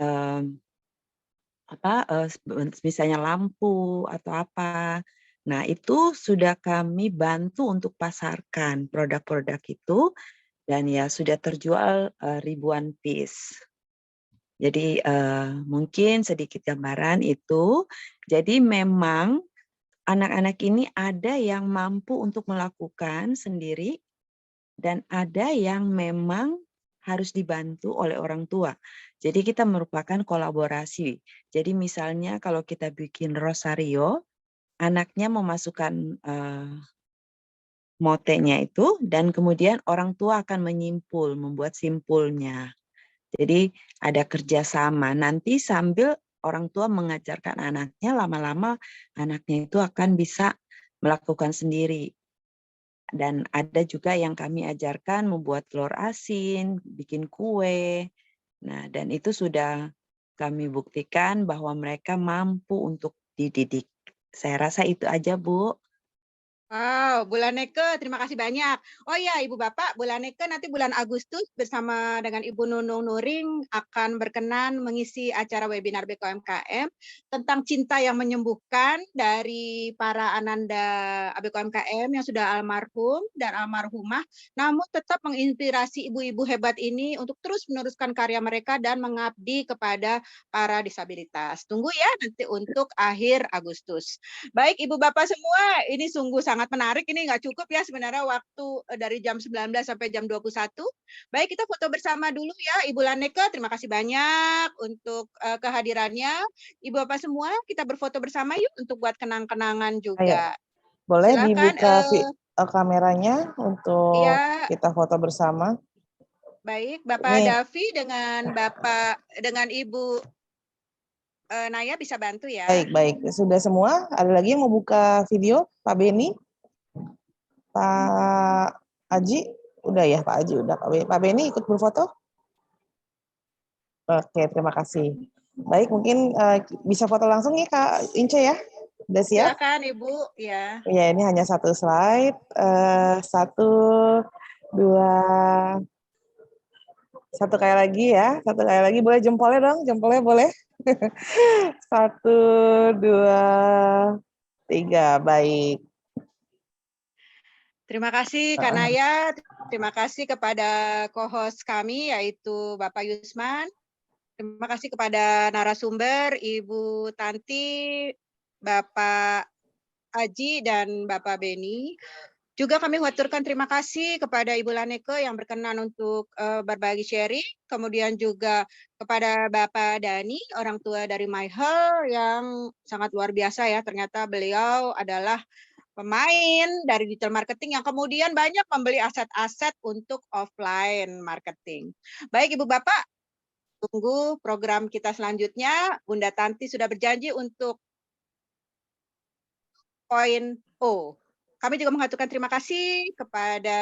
misalnya lampu atau apa. Nah, itu sudah kami bantu untuk pasarkan produk-produk itu dan ya sudah terjual ribuan piece. Jadi mungkin sedikit gambaran itu. Jadi memang anak-anak ini ada yang mampu untuk melakukan sendiri dan ada yang memang harus dibantu oleh orang tua. Jadi kita merupakan kolaborasi. Jadi misalnya kalau kita bikin rosario, anaknya memasukkan motenya itu, dan kemudian orang tua akan menyimpul, membuat simpulnya. Jadi ada kerjasama. Nanti sambil orang tua mengajarkan anaknya, lama-lama anaknya itu akan bisa melakukan sendiri. Dan ada juga yang kami ajarkan membuat telur asin, bikin kue. Nah, dan itu sudah kami buktikan bahwa mereka mampu untuk dididik. Saya rasa itu aja, Bu. Wow, Bu Laneke, terima kasih banyak. Oh ya, Ibu Bapak, Bu Laneke nanti bulan Agustus bersama dengan Ibu Nunung Nuring akan berkenan mengisi acara webinar BKUMKM tentang cinta yang menyembuhkan dari para ananda BKUMKM yang sudah almarhum dan almarhumah, namun tetap menginspirasi ibu-ibu hebat ini untuk terus meneruskan karya mereka dan mengabdi kepada para disabilitas. Tunggu ya nanti untuk akhir Agustus. Baik Ibu Bapak semua, ini sungguh sangat menarik, ini nggak cukup ya sebenarnya waktu dari jam 19 sampai jam 21. Baik, kita foto bersama dulu ya Ibu Laneke, terima kasih banyak untuk kehadirannya. Ibu Bapak semua, kita berfoto bersama yuk untuk buat kenang-kenangan Ayo, juga. boleh Silakan. dibuka kameranya untuk Ya, kita foto bersama. baik Bapak Nih, Davi dengan Ibu Naya bisa bantu ya. baik. Sudah semua? Ada lagi yang mau buka video? Pak Beni? Pak Aji? Udah ya, Pak Aji udah. Pak Beni ikut berfoto? Oke, terima kasih. Baik, mungkin bisa foto langsung nih Kak Ince ya? Udah siap? Silakan Ibu, ya. Ya, ini hanya satu slide. 1, 2, satu kali lagi ya. Satu kali lagi, boleh jempolnya dong? Jempolnya boleh? 1, 2, 3, baik. Terima kasih Kak Naya, terima kasih kepada co-host kami yaitu Bapak Yusman. Terima kasih kepada narasumber Ibu Tanti, Bapak Aji dan Bapak Beni. Juga kami mengaturkan terima kasih kepada Ibu Laneke yang berkenan untuk berbagi sharing. Kemudian juga kepada Bapak Dani, orang tua dari MyHer yang sangat luar biasa ya. Ternyata beliau adalah pemain dari digital marketing yang kemudian banyak membeli aset-aset untuk offline marketing. Baik Ibu Bapak, tunggu program kita selanjutnya. Bunda Tanti sudah berjanji untuk poin O. Kami juga mengaturkan terima kasih kepada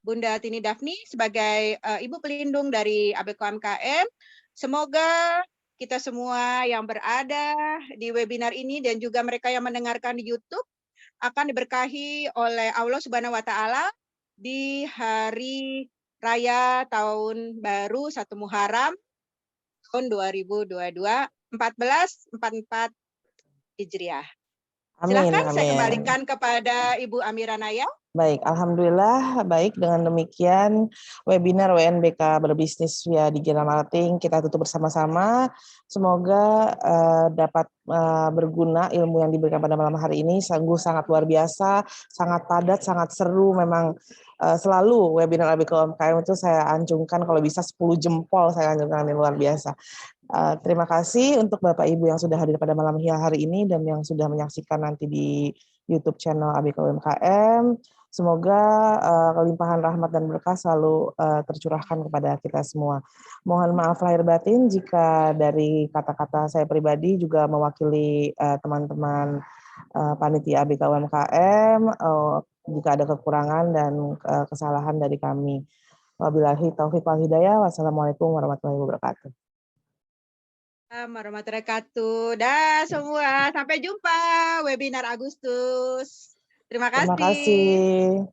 Bunda Tini Daphni sebagai Ibu Pelindung dari ABKUMKM. Semoga kita semua yang berada di webinar ini dan juga mereka yang mendengarkan di YouTube akan diberkahi oleh Allah Subhanahu wa taala di hari raya tahun baru 1 Muharram tahun 2022 1444 Hijriah. Amin, Silakan saya amin. kembalikan kepada Ibu Amira Naya. Baik, alhamdulillah. Baik, dengan demikian webinar WNBK berbisnis via digital marketing kita tutup bersama-sama. Semoga dapat berguna ilmu yang diberikan pada malam hari ini. Sungguh sangat luar biasa, sangat padat, sangat seru. Memang selalu webinar ABKUMKM itu saya anjungkan kalau bisa 10 jempol saya anjungkan, ini luar biasa. Terima kasih untuk Bapak Ibu yang sudah hadir pada malam hari ini dan yang sudah menyaksikan nanti di YouTube channel ABKUMKM. Semoga kelimpahan rahmat dan berkah selalu tercurahkan kepada kita semua. Mohon maaf lahir batin jika dari kata-kata saya pribadi juga mewakili teman-teman panitia ABKUMKM jika ada kekurangan dan kesalahan dari kami. Wabillahi taufiq wal hidayah. Wassalamualaikum warahmatullahi wabarakatuh. Warahmatullahi wabarakatuh. Dah semua, sampai jumpa webinar Agustus. Terima kasih. Terima kasih.